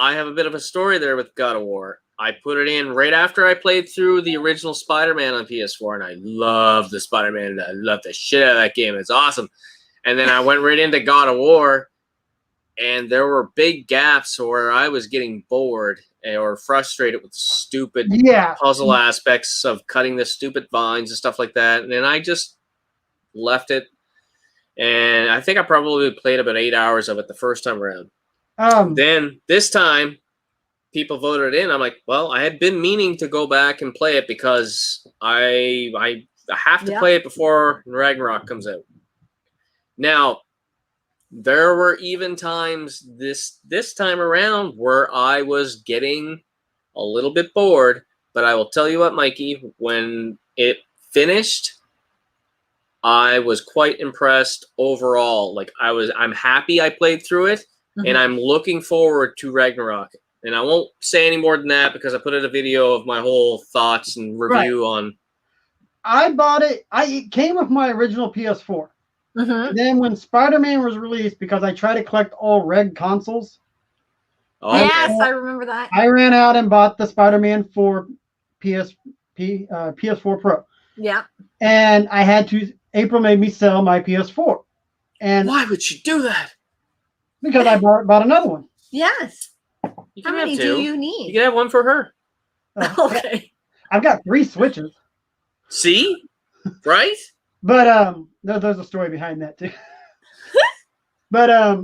I have a bit of a story there with God of War. I put it in right after I played through the original Spider-Man on PS4, and I love the Spider-Man. I love the shit out of that game. It's awesome. And then I went right into God of War, and there were big gaps where I was getting bored or frustrated with stupid puzzle aspects of cutting the stupid vines and stuff like that. And then I just left it. And I think I probably played about 8 hours of it the first time around. Then this time, people voted it in. I'm like, well, I had been meaning to go back and play it because I have to play it before Ragnarok comes out. Now, there were even times this time around where I was getting a little bit bored, but I will tell you what, Mikey, when it finished, I was quite impressed overall. Like I'm happy I played through it, and I'm looking forward to Ragnarok. And I won't say any more than that because I put in a video of my whole thoughts and review on. I bought it. It came with my original PS4. Then when Spider-Man was released, because I tried to collect all Reg consoles. Yes, I remember that. I ran out and bought the Spider-Man for PS4 Pro. Yeah. And I had to. April made me sell my PS4. And why would she do that? Because I bought another one. Yes. How many do you need? You can have one for her. Okay. I've got 3 Switches. See? Right? But there's a story behind that too. But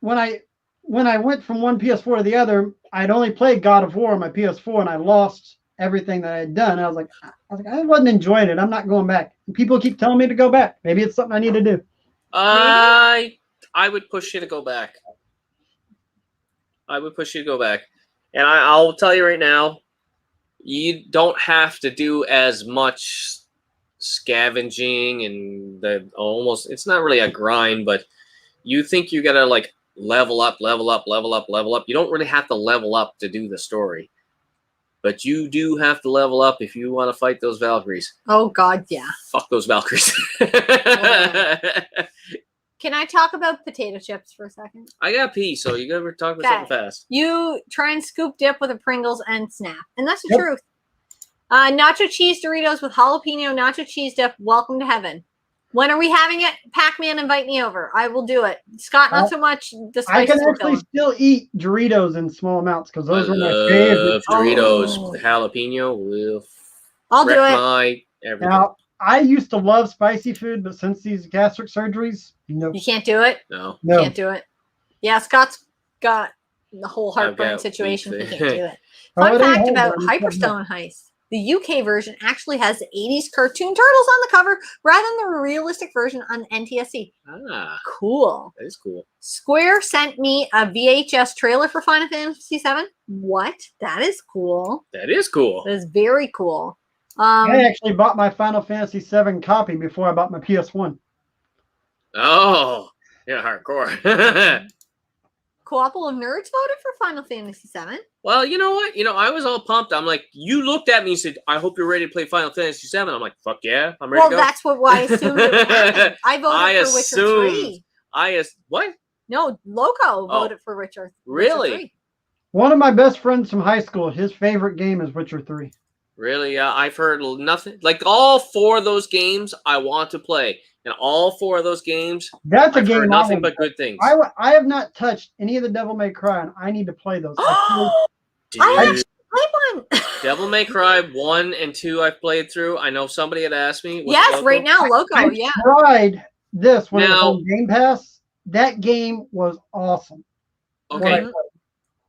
when I went from one PS4 to the other, I'd only played God of War on my PS4, and I lost everything that I had done. I was like, I wasn't enjoying it. I'm not going back. And people keep telling me to go back. Maybe it's something I need to do. I would push you to go back. I would push you to go back. And I'll tell you right now, you don't have to do as much scavenging and it's not really a grind, but you think you gotta like level up. You don't really have to level up to do the story. But you do have to level up if you want to fight those Valkyries. Oh God, yeah. Fuck those Valkyries. Can I talk about potato chips for a second? I got pee, so you gotta talk about something fast. You try and scoop dip with a Pringles and snap. And that's the truth. Nacho cheese Doritos with jalapeno nacho cheese dip. Welcome to heaven. When are we having it? Pac-Man, invite me over. I will do it. Scott, not so much. The I can actually still eat Doritos in small amounts because those are my favorite. Doritos with jalapeno will I'll do it. Everything. Now, I used to love spicy food, but since these gastric surgeries, no. You can't do it? No. Can't do it. Yeah, Scott's got the whole heartburn situation. He can't do it. Fun fact about Hyperstone Heist. The UK version actually has the 80s cartoon turtles on the cover rather than the realistic version on NTSC. Ah. Cool. That is cool. Square sent me a VHS trailer for Final Fantasy VII. What? That is cool. That is cool. That is very cool. I actually bought my Final Fantasy VII copy before I bought my PS1. Oh, yeah, hardcore. Couple of nerds voted for Final Fantasy VII. Well, you know what? I was all pumped. I'm like, you looked at me and said, I hope you're ready to play Final Fantasy VII. I'm like, fuck yeah, I'm ready to go. Well, that's what I assumed it would happen. I voted for Witcher 3. What? No, Loco voted for Witcher 3. Really? One of my best friends from high school, his favorite game is Witcher 3. Really? Yeah, I've heard nothing. Like all 4 of those games I want to play. And all 4 of those games, I've heard nothing but good things. I have not touched any of the Devil May Cry, and I need to play those. Dude, I actually played one. Devil May Cry 1 and 2 I've played through. I know somebody had asked me. Yes, right now, Loco, I tried this when it was on Game Pass. That game was awesome. Okay.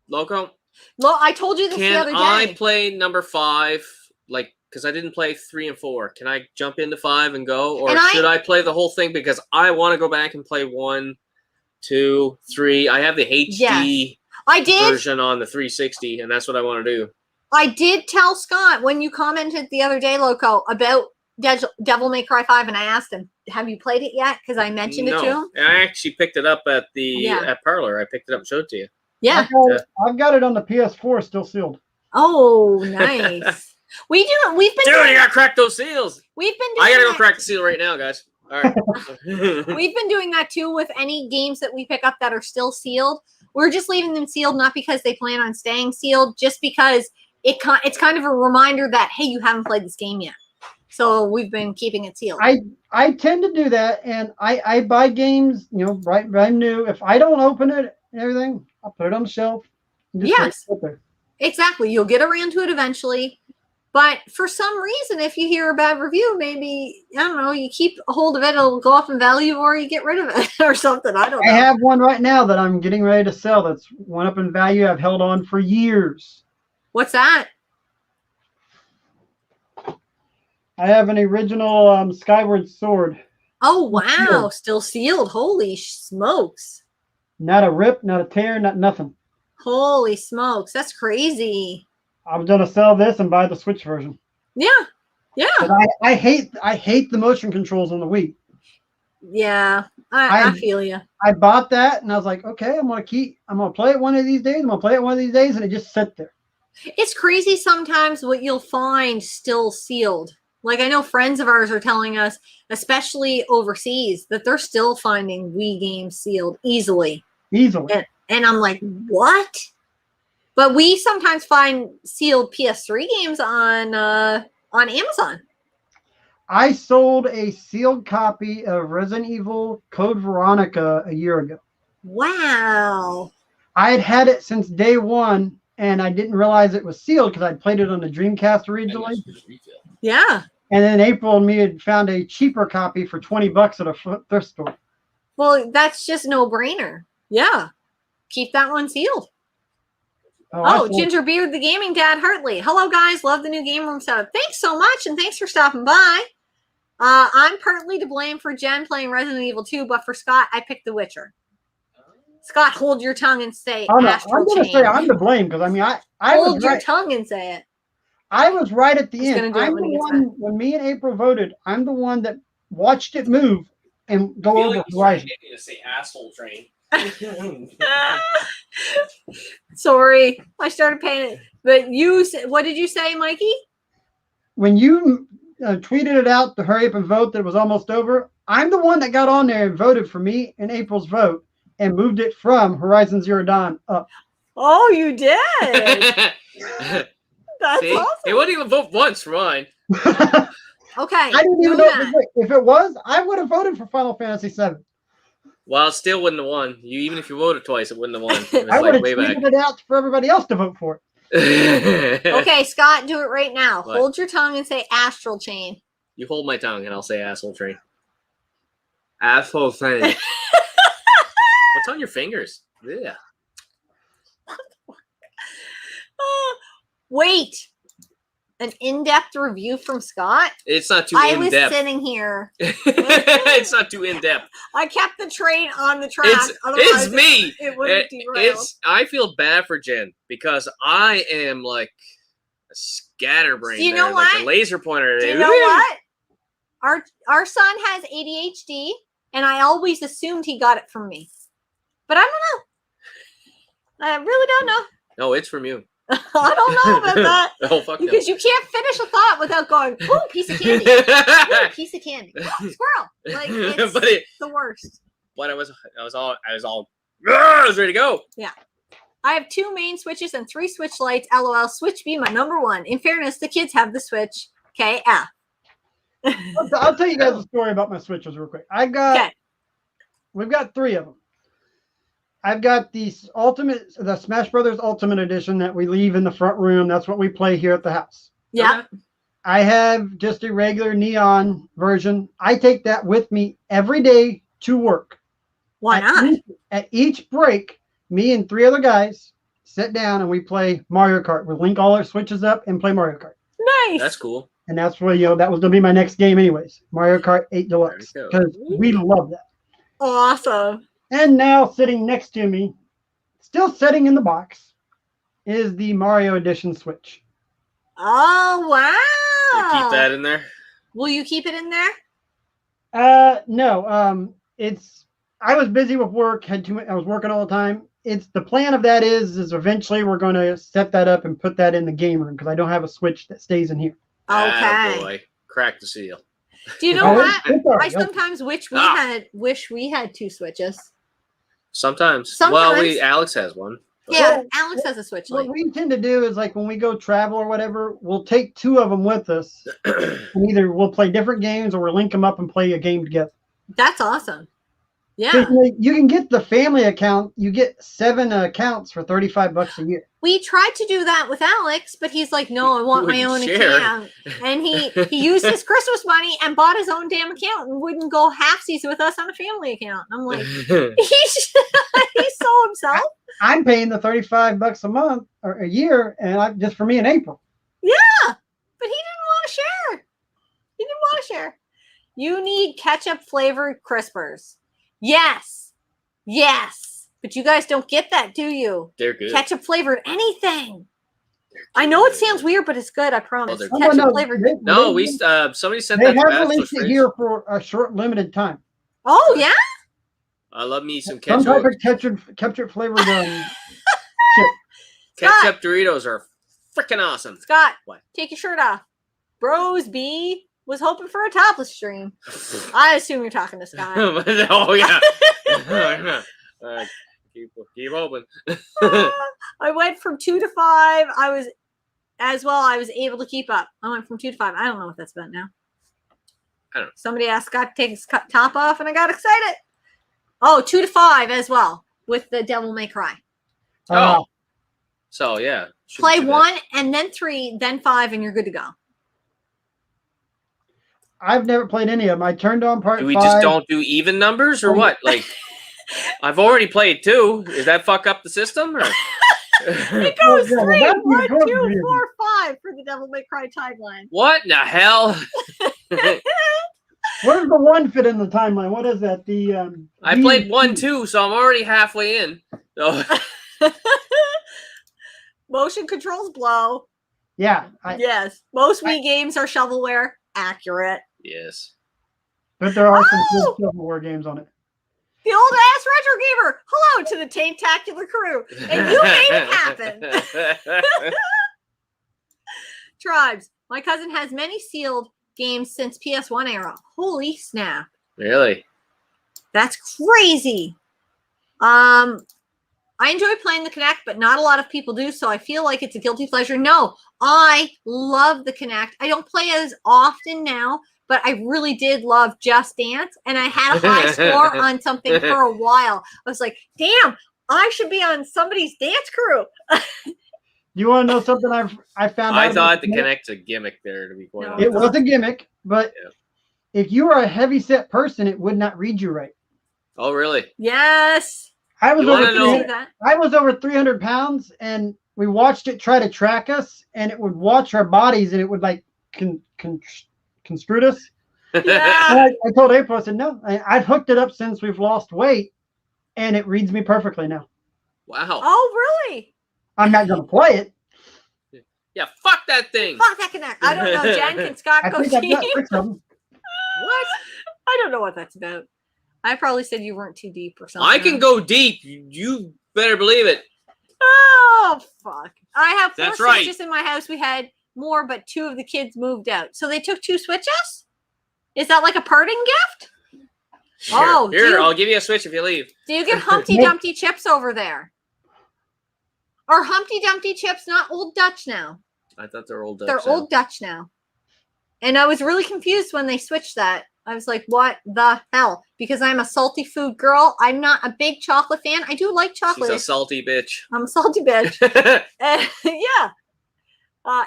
Loco? I told you this the other day. Can I play number 5, because I didn't play 3 and 4. Can I jump into 5 and go? Or should I play the whole thing? Because I want to go back and play 1, 2, 3. I have the HD version on the 360, and that's what I want to do. I did tell Scott when you commented the other day, Loco, about Devil May Cry 5, and I asked him, have you played it yet? Because I mentioned it to him. And I actually picked it up at Parlor. I picked it up and showed it to you. Yeah. I've got it on the PS4 still sealed. Oh, nice. We've been you gotta crack those seals. We've been doing I gotta go crack the seal right now, guys. All right. We've been doing that too with any games that we pick up that are still sealed. We're just leaving them sealed, not because they plan on staying sealed, just because it's kind of a reminder that, hey, you haven't played this game yet. So we've been keeping it sealed. I tend to do that, and I buy games, brand new. If I don't open it and everything, I'll put it on the shelf. Yes, exactly. You'll get around to it eventually. But for some reason, if you hear a bad review, maybe, I don't know, you keep a hold of it, it'll go up in value, or you get rid of it or something. I don't know. I have one right now that I'm getting ready to sell that's went up in value. I've held on for years. What's that? I have an original Skyward Sword. Oh, wow. Still sealed. Holy smokes. Not a rip, not a tear, not nothing. Holy smokes. That's crazy. I was going to sell this and buy the Switch version. Yeah. Yeah. But I hate the motion controls on the Wii. Yeah. I feel you. I bought that and I was like, okay, I'm going to play it one of these days. And it just sat there. It's crazy sometimes what you'll find still sealed. Like, I know friends of ours are telling us, especially overseas, that they're still finding Wii games sealed easily. And I'm like, what? But we sometimes find sealed PS3 games on Amazon. I sold a sealed copy of Resident Evil Code Veronica a year ago. Wow. I had it since day one, and I didn't realize it was sealed because I'd played it on the Dreamcast originally. Yeah. And then April and me had found a cheaper copy for $20 at a thrift store. Well, that's just no brainer. Yeah. Keep that one sealed. Oh, Ginger Beard, the gaming dad, Hartley. Hello, guys. Love the new game room setup. Thanks so much, and thanks for stopping by. I'm partly to blame for Jen playing Resident Evil 2, but for Scott, I picked The Witcher. Scott, hold your tongue and say Astral I'm going to say I'm to blame because, I mean, I hold your tongue and say it. I was right at the end. I'm the one, when me and April voted, I'm the one that watched it move and go over Horizon. You to say asshole train. Sorry, I started paying it. But what did you say, Mikey? When you tweeted it out to hurry up and vote that it was almost over, I'm the one that got on there and voted for me and April's vote and moved it from Horizon Zero Dawn up. Oh, you did. That's awesome. It wouldn't even vote once for mine. Okay. I didn't even know if it was. I would have voted for Final Fantasy VII. Well, it still wouldn't have won. Even if you voted twice, it wouldn't have won. I would have tweeted it out for everybody else to vote for it. Okay, Scott, do it right now. What? Hold your tongue and say Astral Chain. You hold my tongue and I'll say asshole train. Asshole train. What's on your fingers? Yeah. Wait. An in-depth review from Scott? It's not too in-depth. I was sitting here. It's not too in-depth. I kept the train on the track. It's me. It wouldn't derail. I feel bad for Jen because I am like a scatterbrain. You know what? Like a laser pointer. Do you know what? Our son has ADHD, and I always assumed he got it from me. But I don't know. I really don't know. No, it's from you. I don't know about that. Oh, fuck because you can't finish a thought without going, ooh, piece of candy. Ooh, piece of candy. Oh, squirrel. Like, it's the worst. But I was ready to go. Yeah. I have 2 main switches and 3 switch lights. LOL. Switch be my number 1. In fairness, the kids have the switch. Okay. I'll tell you guys a story about my switches real quick. We've got 3 of them. I've got the Smash Brothers Ultimate Edition that we leave in the front room. That's what we play here at the house. Yeah. I have just a regular neon version. I take that with me every day to work. Why not? At each break, me and 3 other guys sit down and we play Mario Kart. We link all our switches up and play Mario Kart. Nice. That's cool. And that's where, that was going to be my next game anyways. Mario Kart 8 Deluxe. Because we love that. Awesome. And now sitting next to me, still sitting in the box, is the Mario Edition Switch. Oh, wow. You keep that in there? Will you keep it in there? No. I was busy with work. I was working all the time. The plan of that is eventually we're going to set that up and put that in the game room because I don't have a Switch that stays in here. Okay. Boy. Crack the seal. Do you know what? I sometimes wish we had 2 switches. Sometimes. Sometimes. Well, Alex has one. Yeah, Well, Alex has a Switch What Lite. we tend to do is like when we go travel or whatever, we'll take 2 of them with us. And either we'll play different games or we'll link them up and play a game together. That's awesome. Yeah. 'Cause, you can get the family account. You get 7 accounts for $35 a year. We tried to do that with Alex, but he's like, no, I want my own account. And he used his Christmas money and bought his own damn account and wouldn't go halfsies with us on a family account. I'm like, he's so himself. I'm paying the $35 a month or a year, and just for me in April. Yeah, but he didn't want to share. He didn't want to share. You need ketchup flavored crispers. Yes. But you guys don't get that, do you? They're good. Ketchup flavored anything. I know it sounds weird, but it's good. I promise. Oh, Ketchup flavored. Somebody sent They that have to released it here for a short, limited time. Oh yeah. I love me some Some ketchup. type of ketchup flavored chip. Ketchup Doritos are freaking awesome. Scott, What? take your shirt off. Bros B was hoping for a topless stream. I assume you're talking to Scott. Oh yeah. Keep hoping. I went from 2 to 5. I was able to keep up. I went from 2 to 5. I don't know what that's about now. I don't know. Somebody asked Scott to take his top off, and I got excited. Oh, 2 to 5 as well with the Devil May Cry. Oh. So yeah. Play 1 and then 3, then 5, and you're good to go. I've never played any of them. I turned on part 5. Do we just don't do even numbers or what? Like, I've already played 2. Does that fuck up the system? Or? It goes 3, 1, 2, 2, 4, 5 for the Devil May Cry timeline. What in the hell? Where does the 1 fit in the timeline? What is that? I played 1 too, so I'm already halfway in. So. Motion controls blow. Yeah. Yes. Most Wii games are shovelware. Accurate. Yes. But there are some good shovelware games on it. The old ass retro gamer. Hello to the Taintacular crew. And you made it happen. Tribes. My cousin has many sealed games since PS1 era. Holy snap. Really? That's crazy. I enjoy playing the Kinect, but not a lot of people do, so I feel like it's a guilty pleasure. No, I love the Kinect. I don't play as often now, but I really did love Just Dance, and I had a high score on something for a while. I was like, damn, I should be on somebody's dance crew. You want to know something I found out? I thought the Kinect's a gimmick there, to be quite honest. It was a gimmick, but if you are a heavy-set person, it would not read you right. Oh, really? Yes. I was over 300 pounds, and we watched it try to track us, and it would watch our bodies, and it would like construe us. Yeah. I told April, I said, no, I've hooked it up since we've lost weight, and it reads me perfectly now. Wow. Oh, really? I'm not going to play it. Yeah, fuck that thing. Fuck that Kinect. I don't know. Jen, can Scott go see? What? I don't know what that's about. I probably said you weren't too deep or something. I can go deep. You better believe it. Oh, fuck. I have 4 That's right. Switches in my house. We had more, but 2 of the kids moved out. So they took 2 Switches? Is that like a parting gift? Sure. Oh, here, I'll give you a Switch if you leave. Do you get Humpty Dumpty chips over there? Or Humpty Dumpty chips not Old Dutch now? I thought they were Old Dutch. They're Old Dutch now. And I was really confused when they switched that. I was like, what the hell? Because I'm a salty food girl. I'm not a big chocolate fan. I do like chocolate. She's a salty bitch. I'm a salty bitch. Yeah.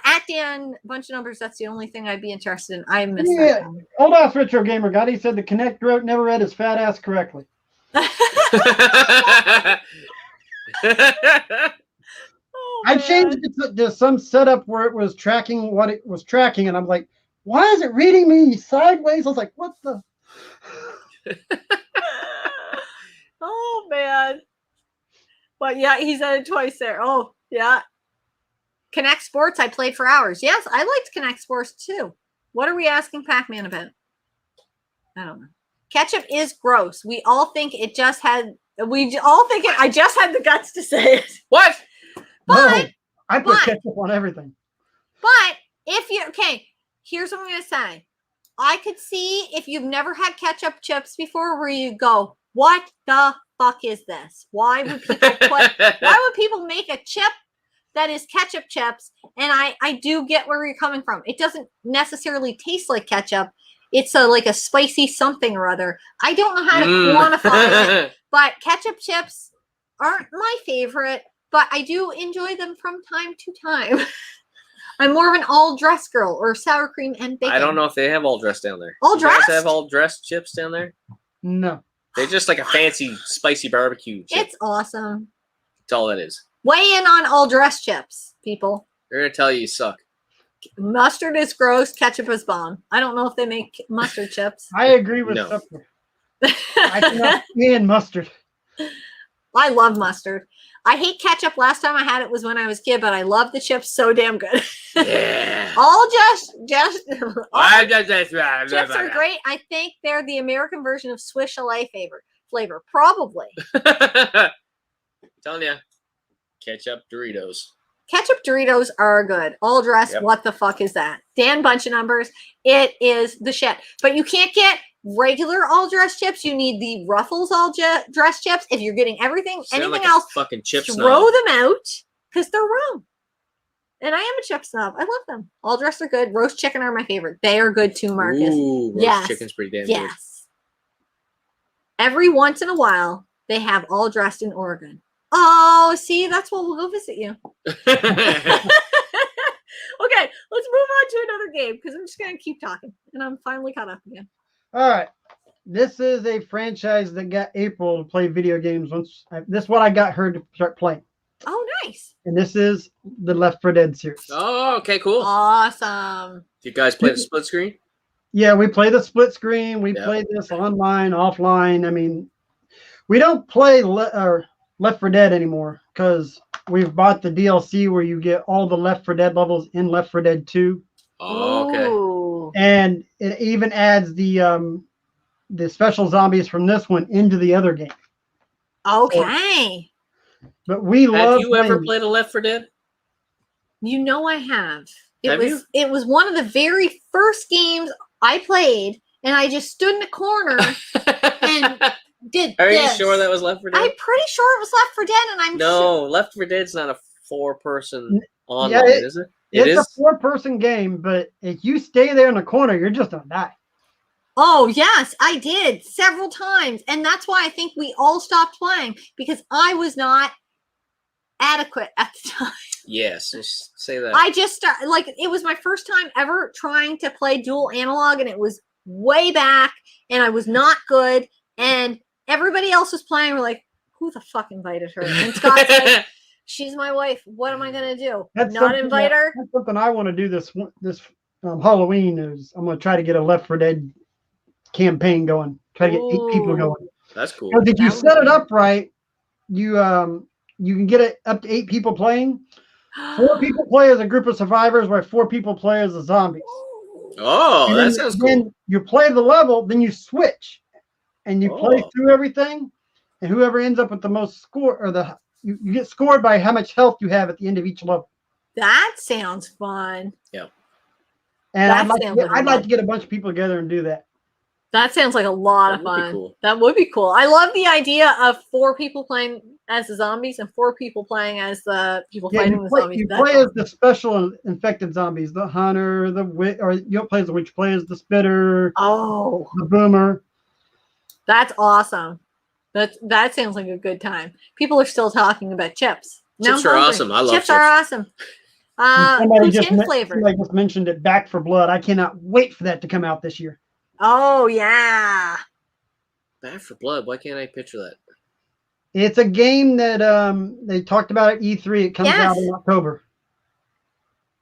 At the end, bunch of numbers. That's the only thing I'd be interested in. I missed that one. Old ass retro gamer guy. He said the Kinect wrote never read his fat ass correctly. Oh, I changed it to some setup where it was tracking what it was tracking, and I'm like, why is it reading me sideways? I was like, what the? Oh, man. But yeah, he said it twice there. Oh, yeah. Kinect Sports, I played for hours. Yes, I liked Kinect Sports too. What are we asking Pac-Man about? I don't know. Ketchup is gross. We all think it just had, I just had the guts to say it. What? But, no, I put ketchup on everything. But if you, okay, here's what I'm going to say. I could see if you've never had ketchup chips before where you go, What the fuck is this? Why would people make a chip that is ketchup chips? And I do get where you're coming from. It doesn't necessarily taste like ketchup. It's like a spicy something or other. I don't know how to quantify it, but ketchup chips aren't my favorite, but I do enjoy them from time to time. I'm more of an all-dressed girl, or sour cream and bacon. I don't know if they have all-dressed down there. All-dressed? Do you guys have all-dressed chips down there? No. They're just like a fancy, spicy barbecue chip. It's awesome. That's all that is. Weigh in on all-dressed chips, people. They're going to tell you suck. Mustard is gross. Ketchup is bomb. I don't know if they make mustard chips. I agree with Supper. I cannot stand mustard. I love mustard. I hate ketchup. Last time I had it was when I was a kid, but I love the chips so damn good. Yeah. all chips are Chips great. I think they're the American version of Swiss Chalet flavor. Probably. Telling you. Ketchup Doritos. Ketchup Doritos are good. All dressed. Yep. What the fuck is that? Dan Bunch of Numbers. It is the shit. But you can't get regular all dressed chips. You need the Ruffles all dressed chips. If you're getting everything, anything else, fucking chip throw snob. them out because they're wrong. And I am a chip snob. I love them. All dressed are good. Roast chicken are my favorite. They are good too, Marcus. Ooh, roast chicken's pretty damn good. Yes. Every once in a while, they have all dressed in Oregon. Oh, see, that's why we'll go visit you. Okay, let's move on to another game because I'm just going to keep talking. And I'm finally caught up again. All right. This is a franchise that got April to play video games. This is what I got her to start playing. Oh, nice. And this is the Left 4 Dead series. Oh, okay, cool. Awesome. You guys play the split screen? Yeah, we play the split screen. We play this online, offline. I mean, we don't play Left 4 Dead anymore because we've bought the DLC where you get all the Left 4 Dead levels in Left 4 Dead 2. Oh, okay. Ooh. And it even adds the special zombies from this one into the other game. Okay. But we love. Have you ever played a Left 4 Dead? You know I have. It was one of the very first games I played, and I just stood in the corner and did Are this. you sure that was Left 4 Dead? I'm pretty sure it was Left 4 Dead, and I'm No, Left 4 Dead's not a 4-person online, is it? It's a 4-person game, but if you stay there in the corner, you're just gonna die. Oh, yes, I did several times. And that's why I think we all stopped playing because I was not adequate at the time. Yes, just say that. I just started, it was my first time ever trying to play dual analog, and it was way back, and I was not good. And everybody else was playing. We're like, who the fuck invited her? And Scott's like, she's my wife. What am I going to do? Not invite her? That's something I want to do this Halloween is I'm going to try to get a Left 4 Dead campaign going. Try to get 8 people going. That's cool. Because if you set it up right, you can get it up to 8 people playing. 4 people play as a group of survivors, while 4 people play as the zombies. Oh, that sounds cool. Then you play the level, then you switch, and you play through everything, and whoever ends up with the most score, or you get scored by how much health you have at the end of each level. That sounds fun. Yeah. And I'd like to get a bunch of people together and do that. That sounds like a lot of fun. Cool. That would be cool. I love the idea of 4 people playing as the zombies and 4 people playing as the people fighting the zombies. You play as the special infected zombies, the hunter, or you don't play as the witch, you play as the spitter, the boomer. That's awesome. That sounds like a good time. People are still talking about chips. Chips are awesome. I love chips. Chips are awesome. Somebody just mentioned it, Back for Blood. I cannot wait for that to come out this year. Oh, yeah. Back for Blood. Why can't I picture that? It's a game that they talked about at E3. It comes out in October.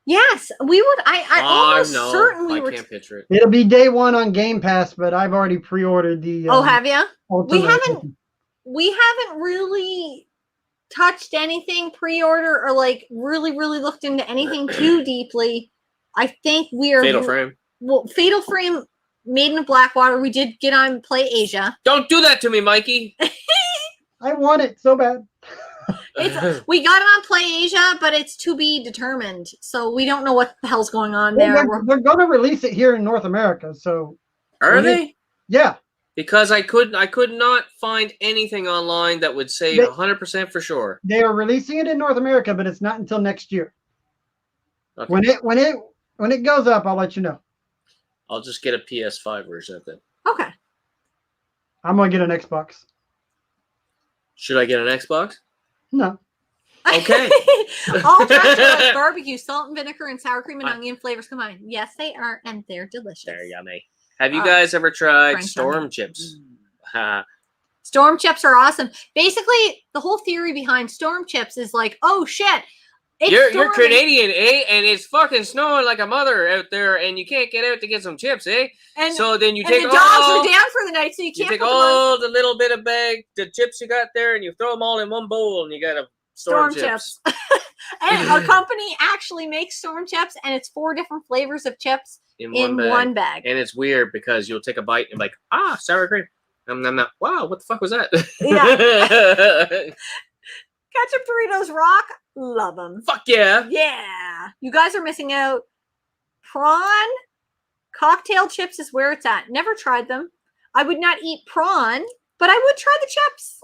Yes, we would. I almost certain we can't picture it. It'll be day 1 on Game Pass, but I've already pre-ordered the. Have you? We haven't really touched anything pre-order or really looked into anything too deeply. I think we are Fatal Frame. Well, Fatal Frame, Maiden of Blackwater. We did get on Play Asia. Don't do that to me, Mikey. I want it so bad. We got it on Play Asia, but it's to be determined. So we don't know what the hell's going on there. They're going to release it here in North America. So are they? Yeah. Because I could not find anything online that would say 100% for sure. They are releasing it in North America, but it's not until next year. Okay. When it goes up, I'll let you know. I'll just get a PS5 version of it. Okay. I'm gonna get an Xbox. Should I get an Xbox? No. Okay. All like barbecue, salt and vinegar, and sour cream and onion flavors combined. Yes, they are, and they're delicious. They're yummy. Have you guys ever tried French storm chips? Storm chips are awesome. Basically, the whole theory behind storm chips is like, oh shit, you're Canadian, eh? And it's fucking snowing like a mother out there, and you can't get out to get some chips, eh? And so then you take the dogs are down for the night, so you can't. You take all the little bit of bag, the chips you got there, and you throw them all in one bowl, and you got a storm chips. And a company actually makes storm chips, and it's 4 different flavors of chips in one bag. And it's weird because you'll take a bite and be like, sour cream. Wow, what the fuck was that? Yeah. Ketchup Doritos rock. Love them. Fuck yeah. Yeah. You guys are missing out. Prawn cocktail chips is where it's at. Never tried them. I would not eat prawn, but I would try the chips.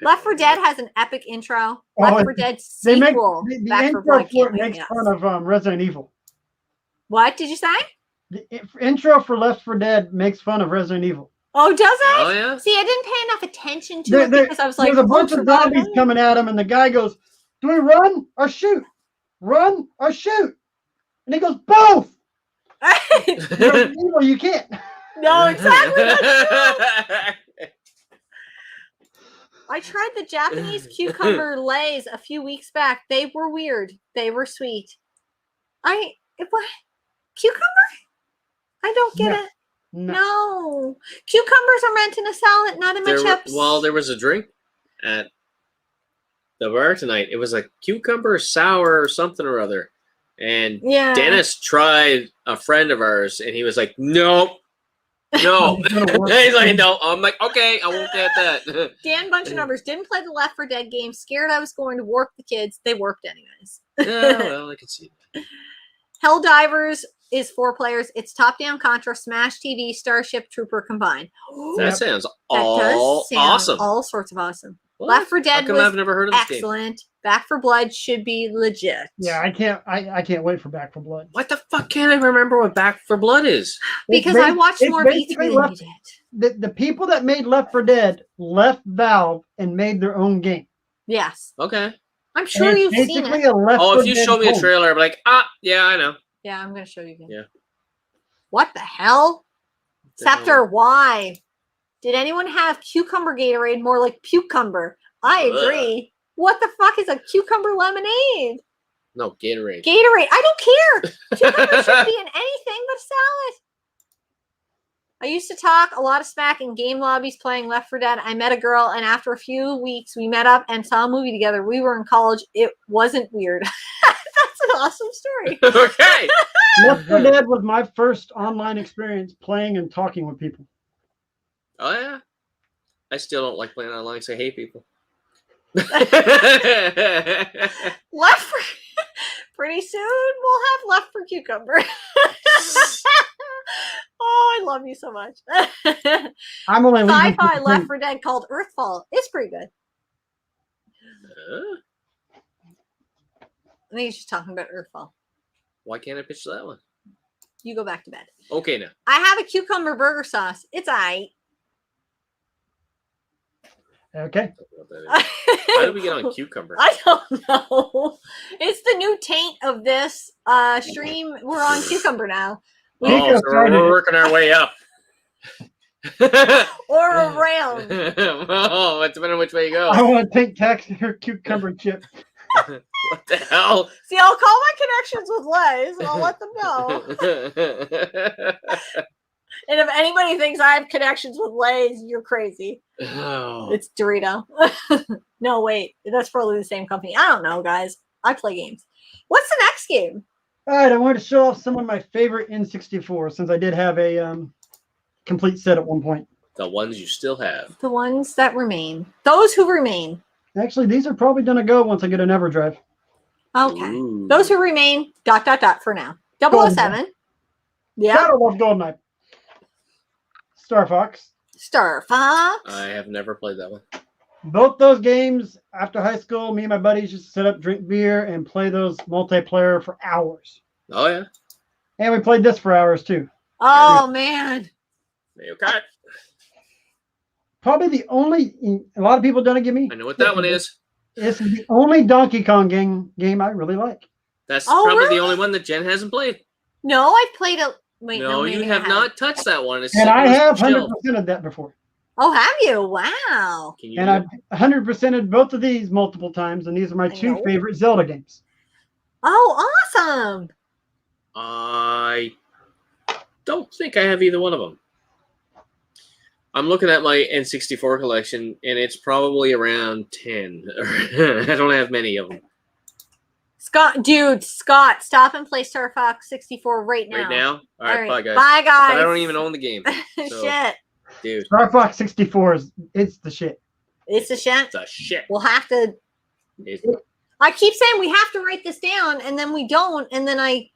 Left 4 Dead has an epic intro. Left 4 Dead sequel. The intro for it makes fun of Resident Evil. What did you say? The intro for Left 4 Dead makes fun of Resident Evil. Oh, does it? Oh, yeah. See, I didn't pay enough attention to it because I was like, there's a bunch of zombies coming at him, and the guy goes, "Do we run or shoot? Run or shoot?" And he goes, "Both." Resident Evil, you can't. No, exactly. I tried the Japanese cucumber lays a few weeks back. They were weird. They were sweet. Cucumber? I don't get it. No. Cucumbers are meant in a salad, not in my chips. Well, there was a drink at the bar tonight. It was a cucumber sour or something or other. And Dennis tried a friend of ours, and he was like, nope. No. He's like, no. I'm like, okay, I won't get that. Dan Bunch of Numbers didn't play the Left 4 Dead game. Scared I was going to warp the kids. They warped anyways. Yeah, well, I can see that. Helldivers is 4 players. It's top-down Contra, Smash TV, Starship Trooper combined. That sounds awesome. All sorts of awesome. What? Left 4 Dead was I've never heard of this excellent. Game? Back 4 Blood should be legit. Yeah, I can't wait for Back 4 Blood. What the fuck can't I remember what Back 4 Blood is? Because I watched more V3 than you did. The people that made Left 4 Dead left Valve and made their own game. Yes. Okay. I'm sure you've seen it. If you show me a trailer, I'm like, yeah, I know. Yeah, I'm going to show you again. Yeah. What the hell? Scepter, why? Did anyone have cucumber Gatorade more like cucumber? I agree. What the fuck is a cucumber lemonade? No, Gatorade. Gatorade. I don't care. Cucumber shouldn't be in anything but salad. I used to talk a lot of smack in game lobbies playing Left 4 Dead. I met a girl, and after a few weeks, we met up and saw a movie together. We were in college. It wasn't weird. That's an awesome story. Okay. Left 4 Dead was my first online experience playing and talking with people. Oh, yeah? I still don't like playing online, so I hate people. Left for... Pretty soon, we'll have Left 4 Cucumber. Oh, I love you so much. I'm only sci-fi Left 4 Dead called Earthfall. It's pretty good. I think he's just talking about Earthfall. Why can't I pitch that one? You go back to bed. Okay, now. I have a cucumber burger sauce. It's aight. Okay. How did we get on cucumber? I don't know. It's the new taint of this stream. We're on cucumber now. So we're working our way up. Or around. Oh, it depends on which way you go. I want to take texture cucumber chip. What the hell? See, I'll call my connections with Lays and I'll let them know. And if anybody thinks I have connections with Lays, you're crazy. Oh. It's Dorito. No, wait. That's probably the same company. I don't know, guys. I play games. What's the next game? All right, I wanted to show off some of my favorite N64 since I did have a complete set at one point. The ones you still have. The ones that remain. Those who remain. Actually, these are probably going to go once I get an EverDrive. Okay. Ooh. Those who remain, ... for now. 007. Yeah. Shadow of GoldenEye. Star Fox. Star Fox. I have never played that one. Both those games, after high school, me and my buddies just sit up, drink beer, and play those multiplayer for hours. Oh, yeah. And we played this for hours, too. Oh, man. Okay. Probably the only, a lot of people don't give me. I know what that one is. This is the only Donkey Kong game I really like. That's probably the only one that Jen hasn't played. No, I've played it. Wait, no, you have not touched that one. It's and I have 100% of that before. Oh, have you? Wow. And I've 100%ed both of these multiple times, and these are my two favorite Zelda games. Oh, awesome. I don't think I have either one of them. I'm looking at my N64 collection, and it's probably around 10. I don't have many of them. Scott, stop and play Star Fox 64 right now. Right now? All right, bye, guys. Bye, guys. But I don't even own the game. So, shit. Dude. Star Fox 64 it's the shit. It's the shit? It's the shit. We'll have to... I keep saying we have to write this down, and then we don't, and then I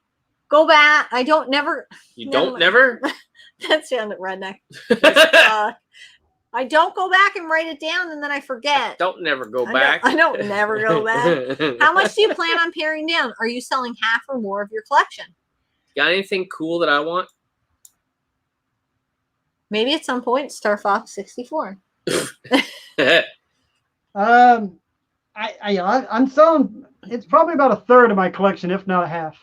go back. I don't never... You don't never? That sounded redneck. I don't go back and write it down, and then I forget. Don't never go back. I don't never go back. How much do you plan on paring down? Are you selling half or more of your collection? Got anything cool that I want? Maybe at some point, Star Fox 64. I'm selling. It's probably about a third of my collection, if not a half.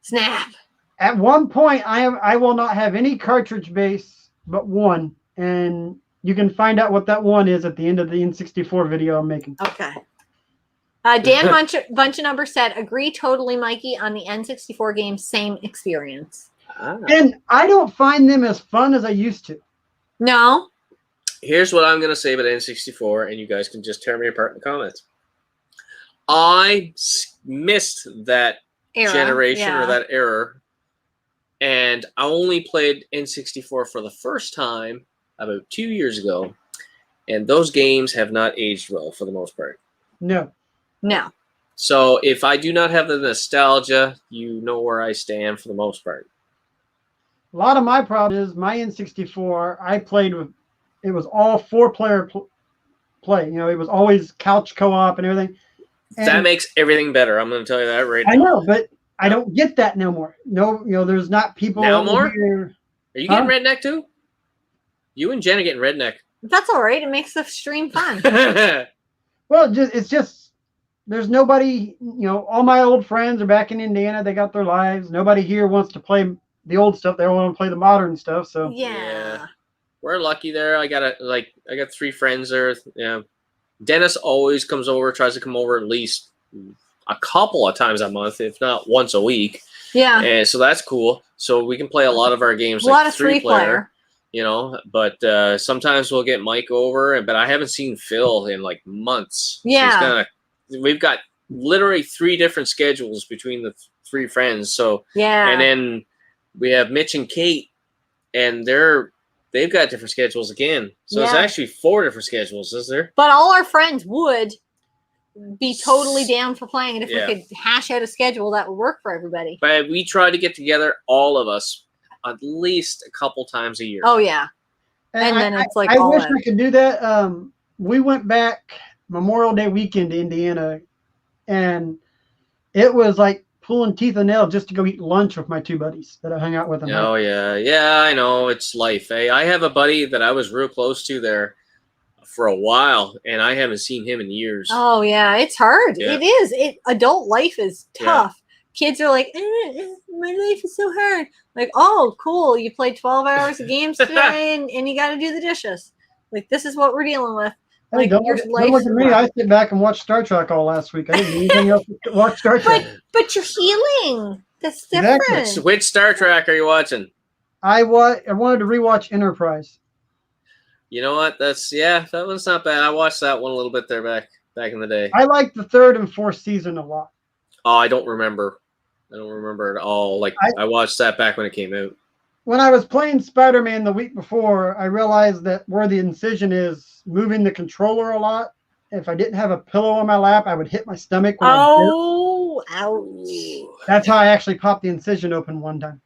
Snap. At one point, I will not have any cartridge base but one, and you can find out what that one is at the end of the N64 video I'm making. Okay. Dan Bunch said, agree totally, Mikey, on the N64 game, same experience. And I don't find them as fun as I used to. No. Here's what I'm going to say about N64, and you guys can just tear me apart in the comments. I missed that generation or that era. And I only played N64 for the first time about 2 years ago. And those games have not aged well for the most part. No. No. So if I do not have the nostalgia, you know where I stand for the most part. A lot of my problem is my N64, I played with, it was all 4-player play. You know, it was always couch co-op and everything. And that makes everything better. I'm going to tell you that right now. I know, but I don't get that no more. No, you know, there's not people now more. Here. Are you getting redneck too? You and Jen are getting redneck. That's all right. It makes the stream fun. Well, it's just there's nobody. You know, all my old friends are back in Indiana. They got their lives. Nobody here wants to play the old stuff. They all want to play the modern stuff. So yeah. We're lucky there. I got 3 friends there. Yeah, Dennis always comes over. Tries to come over at least a couple of times a month, if not once a week. Yeah. And so that's cool. So we can play a lot of our games. A lot of 3-player. You know, but sometimes we'll get Mike over, but I haven't seen Phil in like months. Yeah. So we've got literally 3 different schedules between the 3 friends. So yeah. And then we have Mitch and Kate, and they've got different schedules again. So it's actually 4 different schedules, is there? But all our friends would be totally down for playing it if we could hash out a schedule that would work for everybody. But we try to get together, all of us, at least a couple times a year. Oh yeah, and then it's like I wish we could do that. We went back Memorial Day weekend to Indiana, and it was like pulling teeth and nails just to go eat lunch with my 2 buddies that I hung out with. Oh yeah, I know, it's life. Eh? I have a buddy that I was real close to there for a while, and I haven't seen him in years. Oh yeah, it's hard. Yeah. It is. Adult life is tough. Kids are like, my life is so hard. Like, oh, cool. You played 12 hours of games today, and you got to do the dishes. Like, this is what we're dealing with. Like, don't look at me. I sit back and watch Star Trek all last week. I didn't do anything else to watch Star Trek. But you're healing. That's different. Exactly. Which Star Trek are you watching? I wanted to rewatch Enterprise. You know what? That one's not bad. I watched that one a little bit there back in the day. I like the 3rd and 4th season a lot. Oh, I don't remember at all. Like I watched that back when it came out. When I was playing Spider-Man the week before, I realized that where the incision is moving the controller a lot. If I didn't have a pillow on my lap, I would hit my stomach. When ouch. That's how I actually popped the incision open one time.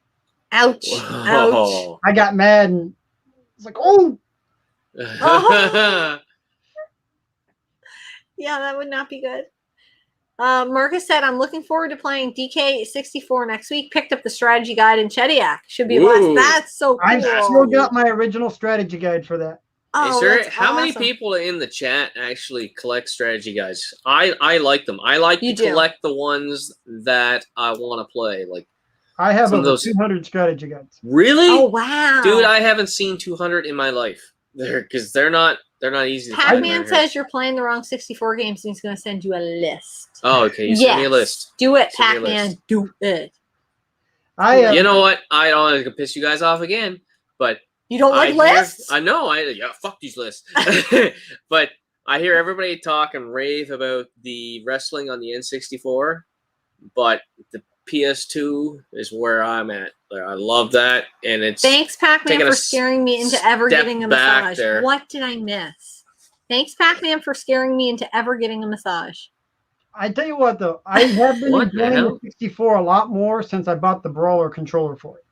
Ouch. Whoa. I got mad and it's like, oh. Oh. Yeah, that would not be good. Marcus said, I'm looking forward to playing DK64 next week. Picked up the strategy guide in Chediak. Should be blessed. That's so cool. I still got my original strategy guide for that. Oh, that's how many awesome. people in the chat actually collect strategy guides? I like them. I like to collect the ones that I want to play. Like I have over 200 strategy guides. Really? Oh wow, dude! I haven't seen 200 in my life. Because they're not easy to find. Pac-Man says you're playing the wrong 64 games, and he's going to send you a list. Oh, okay. You send me a list. Do it, Pac-Man. Do it. You know what? I don't want to piss you guys off again, but you don't like lists? I know. Fuck these lists. But I hear everybody talk and rave about the wrestling on the N64, but the PS2 is where I'm at. I love that, and it's thanks, Pac-Man, for scaring me into ever getting a massage. There. What did I miss? Thanks, Pac-Man, for scaring me into ever getting a massage. I tell you what, though, I have been enjoying the 64 a lot more since I bought the Brawler controller for it.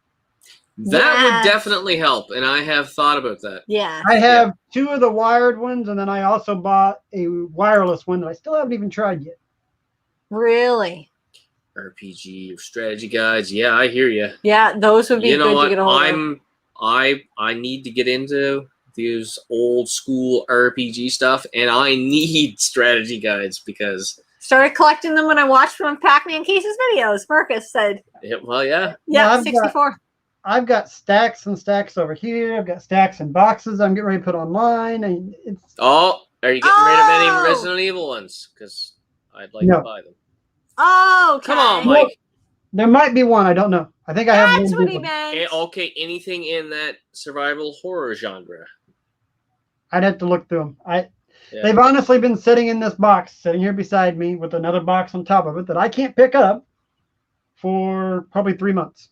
That would definitely help, and I have thought about that. Yeah, I have 2 of the wired ones, and then I also bought a wireless one that I still haven't even tried yet. Really? RPG strategy guides. Yeah, I hear you. Yeah, those would be good to get a hold of. I need to get into these old school RPG stuff, and I need strategy guides because started collecting them when I watched one of Pac-Man Case's videos. Marcus said. Yeah. Yeah, 64. I've got stacks and stacks over here. I've got stacks and boxes I'm getting ready to put online. And it's are you getting rid of any Resident Evil ones? Because I'd like to buy them. Oh, okay. Come on, Mike. There might be one. I don't know. I think I have one. That's what he meant. Okay, anything in that survival horror genre. I'd have to look through them. They've honestly been sitting in this box, sitting here beside me with another box on top of it that I can't pick up for probably 3 months.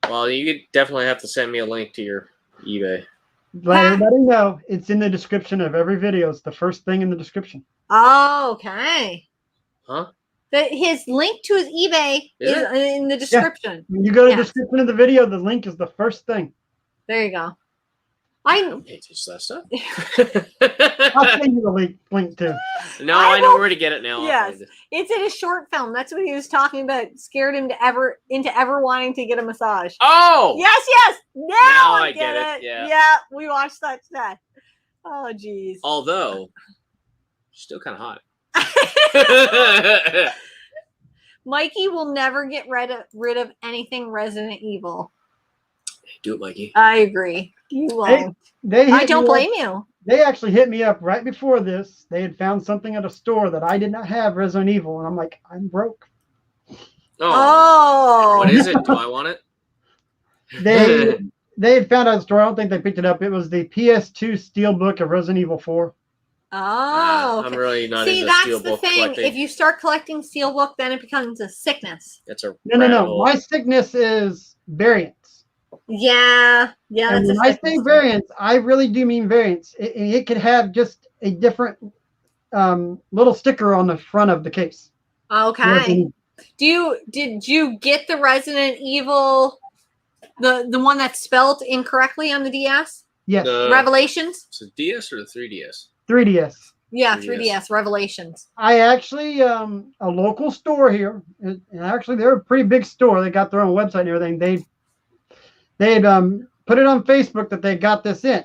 Well, you could definitely have to send me a link to your eBay. Let everybody know it's in the description of every video. It's the first thing in the description. Oh, okay. Huh? His link to his eBay is in the description. Yeah. When you go to the description of the video, the link is the first thing. There you go. Pages that stuff. I'll send you the link too. No, I know where to get it now. Yes, it's in a short film. That's what he was talking about. Scared him into ever wanting to get a massage. Oh, yes. Now I get it. Yeah, we watched that today. Oh, geez. Although, still kind of hot. Mikey will never get rid of anything Resident Evil. Do it, Mikey. I agree. You won't. I don't blame you. They actually hit me up right before this. They had found something at a store that I did not have Resident Evil, and I'm like, I'm broke. Oh. What is it? Do I want it? They had found out a store. I don't think they picked it up. It was the PS2 Steelbook of Resident Evil 4. Oh, okay. I'm really not into that's Steelbook the thing. collecting. If you start collecting Steelbook, then it becomes a sickness. That's a no. My sickness is variants. Yeah. And when I say variants, I really do mean variants. It could have just a different little sticker on the front of the case. Okay. Did you get the Resident Evil, the one that's spelled incorrectly on the DS? Yes. Is Revelations? it DS or the 3DS? 3DS. Yeah, 3DS Revelations. I actually a local store here, and actually they're a pretty big store. They got their own website and everything. They'd put it on Facebook that they got this in.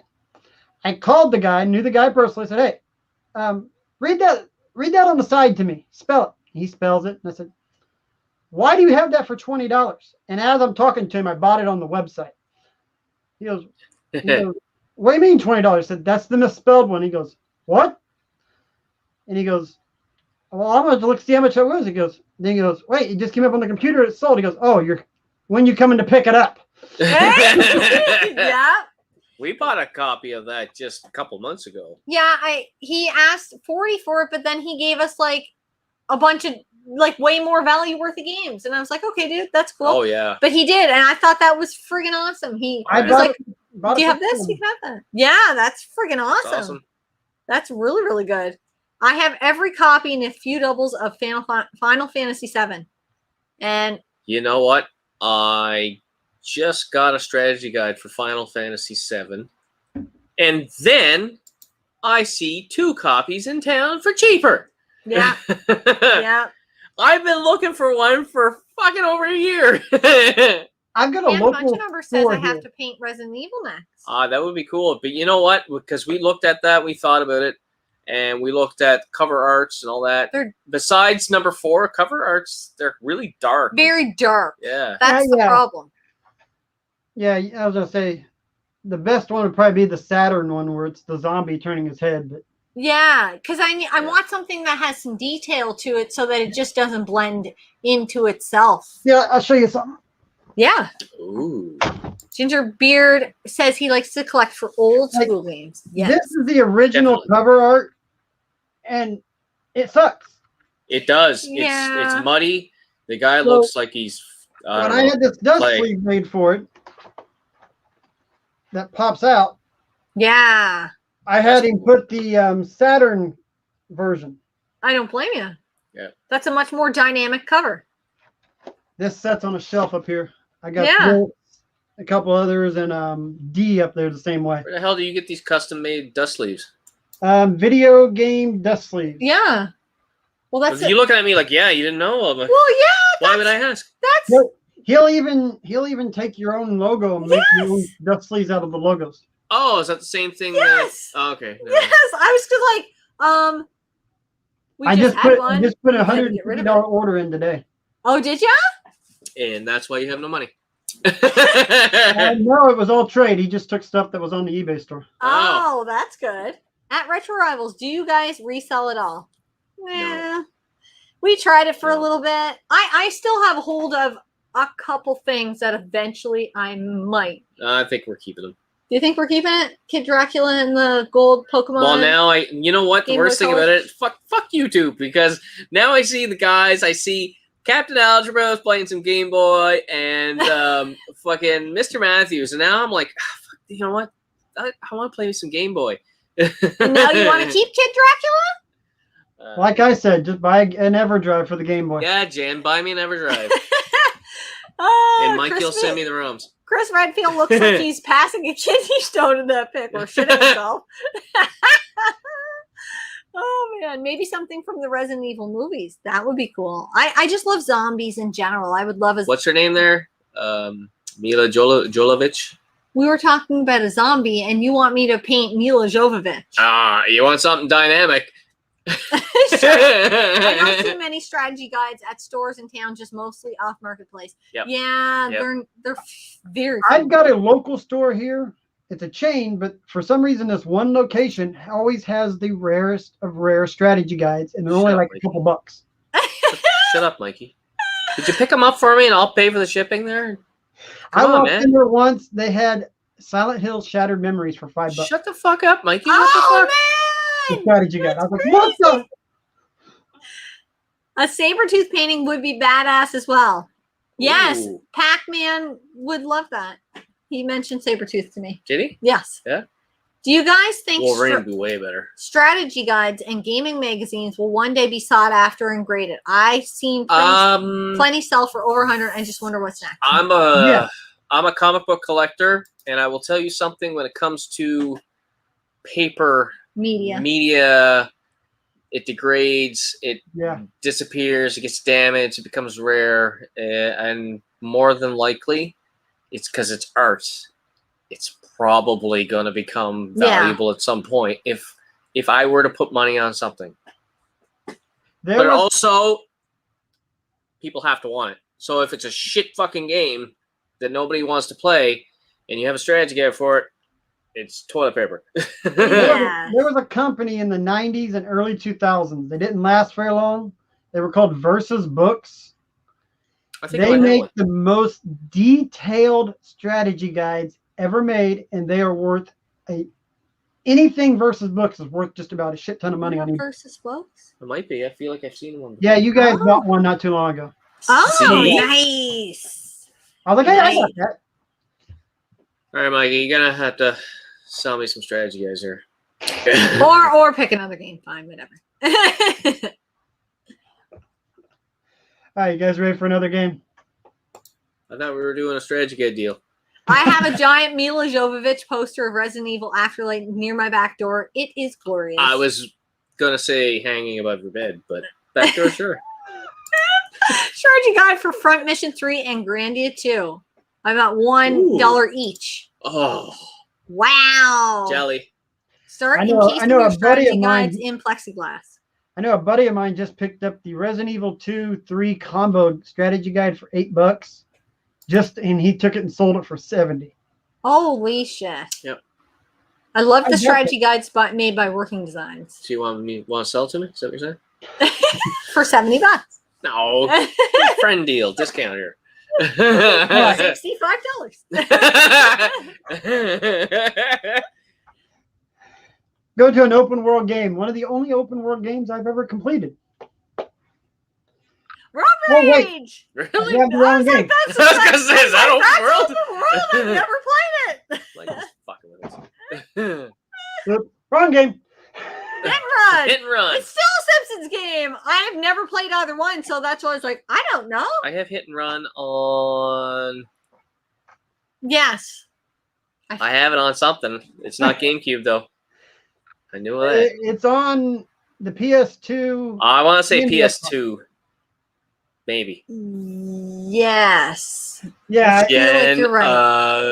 I called the guy, knew the guy personally, said, "Hey, read that on the side to me. Spell it." He spells it, and I said, "Why do you have that for $20?" And as I'm talking to him, I bought it on the website. He goes, "What do you mean $20?" I said, "That's the misspelled one." He goes, "What?" And he goes, "Well, I'm going to look see how much it was." Then he goes, "Wait, it just came up on the computer. It's sold." He goes, "Oh, when you coming to pick it up?" Yeah. We bought a copy of that just a couple months ago. Yeah, he asked $40 for it, but then he gave us like a bunch of like way more value worth of games, and I was like, "Okay, dude, that's cool." Oh yeah. But he did, and I thought that was friggin' awesome. Do you have this? You can have that. Yeah, that's friggin' awesome. That's really, really good. I have every copy and a few doubles of Final Fantasy VII. And you know what? I just got a strategy guide for Final Fantasy VII, and then I see 2 copies in town for cheaper. Yeah. Yeah. I've been looking for one for fucking over a year. I've got a And local Bunch Number says store I have here. to paint Resident Evil next. That would be cool. But you know what? Because we looked at that, we thought about it, and we looked at cover arts and all that. Besides number 4, cover arts, they're really dark. Very dark. Yeah. That's the problem. Yeah, I was going to say, the best one would probably be the Saturn one where it's the zombie turning his head. But yeah, because I want something that has some detail to it so that it just doesn't blend into itself. Yeah, I'll show you something. Yeah. Ooh. Ginger Beard says he likes to collect for old school games. Yes. This is the original cover art, and it sucks. It does. Yeah. It's muddy. The guy looks like he's. When I had this dust sleeve made for it, that pops out. Yeah. I had him put the Saturn version. I don't blame you. Yeah. That's a much more dynamic cover. This set's on a shelf up here. I got a couple others and D up there the same way. Where the hell do you get these custom-made dust sleeves? Video game dust sleeves. Yeah. Well, that's you looking at me like, yeah, you didn't know. Well, yeah. Why would I ask? That's. He'll even take your own logo and make your own dust sleeves out of the logos. Oh, is that the same thing? Yes. Okay. No. Yes, I was just like, I just put a $150 order in today. Oh, did ya? And that's why you have no money. No, it was all trade. He just took stuff that was on the eBay store. Oh, that's good. At Retro Rivals, do you guys resell it all? Yeah. We tried it for a little bit. I still have a hold of a couple things that eventually I might. I think we're keeping them. Do you think we're keeping it? Kid Dracula and the gold Pokemon? Well, now you know what? The worst thing about it, fuck YouTube, because now I see the guys, I see Captain Algebra is playing some Game Boy and fucking Mr. Matthews, and now I'm like, fuck, you know what? I want to play some Game Boy. And now you want to keep Kid Dracula? Like I said, just buy an EverDrive for the Game Boy. Yeah, Jan, buy me an EverDrive. And Mikey will send me the ROMs. Chris Redfield looks like he's passing a kidney stone in that pic or shitting himself. Oh man, maybe something from the Resident Evil movies. That would be cool. I just love zombies in general. I would love What's her name there? Mila Jovovich. We were talking about a zombie, and you want me to paint Mila Jovovich. You want something dynamic? Sure. I don't see many strategy guides at stores in town, just mostly off marketplace. Yep. Yeah, Yep. they're very. I've got a local store here. It's a chain, but for some reason, this one location always has the rarest of rare strategy guides, and they're only like a couple bucks. Shut up, Mikey. Did you pick them up for me, and I'll pay for the shipping there? I walked in there once. They had Silent Hill Shattered Memories for $5. Shut the fuck up, Mikey. Oh, what the fuck? man! The strategy guide. I was like, what the? A Sabretooth painting would be badass as well. Yes, Ooh. Pac-Man would love that. He mentioned Sabretooth to me. Did he? Yes. Yeah. Do you guys think Wolverine would be way better. strategy guides and gaming magazines will one day be sought after and graded? I've seen plenty sell for over 100 and just wonder what's next. I'm a comic book collector, and I will tell you something when it comes to paper media, it degrades, it disappears, it gets damaged, it becomes rare, and more than likely, it's because it's art. It's probably going to become valuable at some point if I were to put money on something. Also, people have to want it. So if it's a shit fucking game that nobody wants to play, and you have a strategy guide for it, it's toilet paper. There was a company in the 90s and early 2000s. They didn't last very long. They were called Versus Books. They make the most detailed strategy guides ever made, and they are worth anything Versus Books is worth just about a shit ton of money on eBay. Versus Books? It might be. I feel like I've seen one. Yeah, you guys bought one not too long ago. Oh, nice. I was like, hey, I got that. All right, Mikey, you're gonna have to sell me some strategy guys here. or pick another game. Fine, whatever. All right, you guys ready for another game? I thought we were doing a strategy guide deal. I have a giant Mila Jovovich poster of Resident Evil Afterlife near my back door. It is glorious. I was gonna say hanging above your bed, but back door, sure. Strategy guide for Front Mission 3 and Grandia 2. I'm at $1 each. Oh, wow! jelly. Start I know encasing a your buddy strategy of mine- guides in plexiglass. I know a buddy of mine just picked up the Resident Evil 2-3 combo strategy guide for $8. And he took it and sold it for $70. Holy shit! Yep. I love I the get strategy guides made by Working Designs So you want to sell it to me? Is that what you're saying? for $70. No, friend deal, discount here. $65. Go to an open world game. One of the only open world games I've ever completed. Road Oh, wait. Rage! Really? I have the wrong game. I was gonna say, is that open world? I've never played it. Like, just fucking with us. Wrong game. Hit and Run. Hit and Run. It's still a Simpsons game. I have never played either one, so that's why I was like, I don't know. I have Hit and Run on. Yes. I have it on something. It's not GameCube though. I knew that. It's on the PS2. I want to say India. PS2. Maybe. Yes. Yeah, feel like you're right.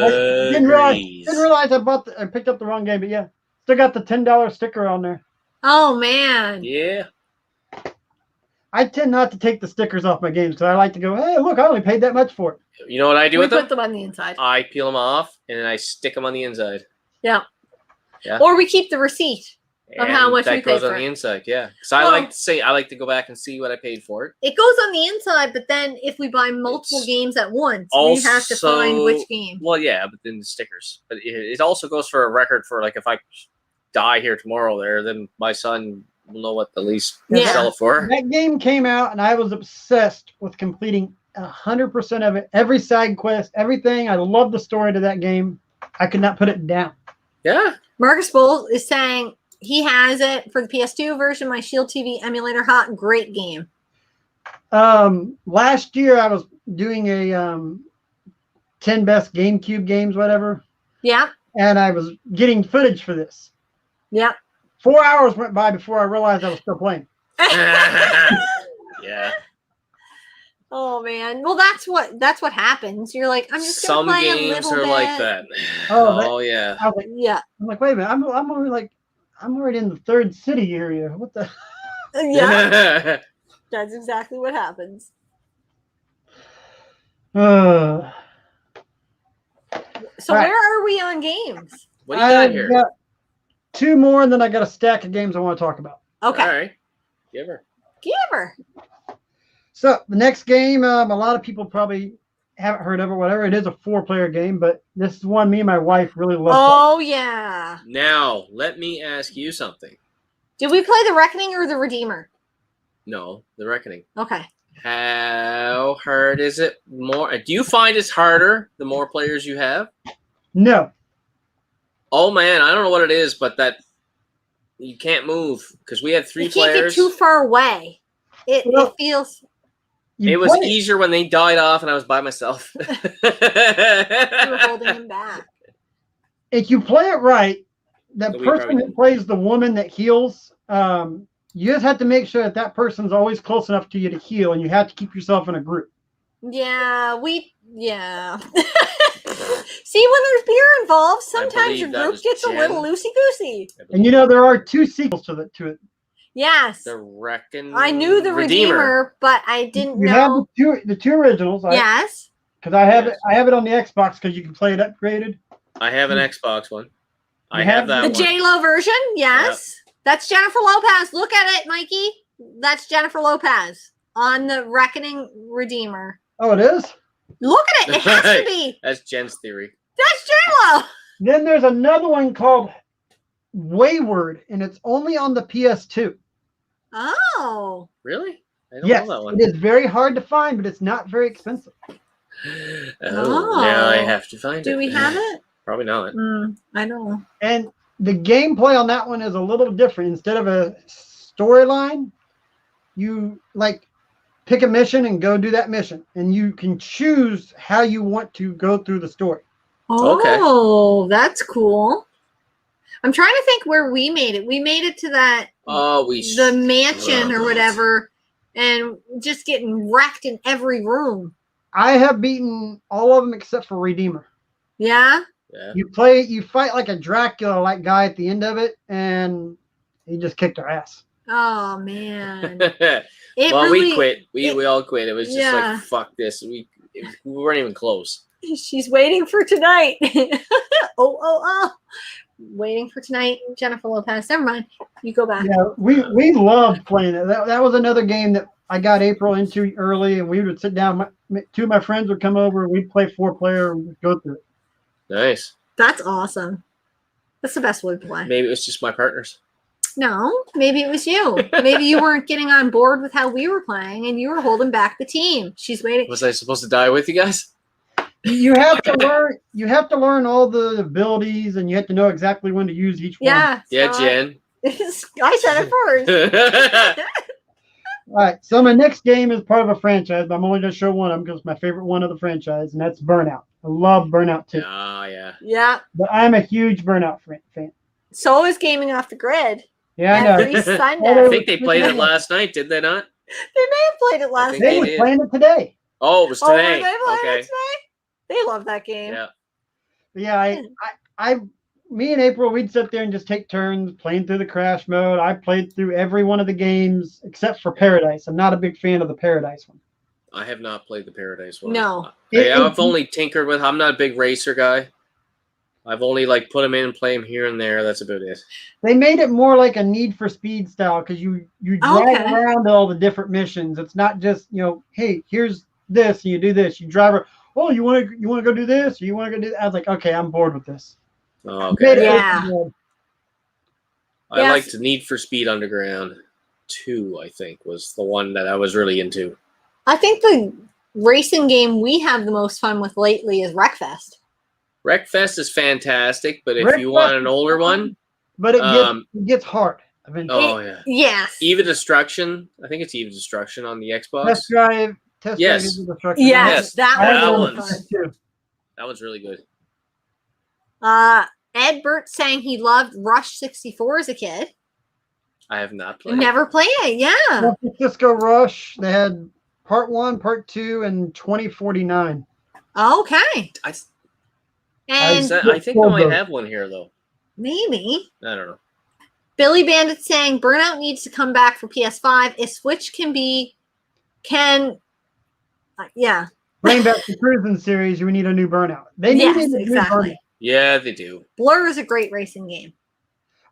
I didn't realize I picked up the wrong game, but yeah, still got the $10 sticker on there. Oh man. Yeah. I tend not to take the stickers off my games because I like to go, hey, look, I only paid that much for it. You know what I do We with them? put them on the inside. I peel them off and then I stick them on the inside. Yeah. Yeah. Or we keep the receipt of how And much we that paid goes for on it. the inside. Yeah. Because Well- I like to go back and see what I paid for it. It goes on the inside, but then if we buy multiple It's games at once, we have to find also- which game. Well, yeah, but then the stickers. But it also goes for a record for like if I die here tomorrow, then my son will know what the least to Yeah. sell it for. That game came out, and I was obsessed with completing 100% of it. Every side quest, everything. I love the story to that game. I could not put it down. Yeah. Marcus Bull is saying he has it for the PS2 version. My Shield TV emulator, hot, great game. Last year, I was doing a 10 best GameCube games, whatever, Yeah, and I was getting footage for this. yeah. 4 hours went by before I realized I was still playing. Yeah. Oh man. Well, that's what happens. You're like, I'm just gonna Some play a games little are bit. like that. Oh, Yeah. I was like, Yeah, wait a minute, I'm already in the third city area. What the? yeah. That's exactly what happens. Uh, So All right. where are we on games? What do you got I've here? got 2 more, and then I got a stack of games I want to talk about. Okay, All right. Give her. give her. So the next game, a lot of people probably haven't heard of it. Whatever, it is a 4-player game, but this is one me and my wife really love. Oh yeah. Now, let me ask you something. Did we play the Reckoning or the Redeemer? No, The Reckoning. Okay. How hard is it? Do you find it's harder the more players you have? No, Oh man, I don't know what it is, but that you can't move because we had 3 You can't players. get too far away. It Well, feels. you It was play easier when they died off and I was by myself. You were holding him back. If you play it right, the So we person probably who plays the woman that heals, you just have to make sure that person's always close enough to you to heal, and you have to keep yourself in a group. Yeah, yeah. See, when there's beer involved, sometimes believe your that group was gets a Jen. little loosey goosey. And you know there are 2 sequels to it. Yes, The Reckoning. I knew the Redeemer, but I didn't You have know. the two originals. Yes, Because I have Yes. it. I have it on the Xbox because you can play it upgraded. I have an Xbox one. I You have have that the one. J Lo version. Yes, that's Jennifer Lopez. Look at it, Mikey. That's Jennifer Lopez on the Reckoning Redeemer. Oh, it is. Look at it. It has to be. That's Jen's theory. That's J Lo. Then there's another one called Wayward, and it's only on the PS2. Oh. Really? I don't Yes, know that one. it is very hard to find, but it's not very expensive. Oh, now I Oh. have to find it. Do we have it? Probably not. I don't know. And the gameplay on that one is a little different. Instead of a storyline, you like pick a mission and go do that mission. And you can choose how you want to go through the story. Oh, that's cool. I'm trying to think where we made it. We made it to that the mansion or whatever, and just getting wrecked in every room. I have beaten all of them except for Redeemer. Yeah? Yeah. You fight like a Dracula-like guy at the end of it, and he just kicked our ass. Oh, man. We quit. We all quit. It was just like, fuck this. We weren't even close. She's waiting for tonight. Oh. Waiting for tonight, Jennifer Lopez. Never mind. You go back. Yeah, we loved playing it. That was another game that I got April into early, and we would sit down. Two of my friends would come over. We'd play 4-player and we'd go through it. Nice. That's awesome. That's the best way to play. Maybe it was just my partners. No, maybe it was you. Maybe you weren't getting on board with how we were playing, and you were holding back the team. She's waiting. Was I supposed to die with you guys? You have to learn. You have to learn all the abilities, and you have to know exactly when to use each one. Yeah. Jen. I said it first. All right. So my next game is part of a franchise, but I'm only going to show one of them because it's my favorite one of the franchise, and that's Burnout. I love Burnout too. Oh yeah. Yeah. But I'm a huge Burnout fan. So is Gaming Off the Grid. Yeah, I know. Every Sunday. I think they played it last night, did they not? They may have played it last They night. were playing it today. Oh, it was today. Were they playing Okay. it today? They love that game. Yeah. Yeah, me and April, we'd sit there and just take turns playing through the crash mode. I played through every one of the games except for Paradise. I'm not a big fan of the Paradise one. I have not played the Paradise one. No. I've only tinkered with. I'm not a big racer guy. I've only like put them in and play them here and there. That's about it. They made it more like a Need for Speed style because you drive around to all the different missions. It's not just hey, here's this and you do this. You drive. Oh, you want to go do this? Or you want to go do that? I was like, okay, I'm bored with this. Oh, okay. Yeah. I liked Need for Speed Underground 2, I think, was the one that I was really into. I think the racing game we have the most fun with lately is Wreckfest. Wreckfest is fantastic, but if you want an older one... But it gets hard. Yeah. Yes. Eva Destruction. I think it's Eva Destruction on the Xbox. Test Drive. Yes. Yes, that one's fun too. That one's really good. Ed Burt saying he loved Rush 64 as a kid. I have not played. Never played it. Yeah. San Francisco Rush. They had Part 1, Part 2, and 2049. Okay. I think I might have one here though. Maybe. I don't know. Billy Bandit saying Burnout needs to come back for PS5. If Switch yeah. Bring back the Cruising series. We need a new Burnout. They need a new Burnout. Yeah, they do. Blur is a great racing game.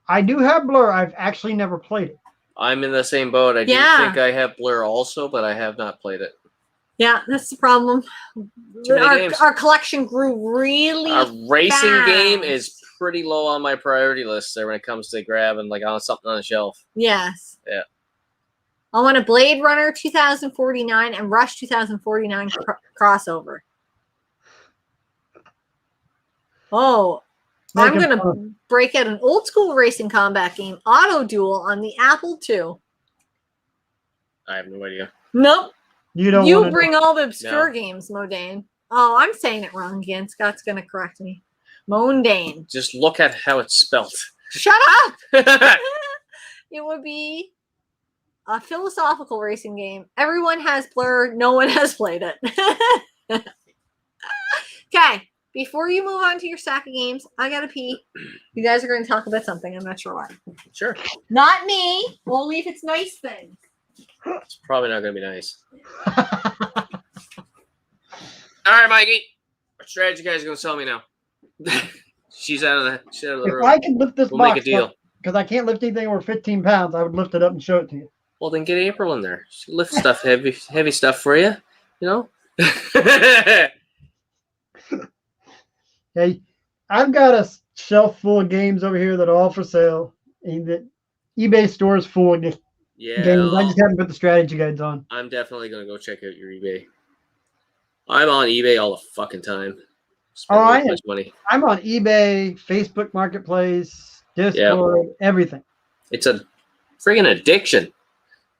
I do have Blur. I've actually never played it. I'm in the same boat. I do think I have Blur also, but I have not played it. Yeah, that's the problem. Our collection grew really Our racing fast. game is pretty low on my priority list there when it comes to grabbing like on something on the shelf. Yes. Yeah. I want a Blade Runner 2049 and Rush 2049 crossover. Oh, I'm going to break out an old school racing combat game, Auto Duel, on the Apple II. I have no idea. Nope. You bring all the obscure games, Modane. Oh, I'm saying it wrong again. Scott's going to correct me. Mondane. Just look at how it's spelt. Shut up! It would be a philosophical racing game. Everyone has Blur. No one has played it. Okay. Before you move on to your stack of games, I got to pee. You guys are going to talk about something. I'm not sure what. Sure. Not me. Only if it's nice things. It's probably not going to be nice. All right, Mikey. What strategy you guys are going to tell me now? She's out of the room. If I could lift this we'll box make a deal. Because I can't lift anything over 15 pounds, I would lift it up and show it to you. Well, then get April in there. She lifts stuff, heavy stuff for you. You know? Hey, I've got a shelf full of games over here that are all for sale. And the eBay store is full of games. I just haven't put the strategy guides on. I'm definitely going to go check out your eBay. I'm on eBay all the fucking time. Spend much money. I'm on eBay, Facebook Marketplace, Discord, everything. It's a friggin' addiction.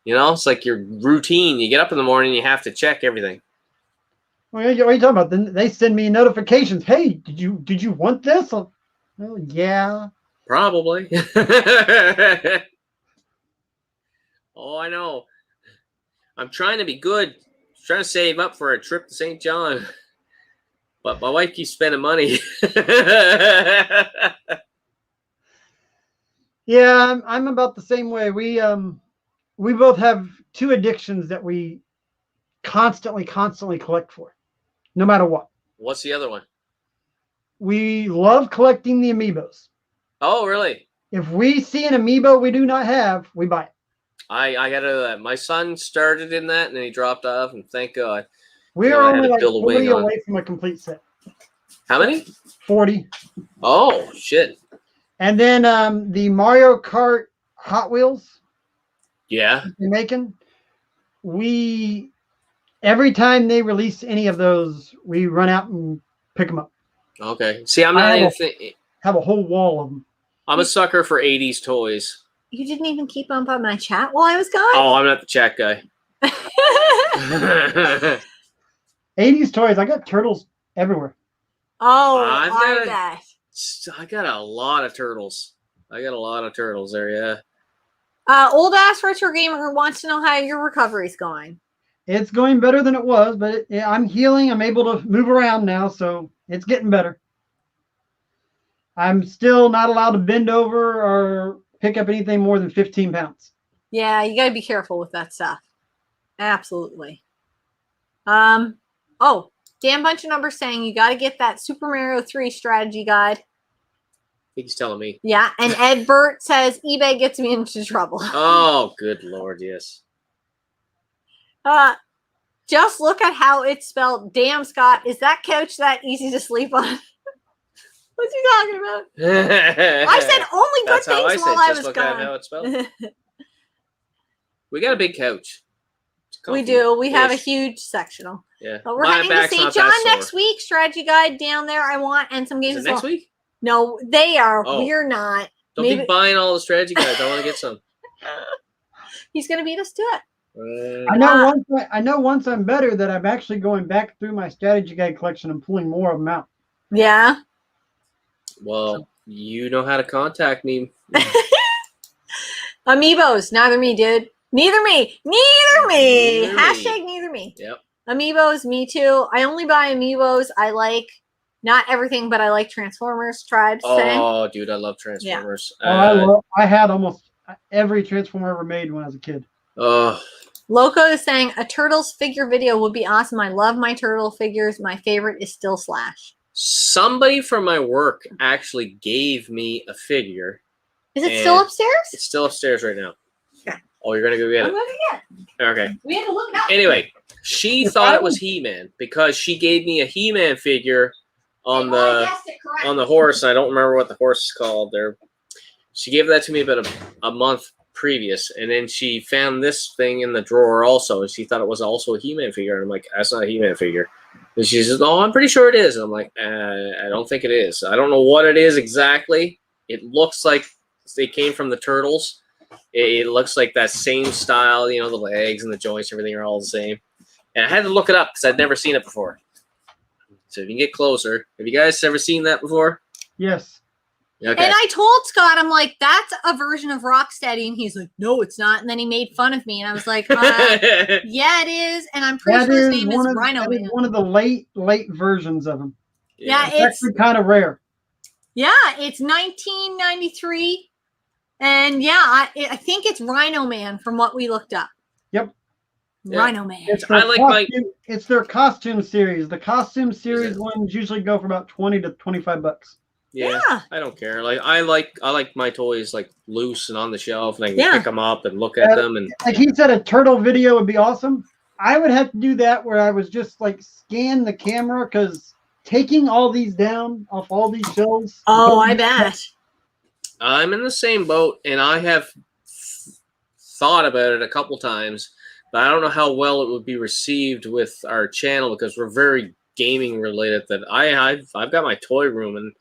You know, it's like your routine. You get up in the morning, you have to check everything. Well, what are you talking about? Then they send me notifications. Hey, did you want this? Oh, yeah. Probably. Oh, I know. I'm trying to be good. I'm trying to save up for a trip to St. John. But my wife keeps spending money. Yeah, I'm about the same way. We both have two addictions that we constantly collect for, no matter what. What's the other one? We love collecting the amiibos. Oh, really? If we see an amiibo we do not have, we buy it. I gotta. My son started in that, and then he dropped off, and thank God. We are only like 40 away from a complete set. How many? 40. Oh, shit. And then the Mario Kart Hot Wheels. Yeah. They're making. Every time they release any of those, we run out and pick them up. Okay. See, I'm not have a whole wall of them. I'm a sucker for 80s toys. You didn't even keep up on my chat while I was gone? Oh, I'm not the chat guy. 80s toys. I got turtles everywhere. Oh, I got a lot of turtles. I got a lot of turtles there, yeah. Old ass retro gamer wants to know how your recovery's going. It's going better than it was, but I'm healing. I'm able to move around now, so it's getting better. I'm still not allowed to bend over or pick up anything more than 15 pounds. Yeah, you got to be careful with that stuff. Absolutely. Oh, damn bunch of numbers saying you got to get that Super Mario 3 strategy guide. I think he's telling me. Yeah, and Ed Burt says eBay gets me into trouble. Oh, good Lord, yes. Just look at how it's spelled. Damn, Scott, is that couch that easy to sleep on? What's he talking about? I said only good things while I was gone. How it's spelled. We got a big couch. We do. We have a huge sectional. Yeah. But we're heading to St. John next week. Strategy guide down there. I want and some games. Is it next week? No, they are. Oh. We're not. Don't be buying all the strategy guides. I want to get some. He's gonna beat us to it. I know once I'm better that I'm actually going back through my strategy guide collection and pulling more of them out. Yeah. Well, you know how to contact me. Amiibos, neither me, dude. Neither me. Hashtag neither me. Yep. Amiibos, me too. I only buy Amiibos. I like not everything, but I like Transformers, Tribes. Oh, dude, I love Transformers. Yeah. I had almost every Transformer ever made when I was a kid. Loco is saying a Turtles figure video would be awesome. I love my turtle figures. My favorite is still Slash. Somebody from my work actually gave me a figure. Is it still upstairs? It's still upstairs right now. Okay. Oh, you're going to go get it? I'm going to get it. Okay. We had to look it up. Anyway, she thought it was He-Man because she gave me a He-Man figure on the horse. And I don't remember what the horse is called there. She gave that to me about a month previous, and then she found this thing in the drawer also, and she thought it was also a He-Man figure. And I'm like, that's not a He-Man figure. And she says, "Oh, I'm pretty sure it is." And I'm like, I don't think it is. I don't know what it is exactly. It looks like they came from the Turtles. It looks like that same style, you know, the legs and the joints, everything are all the same. And I had to look it up because I'd never seen it before. So if you can get closer, have you guys ever seen that before? Yes. Okay. And I told Scott, I'm like, that's a version of Rocksteady. And he's like, no, it's not. And then he made fun of me. And I was like, yeah, it is. And I'm pretty sure his name is Rhino Man. One of the late versions of him. Yeah, it's actually kind of rare. Yeah, it's 1993. And yeah, I think it's Rhino Man from what we looked up. Yep. Rhino Man. It's their costume series. The costume series ones usually go for about $20 to $25. Yeah, I don't care. Like I like my toys like loose and on the shelf, and I can pick them up and look at them. And like he said, a turtle video would be awesome. I would have to do that where I was just like scan the camera because taking all these down off all these shelves. Oh, I bet. I'm in the same boat, and I have thought about it a couple times, but I don't know how well it would be received with our channel because we're very gaming related. That I've got my toy room and.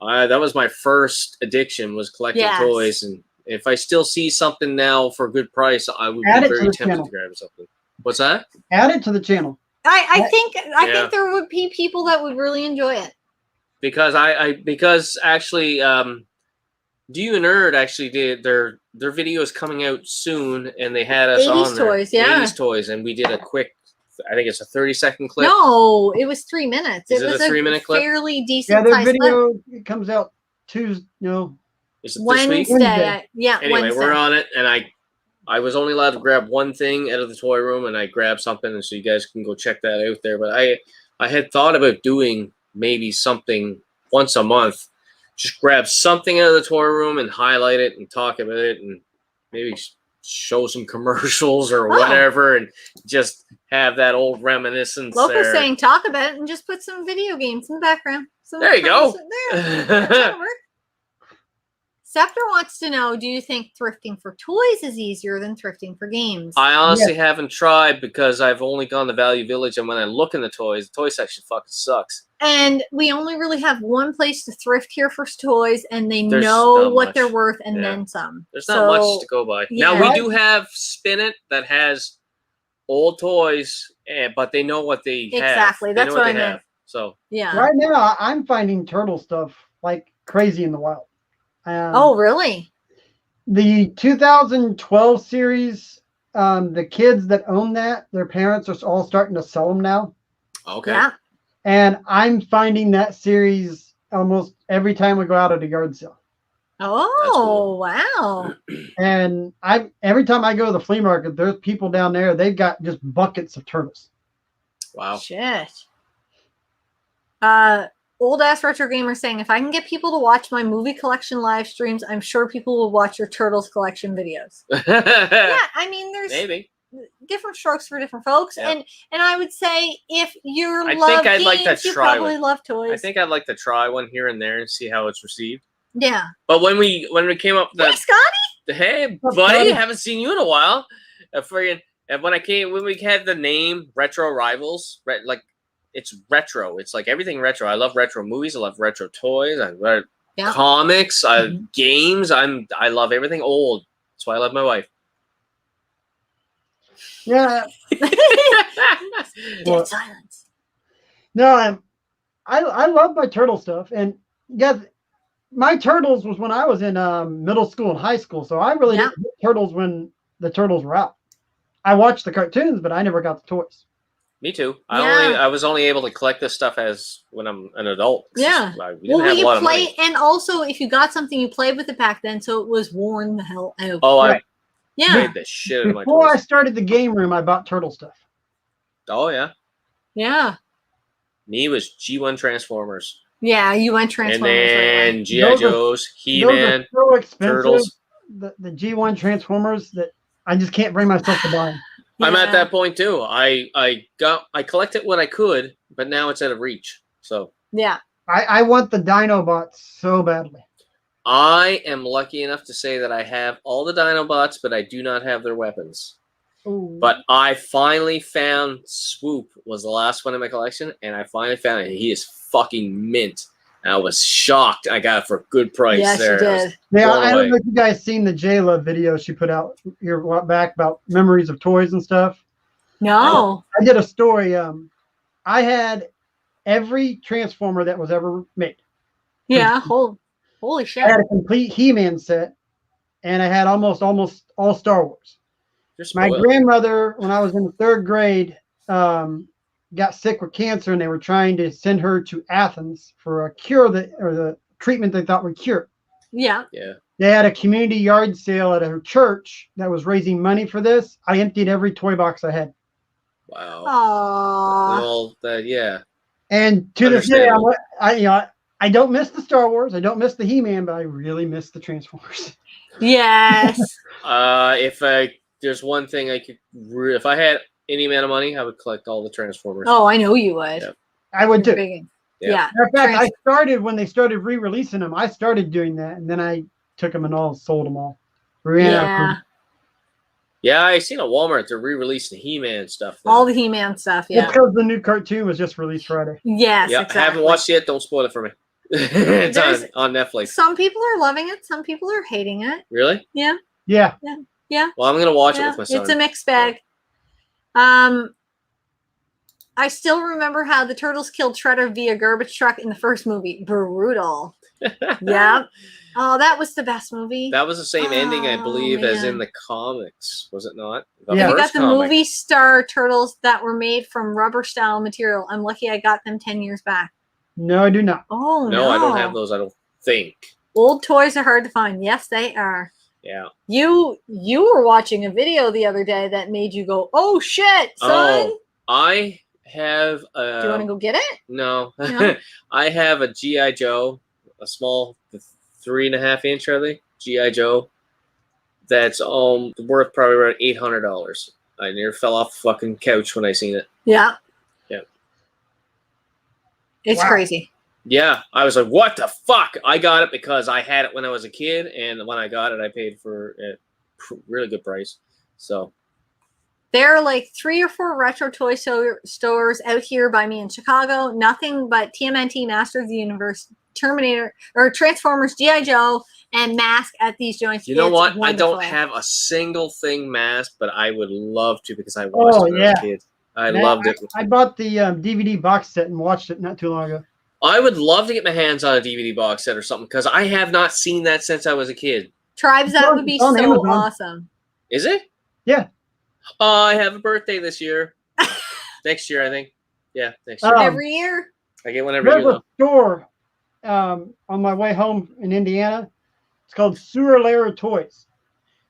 That was my first addiction was collecting toys, and If I still see something now for a good price, I would Add be it to very the tempted channel. to grab something. What's that? Add it to the channel. I think there would be people that would really enjoy it. Because actually, Do You Nerd actually did their video is coming out soon, and they had us 80s on there. toys, yeah. 80s toys, and we did a quick. I think it's a 30-second clip. No, it was 3 minutes. Is it was a 3-minute clip? Fairly decent. Yeah, their video it comes out Tuesday. No, is it Wednesday. this week? Yeah. Anyway, Wednesday. we're on it, and I was only allowed to grab one thing out of the toy room, and I grabbed something, and so you guys can go check that out there. But I had thought about doing maybe something once a month, just grab something out of the toy room and highlight it and talk about it, and maybe show some commercials or whatever, and just have that old reminiscence. Loco's saying talk about it and just put some video games in the background. There you go. There. Scepter wants to know, do you think thrifting for toys is easier than thrifting for games? I honestly haven't tried because I've only gone to Value Village, and when I look in the toys, the toy section fucking sucks. And we only really have one place to thrift here for toys, and there's know what they're worth and then some. There's not much to go by. Yeah. Now, we do have Spin It that has old toys, but they know what they have. Exactly. That's what I meant. So, yeah. Right now, I'm finding turtle stuff like crazy in the wild. Oh, really? The 2012 series, the kids that own that, their parents are all starting to sell them now. Okay. Yeah. And I'm finding that series almost every time we go out at a yard sale. Oh, cool. Wow. And every time I go to the flea market, there's people down there, they've got just buckets of turtles. Wow. Shit. Old ass retro gamer saying, if I can get people to watch my movie collection live streams, I'm sure people will watch your Turtles collection videos. Yeah, I mean, there's maybe different strokes for different folks, and I would say if you're you probably love toys. I think I'd like to try one here and there and see how it's received. Yeah. But when we came up with that, Scotty, hey buddy, haven't seen you in a while. When we had the name Retro Rivals, like. It's retro. It's like everything retro. I love retro movies. I love retro toys. I love comics. Games. I love everything old. That's why I love my wife. Yeah. Dead silence. No, I love my turtle stuff, and my turtles was when I was in middle school and high school. So I really didn't get turtles when the turtles were out. I watched the cartoons, but I never got the toys. Me too. I was only able to collect this stuff when I'm an adult. Yeah. We didn't have a lot of money. And also, if you got something, you played with it back then, so it was worn the hell out. Oh, right. I played the shit out of my toys. Before I started the game room, I bought turtle stuff. Oh yeah. Yeah. Me was G1 Transformers. Yeah, you went Transformers. And then G.I. Joes, He-Man, so expensive, Turtles. The G1 Transformers that I just can't bring myself to buy. I'm at that point too. I collected what I could, but now it's out of reach. So yeah, I want the Dinobots so badly. I am lucky enough to say that I have all the Dinobots, but I do not have their weapons. Ooh. But I finally found Swoop was the last one in my collection, and I finally found it. He is fucking mint. And I was shocked. I got it for a good price. Yes, there. You did. Yeah, I don't know if you guys seen the J-Love video she put out here a while back about memories of toys and stuff. No. I did a story. I had every Transformer that was ever made. Yeah, holy shit. I had a complete He-Man set, and I had almost all Star Wars. My grandmother, when I was in the 3rd grade, got sick with cancer, and they were trying to send her to Athens for a cure the treatment they thought would cure. Yeah. Yeah. They had a community yard sale at her church that was raising money for this. I emptied every toy box I had. Wow. Aww. Well, yeah. And to this day, I don't miss the Star Wars. I don't miss the He-Man, but I really miss the Transformers. Yes. If there's one thing I could, if I had any amount of money, I would collect all the Transformers. Oh, I know you would. Yeah. I would too. Yeah. Matter of fact, I started when they started re-releasing them. I started doing that, and then I took them and sold them all. Yeah, I seen at Walmart they're re-releasing He-Man stuff. All the He-Man stuff. Yeah. It's because the new cartoon was just released Friday. Yes. Yeah, exactly. I haven't watched it yet. Don't spoil it for me. It's on Netflix. Some people are loving it. Some people are hating it. Really? Yeah. Yeah. Well, I'm gonna watch it with my son. It's a mixed bag. I still remember how the turtles killed Shredder via garbage truck in the first movie. Brutal. Yeah. Oh, that was the best movie. That was the same ending, I believe, as in the comics, was it not? Yeah, we got the movie star turtles that were made from rubber style material. I'm lucky I got them 10 years back. No, I do not. Oh, no. I don't have those, I don't think. Old toys are hard to find. Yes, they are. Yeah. You were watching a video the other day that made you go, oh, shit, son. Oh, I have do you want to go get it? No. I have a G.I. Joe, a small 3.5-inch, I think, G.I. Joe. That's worth probably around $800. I near fell off the fucking couch when I seen it. Yeah. Yeah. It's crazy. Yeah. I was like, what the fuck? I got it because I had it when I was a kid, and when I got it, I paid for a really good price. So there are like 3 or 4 retro toy stores out here by me in Chicago. Nothing but TMNT, Master of the Universe, Terminator, or Transformers, G.I. Joe, and Mask at these joints. You know what? Wonderful. I don't have a single thing Mask, but I would love to because I watched it when I was a kid. I loved it. I bought the DVD box set and watched it not too long ago. I would love to get my hands on a DVD box set or something because I have not seen that since I was a kid. Tribes, that would be so awesome. Is it? Yeah. I have a birthday this year. Next year, I think. Yeah, next year. Every year? I get one every year. There's a store on my way home in Indiana. It's called Sewer Lair Toys.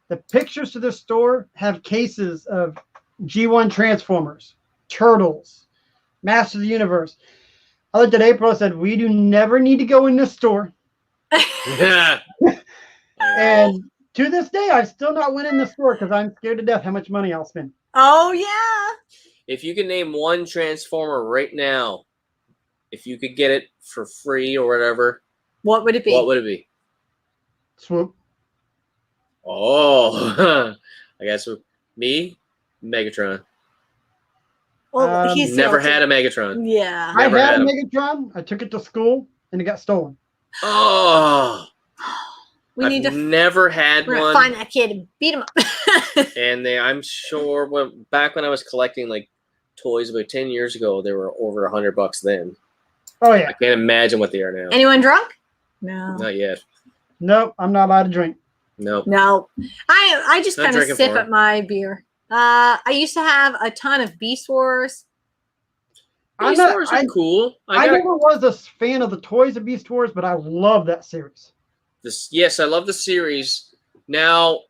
The pictures to the store have cases of G1 Transformers, Turtles, Master of the Universe. I looked at April and said, we do never need to go in this store. Yeah. And to this day, I still not went in the store because I'm scared to death how much money I'll spend. Oh, yeah. If you could name one Transformer right now, if you could get it for free or whatever, what would it be? What would it be? Swoop. Oh, I guess me, Megatron. Well, he's never had a Megatron. Yeah. I had a Megatron. I took it to school and it got stolen. Oh. I've never had one. Find that kid and beat him up. And I'm sure back when I was collecting like toys about 10 years ago, they were over $100 then. Oh yeah. I can't imagine what they are now. Anyone drunk? No. Not yet. Nope, I'm not allowed to drink. No. No. I just kind of sip at my beer. I used to have a ton of Beast Wars. Beast Wars are cool. I never was a fan of the toys of Beast Wars, but I love that series. Yes, I love the series. Now,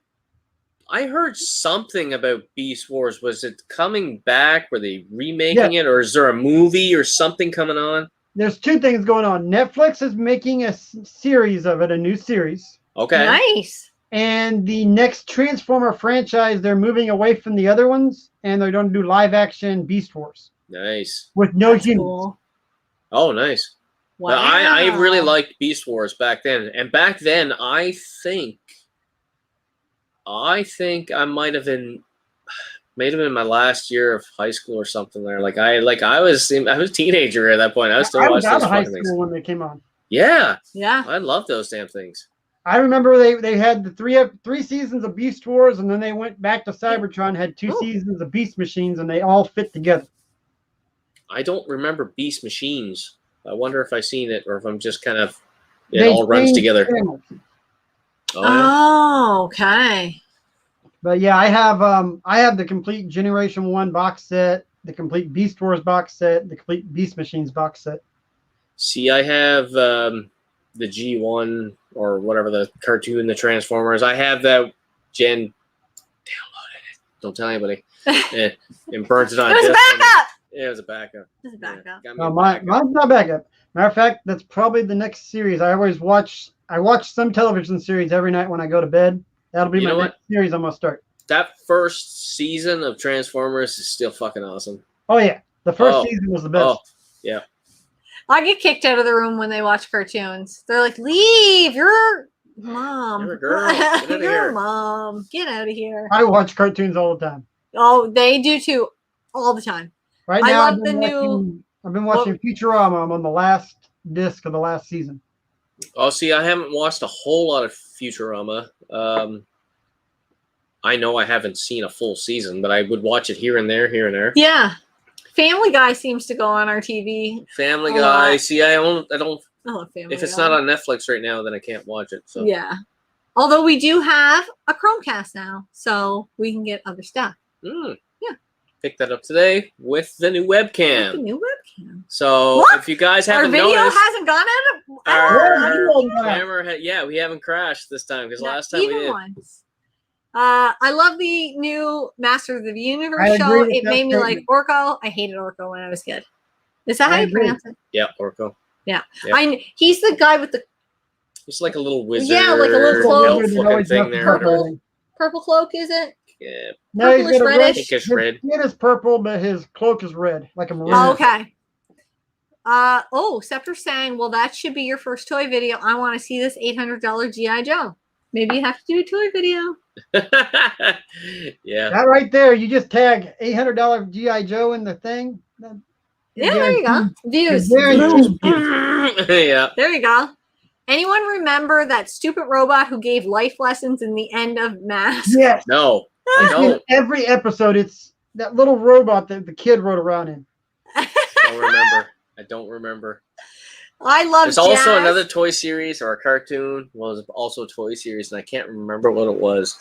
I heard something about Beast Wars. Was it coming back? Were they remaking it? Or is there a movie or something coming on? There's 2 things going on. Netflix is making a series of it, a new series. Okay. Nice. And the next Transformer franchise, they're moving away from the other ones, and they're going to do live action Beast Wars. Nice. With no humans. Cool. Oh, nice. Wow. I really liked Beast Wars back then. And back then, I think I might have been my last year of high school or something there. I was a teenager at that point. I was still watching those high fucking school things when they came on. Yeah. Yeah. I love those damn things. I remember they had the three seasons of Beast Wars, and then they went back to Cybertron, had 2 seasons of Beast Machines, and they all fit together. I don't remember Beast Machines. I wonder if I've seen it or if I'm just kind of it all runs together. Oh, okay. But yeah, I have the complete Generation 1 box set, the complete Beast Wars box set, the complete Beast Machines box set. See, I have the G1 or whatever the cartoon, the Transformers. I have that Gen. Downloaded it. Don't tell anybody. And burns it on. It was a backup. Yeah, it was a backup. It was a backup. No, mine's not backup. Matter of fact, that's probably the next series. I watch some television series every night when I go to bed. That'll be my next series I'm gonna start. That first season of Transformers is still fucking awesome. Oh yeah, the first season was the best. Oh yeah. I get kicked out of the room when they watch cartoons. They're like, "Leave! You're mom. You're a girl. You're a mom. Get out of here." I watch cartoons all the time. Oh, they do too, all the time. Right now, I've been watching Futurama. I'm on the last disc of the last season. Oh, see, I haven't watched a whole lot of Futurama. I know I haven't seen a full season, but I would watch it here and there. Yeah. Family Guy seems to go on our TV. Family Guy. See, I don't. I love Family If it's Guy. not on Netflix right now, then I can't watch it. So Yeah. Although we do have a Chromecast now, so we can get other stuff. Yeah. Picked that up today with the new webcam. With the new webcam. So What? if you guys Our haven't video noticed, hasn't gone out. our camera, we haven't crashed this time because last time we did. Once. I love the new Master of the Universe I agree show. with It that made me like statement. Orko. I hated Orko when I was a kid. Is that how I you agree. pronounce it? Yeah, Orko. Yeah. Yep. He's the guy with the He's like a little wizard. Yeah, like a little cloak. elf-looking thing there. purple cloak, is it? Yeah, No, he's Purplish got a red. reddish. pinkish His red. skin is purple, but his cloak is red, like a marine. Oh, okay. Scepter saying, well, that should be your first toy video. I want to see this $800 G.I. Joe. Maybe you have to do a toy video. Yeah. That right there, you just tag $800 GI Joe in the thing. Yeah, there you go. Views. Yeah. There you go. Anyone remember that stupid robot who gave life lessons in the end of Mask? Yes. No. I In don't. every episode, it's that little robot that the kid rode around in. Don't remember. I don't remember. I love There's also Jazz. another toy series or a cartoon. Well, it was also a toy series, and I can't remember what it was.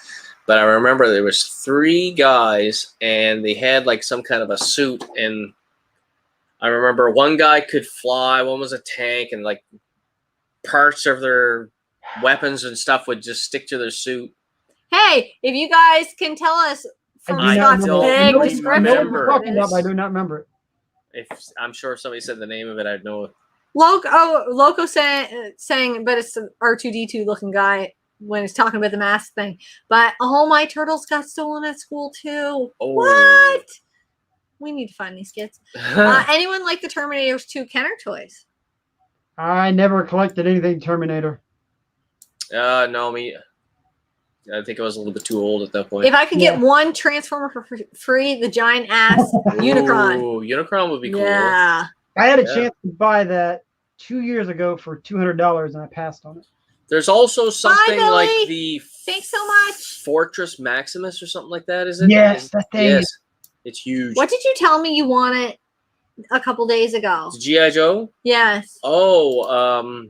But I remember there was 3 guys, and they had like some kind of a suit. And I remember one guy could fly, one was a tank, and like parts of their weapons and stuff would just stick to their suit. Hey, if you guys can tell us from I do Scott's not big know. I know description. what you're remember talking about, this. but I do not remember it. If I'm sure if somebody said the name of it, I'd know. Loco saying, but it's an R2D2 looking guy when he's talking about the mask thing. But all my turtles got stolen at school too. Oh. What? We need to find these kids. Anyone like the Terminators 2 Kenner toys? I never collected anything Terminator. No, me. I think I was a little bit too old at that point. If I could get one Transformer for free, the giant ass Unicron. Ooh, Unicron would be cool. Yeah. I had a chance to buy that 2 years ago for $200, and I passed on it. There's also something Billy. like the Thanks so much. Fortress Maximus or something like that, is it? Yes, that thing. Yes. It's huge. What did you tell me you wanted a couple days ago? G.I. Joe? Yes. Oh,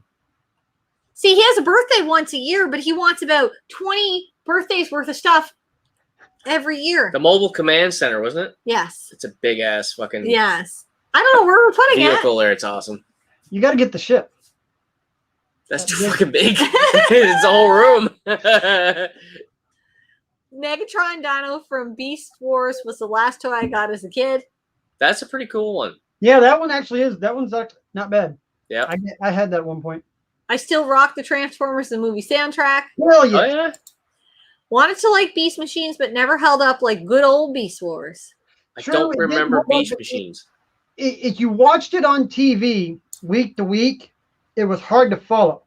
See, he has a birthday once a year, but he wants about 20 birthdays worth of stuff every year. the Mobile Command Center, wasn't it? Yes. It's a big ass fucking Yes. I don't know where we're putting vehicle there. It's awesome. You got to get the ship. That's too fucking big. It's a whole room. it. Megatron Dino from Beast Wars was the last toy I got as a kid. That's a pretty cool one. Yeah, that one actually is. That one's actually not bad. Yeah. I had that at one point. I still rock the Transformers the movie soundtrack. Well, yeah. Oh yeah. Wanted to like Beast Machines, but never held up like good old Beast Wars. I Sure, don't it didn't remember look Beast like it- Machines. If you watched it on TV week to week, it was hard to follow.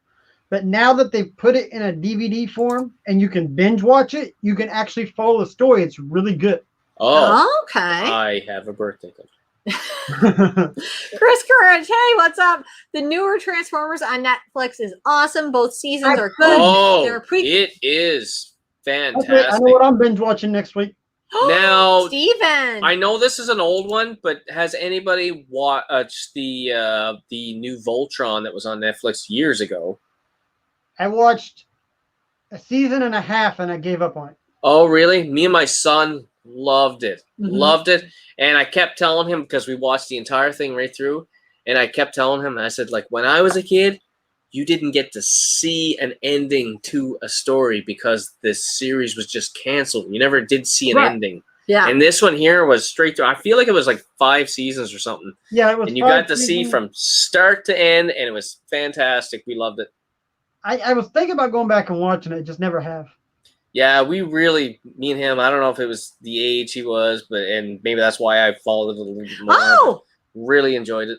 But now that they've put it in a DVD form and you can binge watch it, you can actually follow the story. It's really good. Oh, Okay. I have a birthday. Chris Courage, hey, what's up? The newer Transformers on Netflix is awesome. Both seasons are good. Oh, They're it is Okay, fantastic. I know what I'm binge watching next week. Now, Steven. I know this is an old one, but has anybody watched the new Voltron that was on Netflix years ago? I watched a season and a half and I gave up on it. Oh, really? Me and my son loved it. Mhm. Loved it. And I kept telling him, because we watched the entire thing right through, and I kept telling him, I said, like, when I was a kid, you didn't get to see an ending to a story because this series was just canceled. You never did see an Right. ending. Yeah. And this one here was straight through. I feel like it was like 5 seasons or something. Yeah, it was. And you 5 got to see seasons. from start to end, and it was fantastic. We loved it. I was thinking about going back and watching it, just never have. Yeah, we really, me and him, I don't know if it was the age he was, but and maybe that's why I followed it a little bit more. Oh, Really enjoyed it.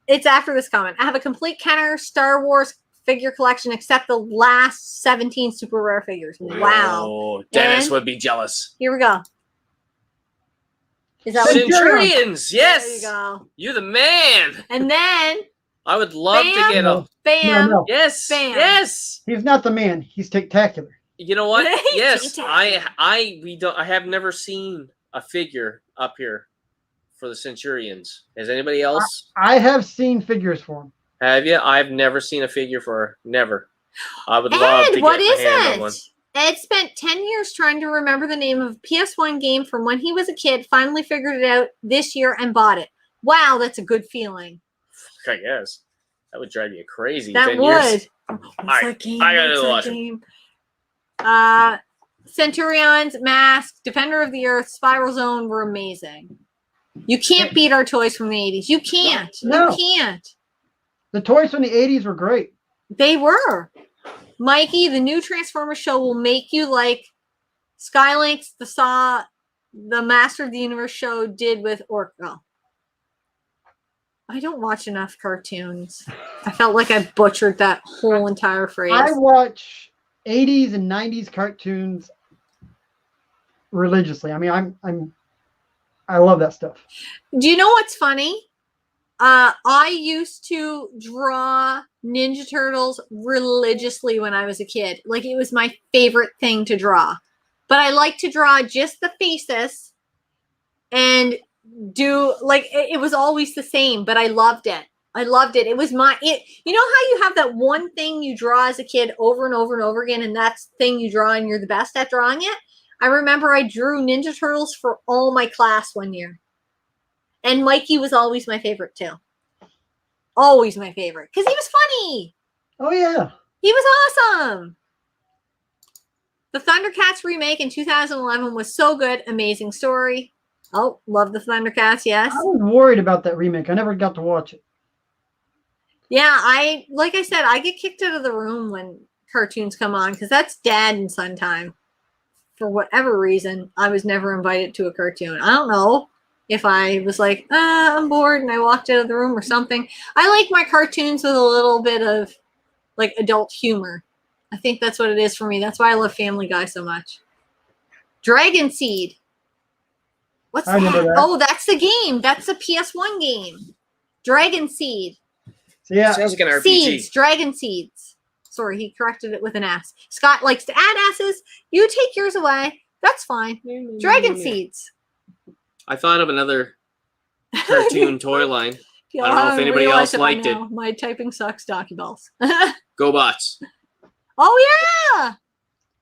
it's after this comment. I have a complete Kenner Star Wars figure collection except the last 17 super rare figures. Wow. Oh, Dennis And- would be jealous. Here we go. Is that what Centurion. Centurions, yes. There you go. You're the man. And then I would love to get a Bam. No. yes, Bam. yes. He's not the man. He's spectacular. You know what? Yes, Spectacular. I have never seen a figure up here for the Centurions. Has anybody else? I have seen figures for him. Have you? I've never seen a figure for her. Never. I would love to get what my is hand on it? one. Ed spent 10 years trying to remember the name of a PS1 game from when he was a kid, finally figured it out this year and bought it. Wow, that's a good feeling. I guess. That would drive you crazy. That 10 would. years. What's that game? I gotta What's watch that game? Centurions, Mask, Defender of the Earth, Spiral Zone were amazing. You can't beat our toys from the 80s. You can't. No. You can't. The toys from the 80s were great. They were. Mikey, the new Transformers show will make you like Skylinks, the Master of the Universe show did with Orca. I don't watch enough cartoons. I felt like I butchered that whole entire phrase. I watch 80s and 90s cartoons religiously. I mean, I love that stuff. Do you know what's funny? I used to draw Ninja Turtles religiously when I was a kid. Like, it was my favorite thing to draw. But I like to draw just the faces and do, like, it was always the same, but I loved it. I loved it. It was you know how you have that one thing you draw as a kid over and over and over again, and that's the thing you draw and you're the best at drawing it? I remember I drew Ninja Turtles for all my class one year. And Mikey was always my favorite too. Always my favorite. Because he was funny. Oh, yeah. He was awesome. The Thundercats remake in 2011 was so good. Amazing story. Oh, love the Thundercats, yes. I was worried about that remake. I never got to watch it. Yeah, like I said, I get kicked out of the room when cartoons come on because that's dad and son time. For whatever reason, I was never invited to a cartoon. I don't know if I was like, I'm bored and I walked out of the room or something. I like my cartoons with a little bit of like adult humor. I think that's what it is for me. That's why I love Family Guy so much. Dragon Seed. What's I remember that? that. Oh, that's the game. That's the PS1 game. Dragon Seed. So, yeah. Sounds like an RPG. Seeds. Dragon Seeds. Sorry, he corrected it with an S. Scott likes to add S's. You take yours away. That's fine. Dragon Seeds. I thought of another cartoon toy line. Yeah, I don't know if anybody else liked it. My typing sucks. Docuballs. GoBots. Oh yeah.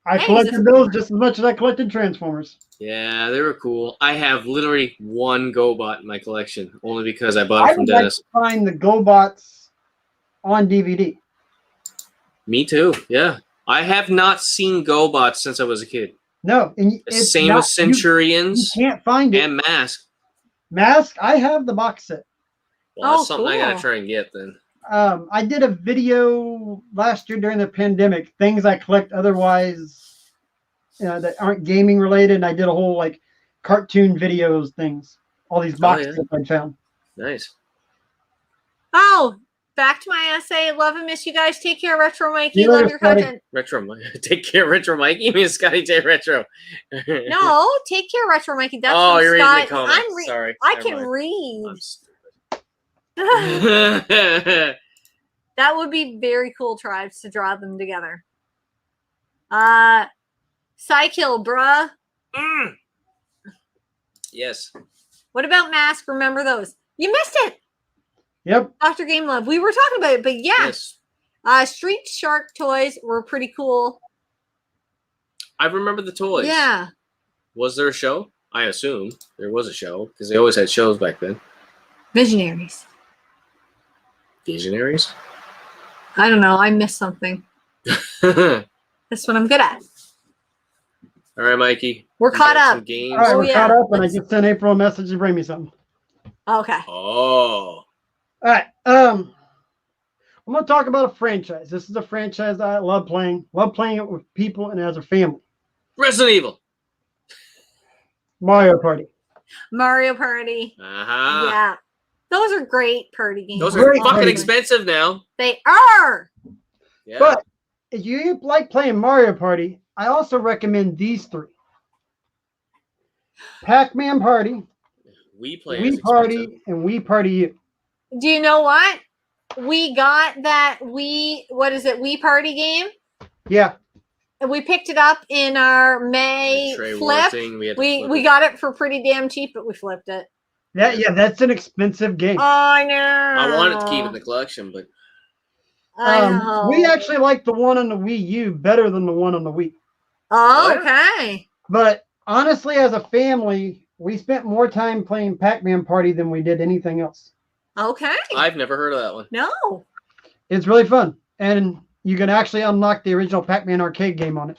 I Hey, collected those just as much as I collected Transformers. Yeah, they were cool. I have literally one GoBot in my collection, only because I bought it from would like Dennis. to find the GoBots on DVD. Me too. Yeah, I have not seen GoBots since I was a kid. No, and it's Same not, with Centurions You can't find it. and Mask. Mask. I have the box set. Well, that's Oh, something I gotta cool. try and get then. I did a video last year during the pandemic, things I collect otherwise, that aren't gaming related. And I did a whole like cartoon videos things. All these boxes I found. Nice. Oh, back to my essay. Love and miss you guys. Take care, Retro Mikey. You Love later, your Scotty. content. Retro. Take care, Retro Mikey. You mean Scotty J Retro? No, take care, Retro Mikey. That's Oh, from you're Scott. reading the comments. Sorry. I Never can mind. read. I'm stupid. That would be very cool, tribes, to draw them together. Psykill, bruh. Yes. What about Mask? Remember those? You missed it. Yep. Dr. Game Love. We were talking about it, but yeah. Yes. Street Shark toys were pretty cool. I remember the toys. Yeah. Was there a show? I assume there was a show because they always had shows back then. Visionaries. Visionaries? I don't know. I missed something. All That's what I'm good at. right, Mikey. We're You caught got some up. games. All right, Oh, we're yeah. caught up, and I Let's- just sent April a message to bring me something. Okay. Oh. All right. I'm going to talk about a franchise. This is a franchise I love playing. Love playing it with people and as a family. Resident Evil. Mario Party. Mario Party. Uh-huh. Yeah. Those are great party games. Those are Great fucking party. expensive now. They are. Yeah. But if you like playing Mario Party, I also recommend these three. Pac-Man Party, We play Wii Party, and Wii Party U. Do you know what? we got that Wii Party game. Yeah. And we picked it up in our May flip. We got it for pretty damn cheap, but we flipped it. Yeah, that's an expensive game. I know. I wanted to keep it in the collection, but we actually like the one on the Wii U better than the one on the Wii. Oh, okay. But honestly, as a family, we spent more time playing Pac-Man Party than we did anything else. Okay. I've never heard of that one. No. It's really fun. And you can actually unlock the original Pac-Man arcade game on it.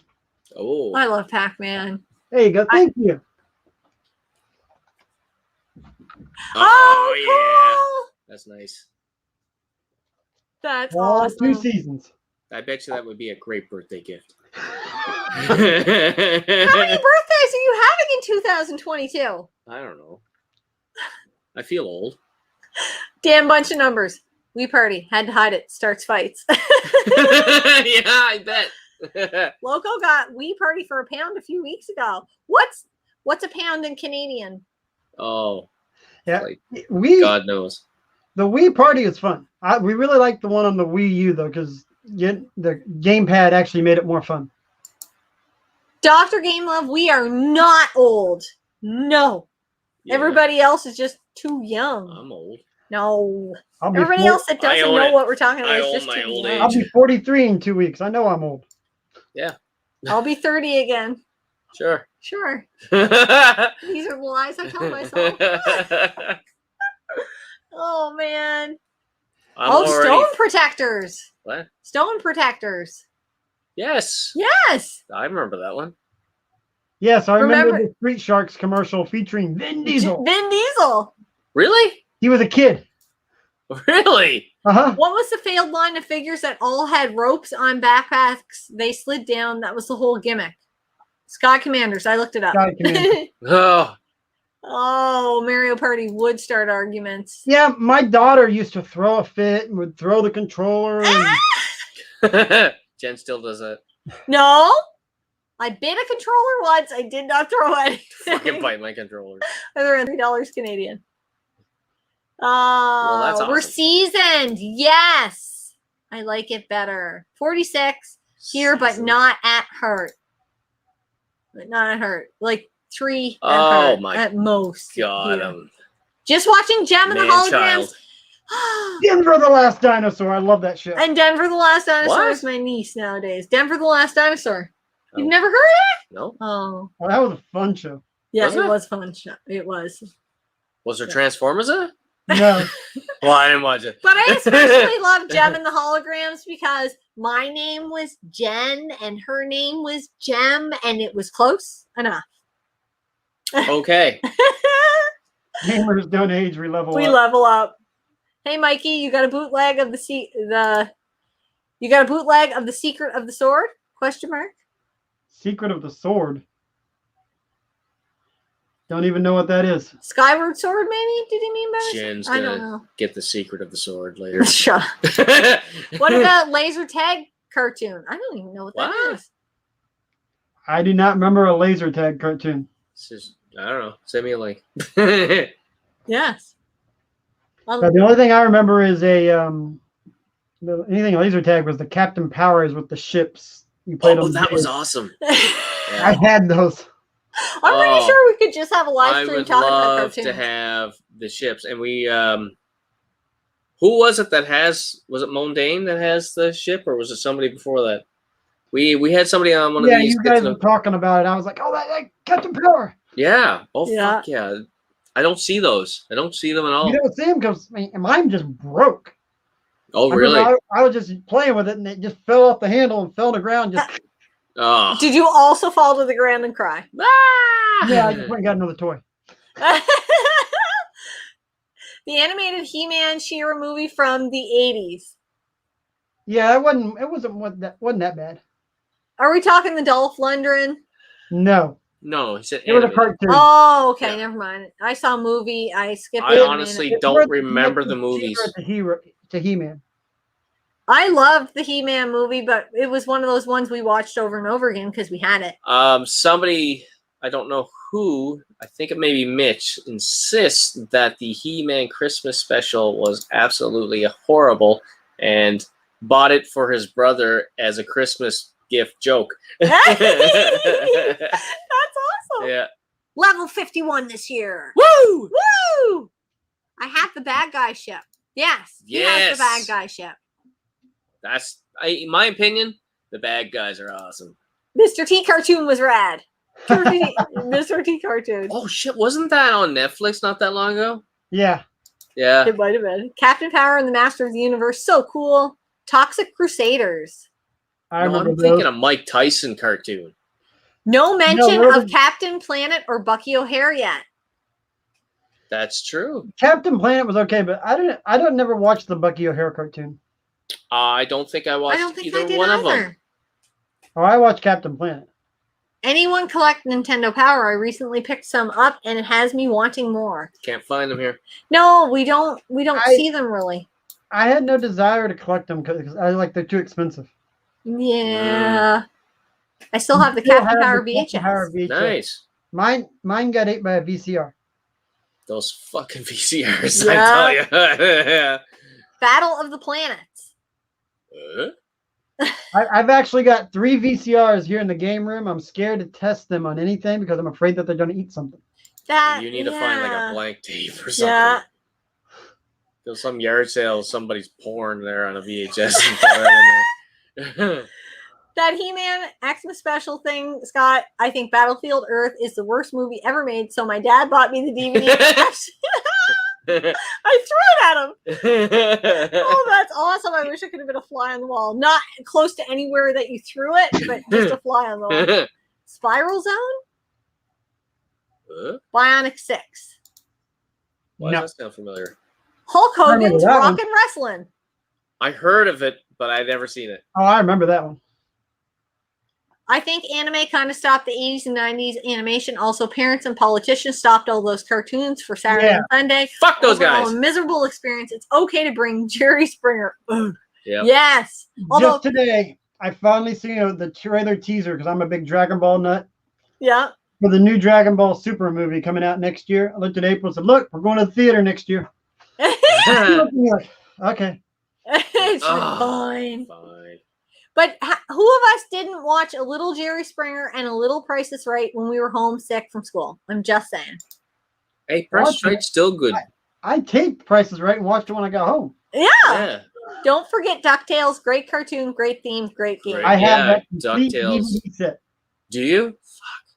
Oh. I love Pac-Man. There you go. Thank you. Oh, cool. That's nice. That's all awesome. 2 seasons. I bet you that would be a great birthday gift. How many birthdays are you having in 2022? I don't know. I feel old. Damn bunch of numbers. Wii Party. Had to hide it. Starts fights. Yeah, I bet. Loco got Wii Party for £1 a few weeks ago. What's a pound in Canadian? Oh. Yeah. Like, God knows. The Wii Party is fun. We really like the one on the Wii U, though, because the gamepad actually made it more fun. Dr. Game Love, we are not old. No. Yeah. Everybody else is just too young. I'm old. No. Everybody else that doesn't know what we're talking about is just too young. I'll be 43 in 2 weeks. I know I'm old. Yeah. I'll be 30 again. Sure. Sure. These are the lies I tell myself. Oh, man. Stone Protectors. What? Stone Protectors. Yes. Yes. I remember that one. Yes, I remember the Street Sharks commercial featuring Vin Diesel. Vin Diesel. Really? He was a kid. Really? Uh-huh. What was the failed line of figures that all had ropes on backpacks? They slid down. That was the whole gimmick. Sky Commanders. I looked it up. Sky Commanders. Oh, Mario Party would start arguments. Yeah, my daughter used to throw a fit and would throw the controller. And... Jen still does that. No. I bit a controller once. I did not throw anything. Fucking bite my controller. They're $3 Canadian. Well, that's awesome. We're seasoned. Yes. I like it better. 46 here, but not at heart. But not at heart. Like 3 at heart at most. God. Just watching Gem and the Holograms. Denver the Last Dinosaur. I love that show. And Denver the Last Dinosaur is my niece nowadays. Denver the Last Dinosaur. You've never heard it? No. Oh. Well, that was a fun show. Yeah, it was a fun show. It was. Was there Transformers in it? No. Well, I didn't watch it. But I especially love Gem and the Holograms because my name was Jen and her name was Gem and it was close enough. Okay. Gamers don't age, we level up. We level up. Hey Mikey, you got a bootleg of the Secret of the Sword? Question mark. Secret of the Sword. Don't even know what that is. Skyward Sword, maybe? Did he mean by Jen's gonna get the Secret of the Sword later. What about Laser Tag cartoon? I don't even know what that is. I do not remember a laser tag cartoon. I don't know. Send me a link. Yes. The only thing I remember is anything laser tag was the Captain Powers with the ships. You played them. That was awesome. Yeah. I had those. I'm pretty sure we could just have a live stream talking about cartoons. I would love to have the ships, and we. Who was it that has? Was it Mondane that has the ship, or was it somebody before that? We had somebody on one of these. Yeah, you guys were talking about it. I was like, oh, that Captain Power. Yeah. Oh, yeah. Fuck yeah. I don't see those. I don't see them at all. You don't see them because mine just broke. Oh, really? I was just playing with it, and it just fell off the handle and fell to the ground. Did you also fall to the ground and cry? Yeah, I just went and got another toy. The animated He-Man She-Ra movie from the 80s. Yeah, it wasn't that bad. Are we talking the Dolph Lundgren? No. No, he said it was a cartoon. Oh, okay, never mind. I saw a movie. I skipped it. I honestly don't remember the movies. To He-Man. I loved the He-Man movie, but it was one of those ones we watched over and over again because we had it. Somebody I don't know who, I think it may be Mitch, insists that the He-Man Christmas special was absolutely horrible and bought it for his brother as a Christmas gift joke. That's awesome. Yeah. Level 51 this year. Woo! Woo! I have the bad guy ship. Yes. He has the bad guy ship. That's, in my opinion, the bad guys are awesome. Mr. T cartoon was rad. Mr. T cartoon. Oh shit, wasn't that on Netflix not that long ago? Yeah. Yeah. It might have been. Captain Power and the Master of the Universe. So cool. Toxic Crusaders. I'm thinking a Mike Tyson cartoon. No mention of Captain Planet or Bucky O'Hare yet. That's true. Captain Planet was okay, but I don't never watch the Bucky O'Hare cartoon. I don't think I watched either one of them. Oh, I watched Captain Planet. Anyone collect Nintendo Power? I recently picked some up, and it has me wanting more. Can't find them here. No, we don't see them really. I had no desire to collect them because they're too expensive. Yeah. I still have the Captain Power VHS. Nice. Mine got ate by a VCR. Those fucking VCRs, I tell you. Battle of the Planets. I've actually got 3 VCRs here in the game room. I'm scared to test them on anything because I'm afraid that they're going to eat something. You need to find like a blank tape or something. Yeah. There's some yard sale, somebody's porn there on a VHS. And throw it in there. That He-Man Xmas special thing, Scott, I think Battlefield Earth is the worst movie ever made, so my dad bought me the DVD. I threw it at him. Oh, that's awesome. I wish I could have been a fly on the wall. Not close to anywhere that you threw it, but just a fly on the wall. Spiral Zone? Bionic 6. Why does that sound familiar? Hulk Hogan's Rockin' Wrestling. I heard of it, but I've never seen it. Oh, I remember that one. I think anime kind of stopped the 80s and 90s animation. Also, parents and politicians stopped all those cartoons for Saturday and Sunday. Fuck those guys. A miserable experience. It's okay to bring Jerry Springer. Yep. Yes. Although just today, I finally seen the trailer teaser because I'm a big Dragon Ball nut. Yeah. For the new Dragon Ball Super movie coming out next year. I looked at April and said, look, we're going to the theater next year. Okay. It's fine. But who of us didn't watch a little Jerry Springer and a little Price is Right when we were homesick from school? I'm just saying. Hey, Price is Right's still good. I taped Price is Right and watched it when I got home. Yeah. Don't forget DuckTales. Great cartoon, great theme, great game. I have that complete DVD set. Do you? Fuck.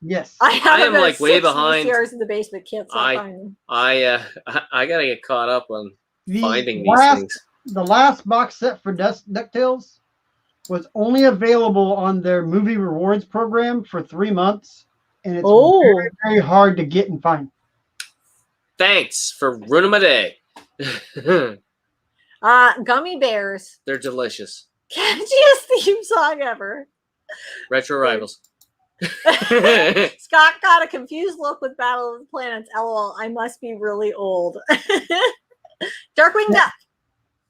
Yes. I am like way behind. VCRs in the basement. Can't stop finding them. I gotta get caught up on finding these things. The last box set for DuckTales was only available on their movie rewards program for 3 months, and it's very, very hard to get and find. Thanks for ruining my day. Gummy Bears. They're delicious. Catchiest theme song ever. Retro Rivals. Scott got a confused look with Battle of the Planets. LOL, I must be really old. Darkwing Duck.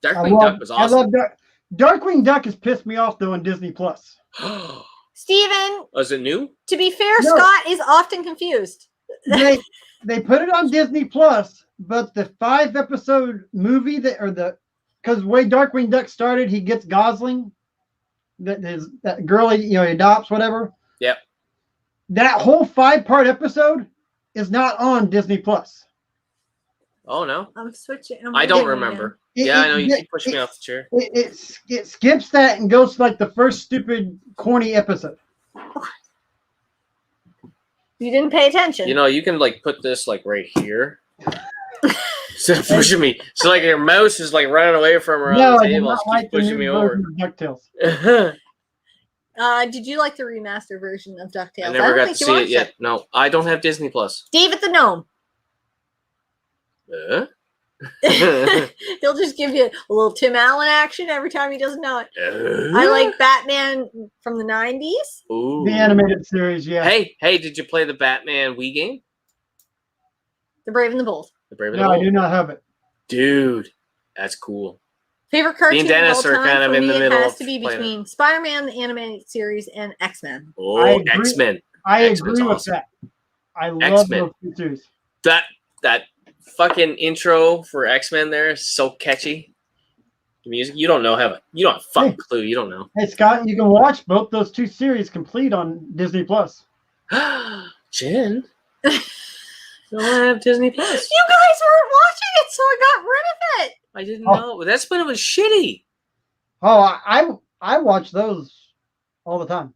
Darkwing Duck was awesome. I love Darkwing Duck has pissed me off though on Disney Plus. Steven. Was it new? To be fair, no. Scott is often confused. They put it on Disney Plus, but the 5-episode movie because the way Darkwing Duck started, he gets Gosling, that girl he adopts, whatever. Yep. That whole 5-part episode is not on Disney Plus. Oh no! I'm switching. I don't remember. I know you keep pushing me off the chair. It skips that and goes to like the first stupid, corny episode. You didn't pay attention. You can like put this like right here. Instead of pushing me, so like your mouse is like running away from her on the table. It's keep pushing me over. DuckTales. Did you like the remaster version of DuckTales? I never got to see it yet. No, I don't have Disney Plus. David the Gnome. He'll just give you a little Tim Allen action every time he doesn't know it. I like Batman from the 90s. Ooh. The animated series, yeah. Hey, did you play the Batman Wii game? The Brave and the Bold. No, I do not have it. Dude, that's cool. Favorite cartoon me and Dennis of all time are kind of in the middle. It has to be between Spider-Man, the animated series, and X-Men. Oh, X-Men. I agree with that. I love X-Men. those two series. That fucking intro for X-Men there is so catchy. The music, you don't have a fucking clue. You don't know. Hey Scott, you can watch both those two series complete on Disney Plus. Jen, don't have Disney Plus. You guys weren't watching it, so I got rid of it. I didn't know. That's when it was shitty. Oh, I watch those all the time.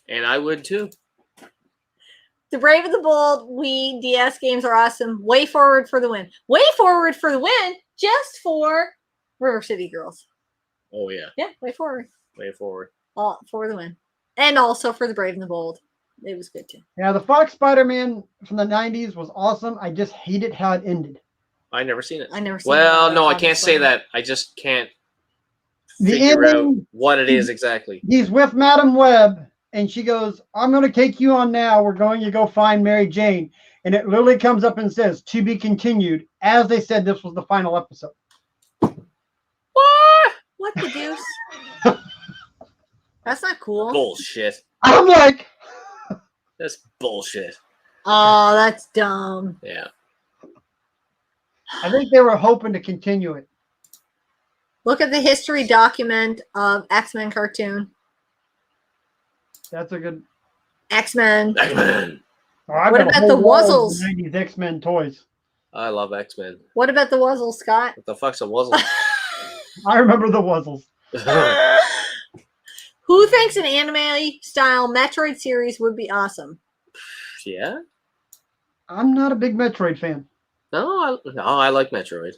And I would too. The Brave and the Bold Wii DS games are awesome. Way forward for the win. Way forward for the win, just for River City Girls. Oh yeah. Yeah, way forward. Way forward. All for the win. And also for the Brave and the Bold. It was good too. Yeah, the Fox Spider-Man from the 90s was awesome. I just hated how it ended. I never seen it. I never seen Well, it. no, I can't say that. I just can't The figure out ending, what it is exactly. he's with Madam Web, and she goes, I'm going to take you on now. We're going to go find Mary Jane. And it literally comes up and says, to be continued, as they said this was the final episode. What? What the deuce? That's not cool. Bullshit. I'm like, That's bullshit. Oh, that's dumb. Yeah. I think they were hoping to continue it. Look at the history document of X-Men cartoon. That's a good. X-Men. X-Men. Oh, I've What got a about whole the wall of Wuzzles? 90s X-Men toys. I love X-Men. What about the Wuzzle, Scott? What the fuck's a Wuzzle? I remember the Wuzzles. Who thinks an anime-style Metroid series would be awesome? Yeah? I'm not a big Metroid fan. No, I like Metroid.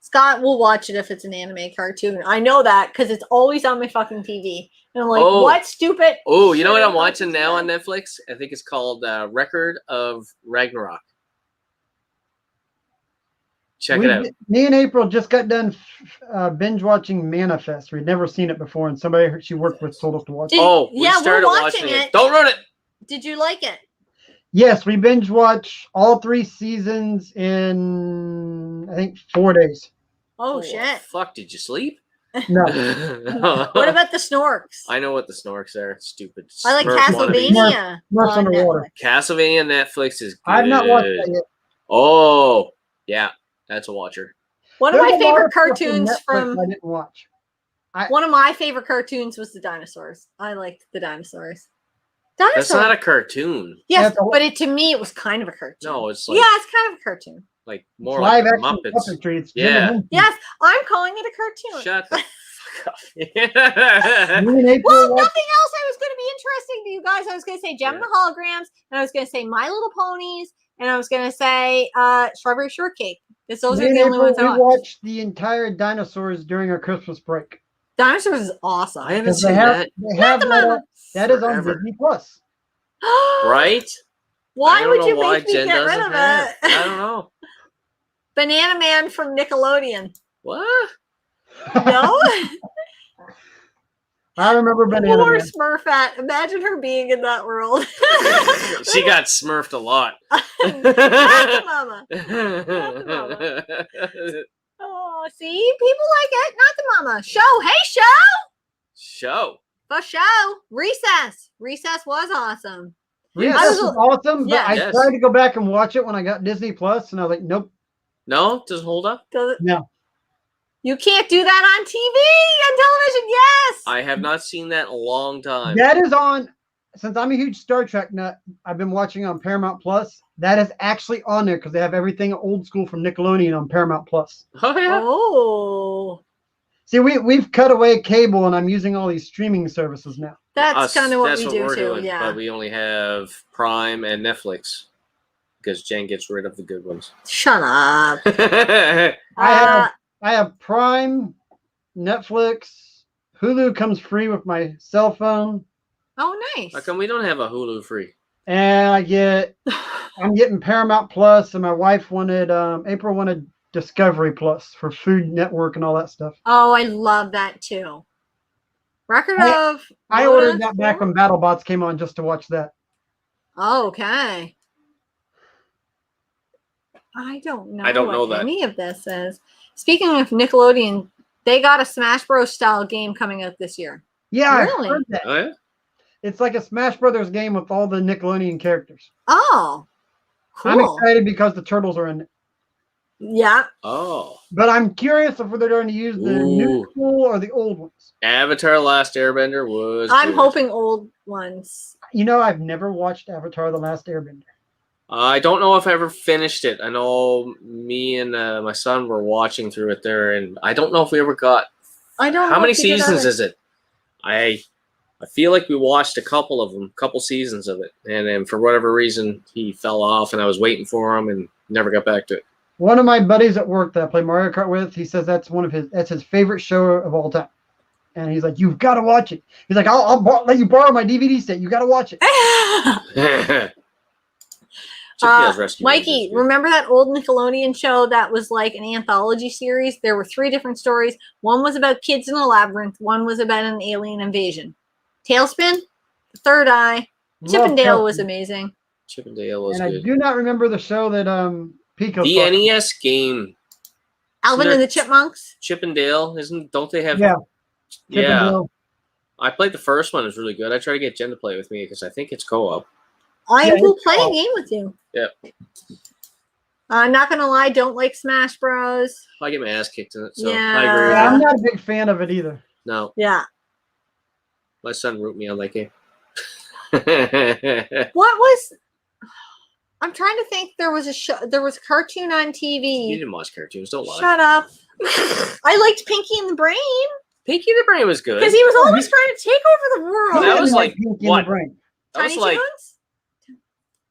Scott will watch it if it's an anime cartoon. I know that because it's always on my fucking TV. And I'm like, Oh. what stupid? Oh, you know what shit I'm watching is now that? on Netflix? I think it's called Record of Ragnarok. Check it out. Me and April just got done binge watching Manifest. We'd never seen it before, and somebody she worked with told us to watch it. Oh, we Yeah, we're started watching watching it. it. Don't ruin it. Did you like it? Yes, we binge watched all 3 seasons in, I think, 4 days. Oh, shit. Fuck, did you sleep? No. What about the Snorks? I know what the Snorks are. Stupid. I like Smurf wannabes. Castlevania. Smurfs on underwater. Netflix. Castlevania Netflix is good. I've not watched that yet. Oh, yeah. That's a watcher. One of There's my a lot favorite of stuff on cartoons Netflix from I didn't watch. one of my favorite cartoons was the dinosaurs. I liked the dinosaurs. That's not a cartoon. Yes, That's a- but it to me it was kind of a cartoon. No, it's like yeah, it's kind of a cartoon. like more Live like action Muppets. puppetry. It's Yeah. Jim and Henson. Yes, I'm calling it a cartoon. Shut the fuck up. Me and April Well, watched- nothing else I was going to be interesting to you guys. I was going to say Gem and the Holograms, and I was going to say My Little Ponies, and I was going to say Strawberry Shortcake. Because those me are and the only April, ones I we watched. watched the entire dinosaurs during our Christmas break. Dinosaurs is awesome. I haven't 'Cause seen that. They have the that, mama. that is on Forever. Disney Plus. Right? Why I don't would know you why make me Jen get rid doesn't of have it? I don't know. Banana Man from Nickelodeon. What? No? I remember Banana Poor Man. Smurfette. Imagine her being in that world. She got smurfed a lot. Not the mama. Oh, see? People like it. Not the mama. Show. Hey, show. Show. For show. Recess. Recess was awesome. Yes. Recess was awesome, but Yeah. I Yes. tried to go back and watch it when I got Disney Plus, and I was like, nope. No? Doesn't hold up? Does it? No. You can't do that on TV, on television. Yes. I have not seen that in a long time. That is on, since I'm a huge Star Trek nut, I've been watching on Paramount Plus. That is actually on there because they have everything old school from Nickelodeon on Paramount Plus. Oh, yeah. Oh. See, we've cut away cable, and I'm using all these streaming services now. That's Us, kind of what that's we do we're too. doing, Yeah. But we only have Prime and Netflix because Jen gets rid of the good ones. Shut up. I have Prime, Netflix, Hulu comes free with my cell phone, Oh, nice. How come we don't have a Hulu free? and I'm getting Paramount Plus, and my wife wanted April wanted Discovery Plus for Food Network and all that stuff. Oh, I love that too. Record of. I Lotus ordered that back Four? when BattleBots came on just to watch that. Oh, okay. I don't know. I don't know what that. any of this is. Speaking of Nickelodeon, they got a Smash Bros. Style game coming out this year. Yeah, Really? I heard that. Oh, yeah? It's like a Smash Brothers game with all the Nickelodeon characters. Oh, cool. I'm excited because the turtles are in it. Yeah. Oh. But I'm curious if they're going to use the new school or the old ones. Avatar: The Last Airbender was. I'm good. hoping old ones. You know, I've never watched Avatar: The Last Airbender. I don't know if I ever finished it. I know me and my son were watching through it there, and I don't know if we ever got. I don't know. How many seasons is it? I feel like we watched a couple seasons of it, and then for whatever reason he fell off, and I was waiting for him and never got back to it. One of my buddies at work that I play Mario Kart with, he says that's his favorite show of all time, and he's like, "You've got to watch it." He's like, "I'll let you borrow my DVD set. You got to watch it." Mikey, remember that old Nickelodeon show that was like an anthology series? There were 3 different stories. One was about kids in a labyrinth. One was about an alien invasion. Tailspin, The Third Eye, Chip and Dale was amazing. Chip and Dale was good. And I do not remember the show that Pico. The NES game. Alvin and the Chipmunks. Chip and Dale, don't they have? Yeah. Yeah. I played the first one. It was really good. I try to get Jen to play with me because I think it's co-op. I will play a game with you. Yeah. I'm not gonna lie, don't like Smash Bros. I get my ass kicked in it, so yeah. I agree with I'm not a big fan of it either. No. Yeah. My son wrote me on that game. What was? I'm trying to think. There was a show. There was a cartoon on TV. You didn't watch cartoons, don't lie. Shut up. I liked Pinky and the Brain. Pinky and the Brain was good because he was always trying to take over the world. That was like Pinky what? And the Brain. That was Tiny like Toons?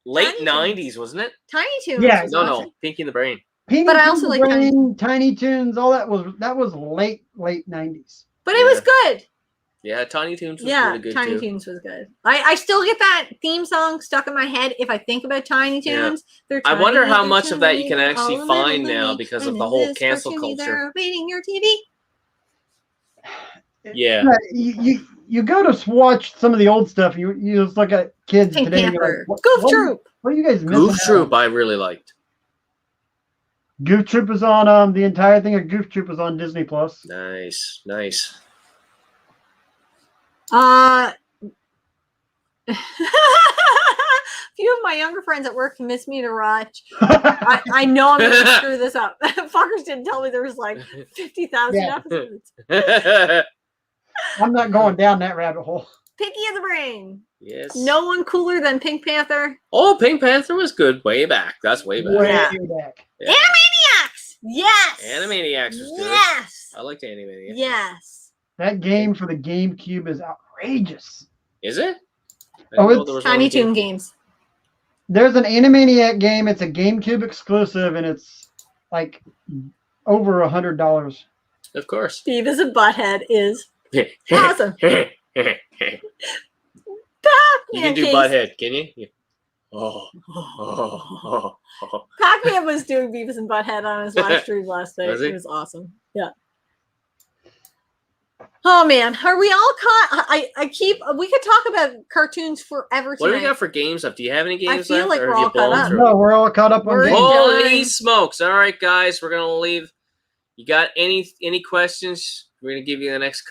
late Tiny 90s, wasn't it? Tiny Toons. Yeah. No, Pinky and the Brain. Pinky But I and also the like Brain, Tiny Toons, all that was late 90s. But it was good. Yeah, Tiny Toons was Yeah, really good Tiny too. Toons was good. I still get that theme song stuck in my head if I think about Tiny Toons. Yeah. I wonder how much of that you can actually find now because of the whole cancel culture. Reading your TV. Yeah. You go to watch some of the old stuff. You just look at kids Pink today. Panther. Like, Goof Troop. What are you guys missing? Goof Troop, I really liked. Goof Troop is on the entire thing of Goof Troop is on Disney Plus. Nice. A few of my younger friends at work convinced me to watch. I know I'm going to screw this up. Fuckers didn't tell me there was like 50,000 episodes. I'm not going down that rabbit hole. Pinky and the Brain. Yes. No one cooler than Pink Panther. Oh, Pink Panther was good way back. That's way back. Way back. Yeah. Animaniacs. Yes. Animaniacs was good. Yes. I liked Animaniacs. Yes. That game for the GameCube is outrageous. Is it? It's Tiny Toon games. There's an Animaniac game. It's a GameCube exclusive, and it's like over $100. Of course. Beavis and Butthead is awesome. You can do Butthead, can you? Yeah. Oh. Pac-Man was doing Beavis and Butthead on his live stream last night. It was awesome. Yeah. Oh man, are we all caught? We could talk about cartoons forever tonight. What do we got for games up? Do you have any games I feel left? like we're all caught up. No, we're all caught up on games. Holy smokes. All right, guys, we're going to leave. You got any questions? We're going to give you the next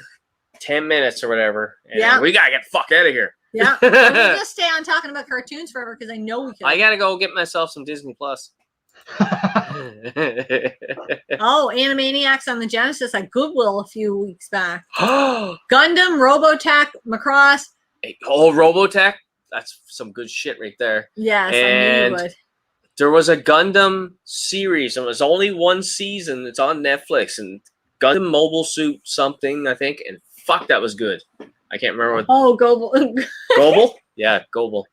10 minutes or whatever. And we got to get the fuck out of here. Yeah. I'm going to just stay on talking about cartoons forever because I know we can. I got to go get myself some Disney Plus. Animaniacs on the Genesis at Goodwill a few weeks back. Gundam, Robotech, Macross. Robotech? That's some good shit right there. Yes, and I knew you would. There was a Gundam series. It was only one season. It's on Netflix. And Gundam Mobile Suit something, I think. And fuck, that was good. I can't remember what. Oh, Gobel. Gobel? Yeah, Gobel.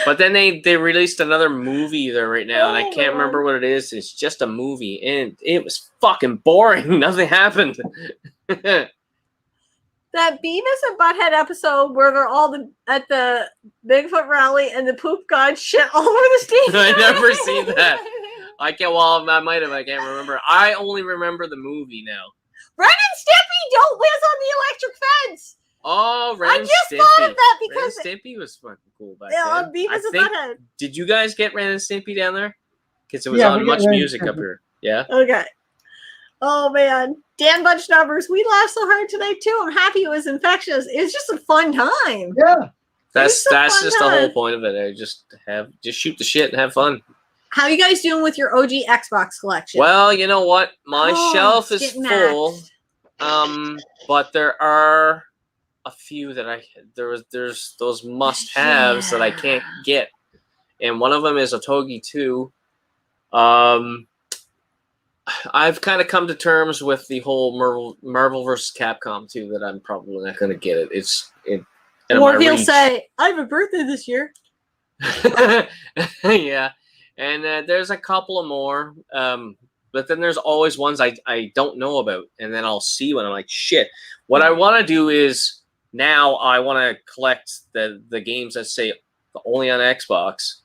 But then they released another movie there right now, and I can't remember what it is. It's just a movie, and it was fucking boring. Nothing happened. That Beavis and Butthead episode where they're all at the Bigfoot rally and the poop god shit all over the stage. I never seen that. I might have. I can't remember. I only remember the movie now. Ren and Stimpy don't whiz on the electric fence. Oh, Ren and Stimpy. I just thought of that because Ren and Stimpy was fucking cool back then. Beavis and Butthead. Did you guys get Ren and Stimpy down there? Because it was on Much Music up here. Yeah. Okay. Oh man. Dan Bunch Numbers, we laughed so hard today too. I'm happy it was infectious. It was just a fun time. Yeah. That's just the whole point of it. Just shoot the shit and have fun. How are you guys doing with your OG Xbox collection? Well, you know what? My shelf is full. But there are a few that there's those must-haves that I can't get. And one of them is a Togi 2. I've kind of come to terms with the whole Marvel vs. Capcom 2 that I'm probably not going to get it. Or he'll say, I have a birthday this year. Yeah. And there's a couple of more. But then there's always ones I don't know about. And then I'll see when I'm like, shit. What I want to do is now I want to collect the games that say only on Xbox.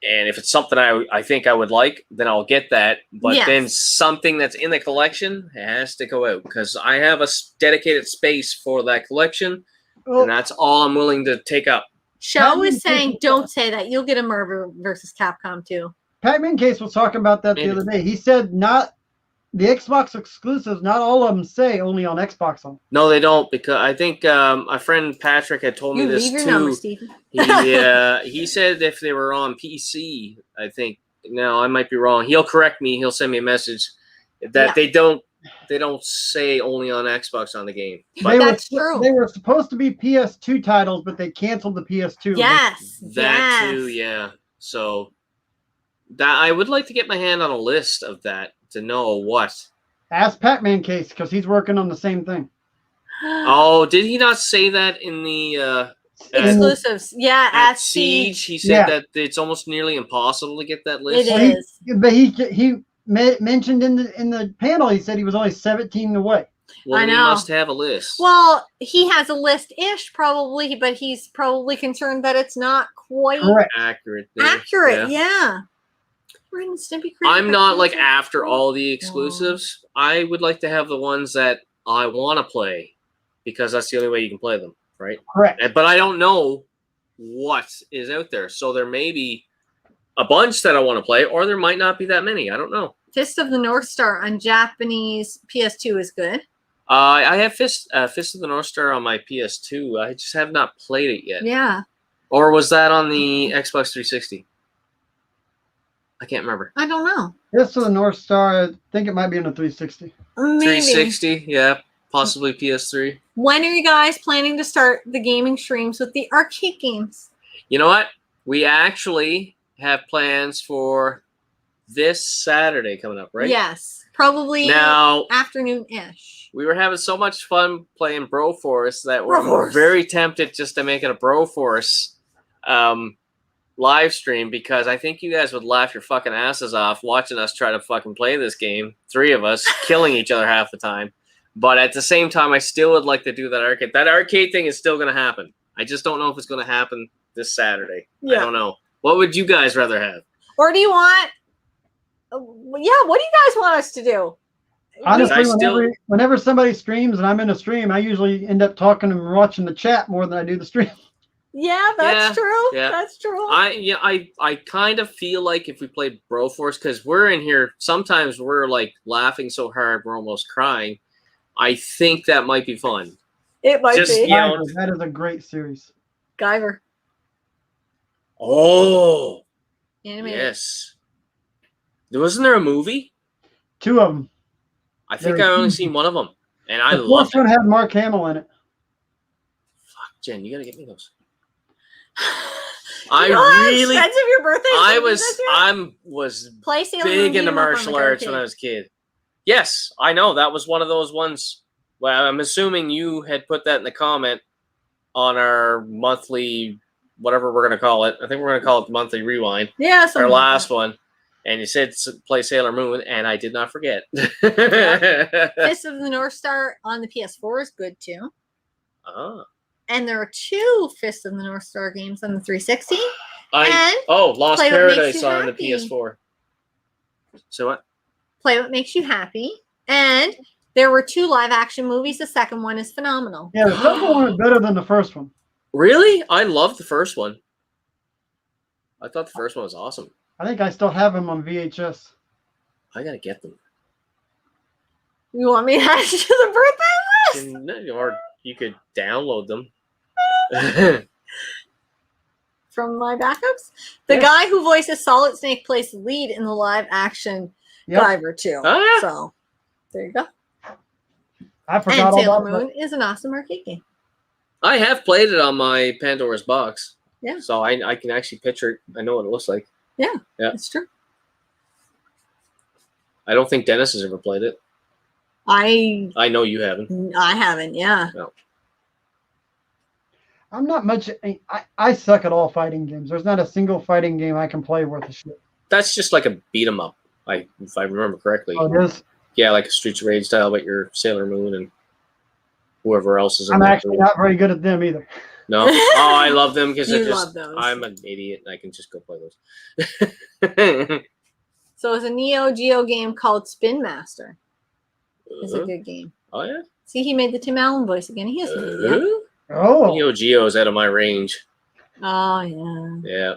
And if it's something I think I would like, then I'll get that. But then something that's in the collection has to go out. Because I have a dedicated space for that collection. And that's all I'm willing to take up. Show is saying, don't say that. You'll get a Marvel vs. Capcom too. Pac-Man Case was talking about that the other day. He said not the Xbox exclusives, not all of them say only on Xbox. No, they don't, because I think my friend Patrick had told me this too. Number, Stephen. He said if they were on PC, I think. No, I might be wrong. He'll correct me. He'll send me a message that they don't say only on Xbox on the game. But that's true. They were supposed to be PS2 titles, but they canceled the PS2. Yes. That too, yeah. So that I would like to get my hand on a list of that to know what. Ask Pac-Man Case, because he's working on the same thing. Oh, did he not say that in the exclusives? Yeah, at Siege. He said that it's almost nearly impossible to get that list. It is. But he mentioned in the panel, he said he was only 17 away. Well, I know. He must have a list. Well, he has a list-ish probably, but he's probably concerned that it's not quite accurate. Yeah. I'm not like after all the exclusives. I would like to have the ones that I want to play because that's the only way you can play them, right? Correct. But I don't know what is out there. So there may be a bunch that I want to play, or there might not be that many. I don't know. Fist of the North Star on Japanese PS2 is good. I have Fist of the North Star on my PS2. I just have not played it yet. Yeah. Or was that on the Xbox 360? I can't remember. I don't know. Fist of the North Star, I think it might be on the 360. Maybe. 360, yeah. Possibly PS3. When are you guys planning to start the gaming streams with the arcade games? You know what? We actually have plans for this Saturday coming up, right? Yes. Probably now afternoon-ish. We were having so much fun playing Broforce that we're very tempted just to make it a Broforce live stream, because I think you guys would laugh your fucking asses off watching us try to fucking play this game. 3 of us killing each other half the time. But at the same time, I still would like to do that arcade. That arcade thing is still going to happen. I just don't know if it's going to happen this Saturday. Yeah. I don't know. What would you guys rather have? Or do you want... what do you guys want us to do? Honestly, whenever somebody streams and I'm in a stream, I usually end up talking and watching the chat more than I do the stream. Yeah, that's true. Yeah. That's true. I kind of feel like if we played Broforce, because we're in here, sometimes we're like laughing so hard we're almost crying. I think that might be fun. It might be. You know, that is a great series. Guyver. Oh. Animated. Yes. Wasn't there a movie? 2 of them. I think I only seen one of them, and I loved it. The first one had Mark Hamill in it. Fuck, Jen, you gotta get me those. Expensive your birthday. I was big into martial arts when I was a kid. Yes, I know that was one of those ones. Well, I'm assuming you had put that in the comment on our monthly, whatever we're gonna call it. I think we're gonna call it the monthly rewind. Yeah, our last one. And you said play Sailor Moon, and I did not forget. Fist of the North Star on the PS4 is good too. Oh. And there are 2 Fist of the North Star games on the 360. Lost Paradise on the PS4. So what? Play What Makes You Happy. And there were 2 live action movies. The second one is phenomenal. Yeah, the second one is better than the first one. Really? I loved the first one. I thought the first one was awesome. I think I still have them on VHS. I gotta get them. You want me to add you to the birthday list? Or you could download them. From my backups? The guy who voices Solid Snake plays the lead in the live action Driver 2. Oh, yeah. So, there you go. I forgot and all Sailor about Moon is an awesome arcade game. I have played it on my Pandora's box. Yeah. So I can actually picture it. I know what it looks like. Yeah. Yeah. It's true. I don't think Dennis has ever played it. I know you haven't. I haven't, yeah. No. I'm not much. I suck at all fighting games. There's not a single fighting game I can play worth a shit. That's just like a beat 'em up. If I remember correctly. Oh, it is? Yeah, like a Streets of Rage style, but you're Sailor Moon and whoever else is in I'm that actually not very good at them either. No? Oh, I love them because they're love just. those. I'm an idiot and I can just go play those. So it's a Neo Geo game called Spin Master. It's a good game. Oh, yeah? See, he made the Tim Allen voice again. He has no idea. Oh. Neo Geo is out of my range. Oh, yeah. Yeah.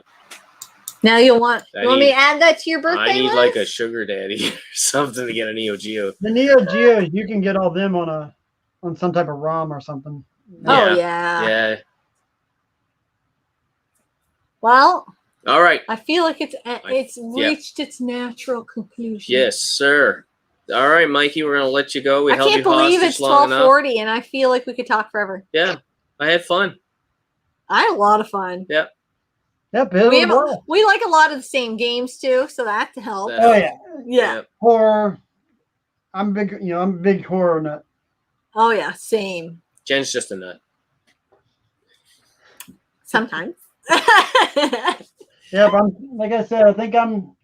Now you want me to add that to your birthday I need list? like a sugar daddy or something to get a Neo Geo. The Neo Geos, you can get all them on some type of ROM or something. Oh, yeah. Yeah. Well, all right. I feel like it's reached its natural conclusion. Yes, sir. All right, Mikey, we're gonna let you go. We held you can't believe hostage it's long 12:40, and I feel like we could talk forever. Yeah, I had fun. I had a lot of fun. Yeah. Yep. We like a lot of the same games too, so that helps. Oh yeah. Yeah. Horror. I'm big. I'm a big horror nut. Oh yeah, same. Jen's just a nut. Sometimes. Yep. Like I said, I think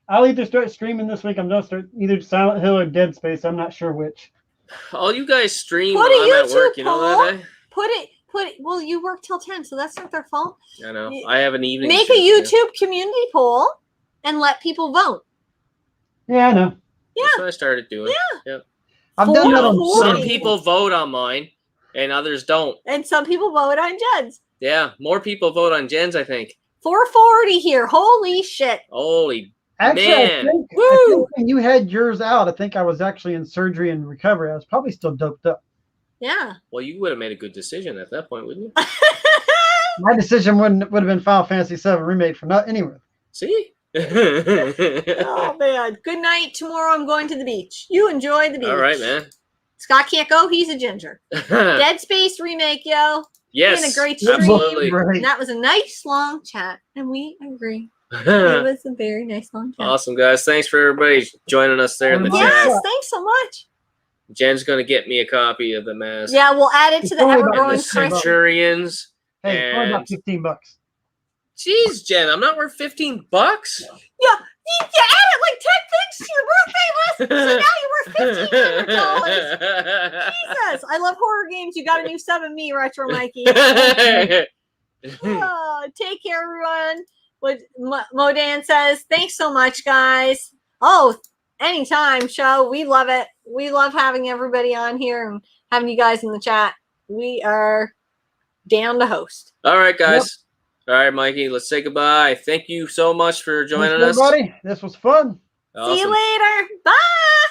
I'll either start streaming this week. I'm gonna start either Silent Hill or Dead Space. I'm not sure which. All you guys stream Put when a I'm at work, YouTube you know that? Put it. Well, you work till 10, so that's not their fault. I know. I have an evening. Make a YouTube community poll and let people vote. Yeah, I know. Yeah. That's what I started doing. Yeah. Yep. I've done that on some people vote on mine, and others don't. And some people vote on Jen's. Yeah, more people vote on Jen's, I think. 440 here. Holy shit. Holy Actually, man. I think when you had yours out, I think I was actually in surgery and recovery. I was probably still doped up. Yeah. Well, you would have made a good decision at that point, wouldn't you? My decision would have been Final Fantasy VII Remake for not anywhere. See? Oh, man. Good night. Tomorrow I'm going to the beach. You enjoy the beach. All right, man. Scott can't go. He's a ginger. Dead Space Remake, yo. Yes. Been a great stream. Absolutely. And that was a nice long chat. And we agree. It was a very nice long chat. Awesome, guys. Thanks for everybody joining us there in the chat. Yes, thanks so much. Jen's going to get me a copy of the mask. Yeah, we'll add it to the ever-growing the Centurions. Hey, it's only about $15. Jeez, Jen, I'm not worth $15. Yeah, you added like 10 things to your birthday list, so now you're worth $1,500. Jesus, I love horror games. You got a new sub of me, Retro Mikey. Oh, take care, everyone. What Modan says, thanks so much, guys. Oh, anytime, show. We love it. We love having everybody on here and having you guys in the chat. We are down to host. All right, guys. All right, Mikey, let's say goodbye. Thank you so much for joining us. Everybody, this was fun. Awesome. See you later. Bye.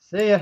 See ya.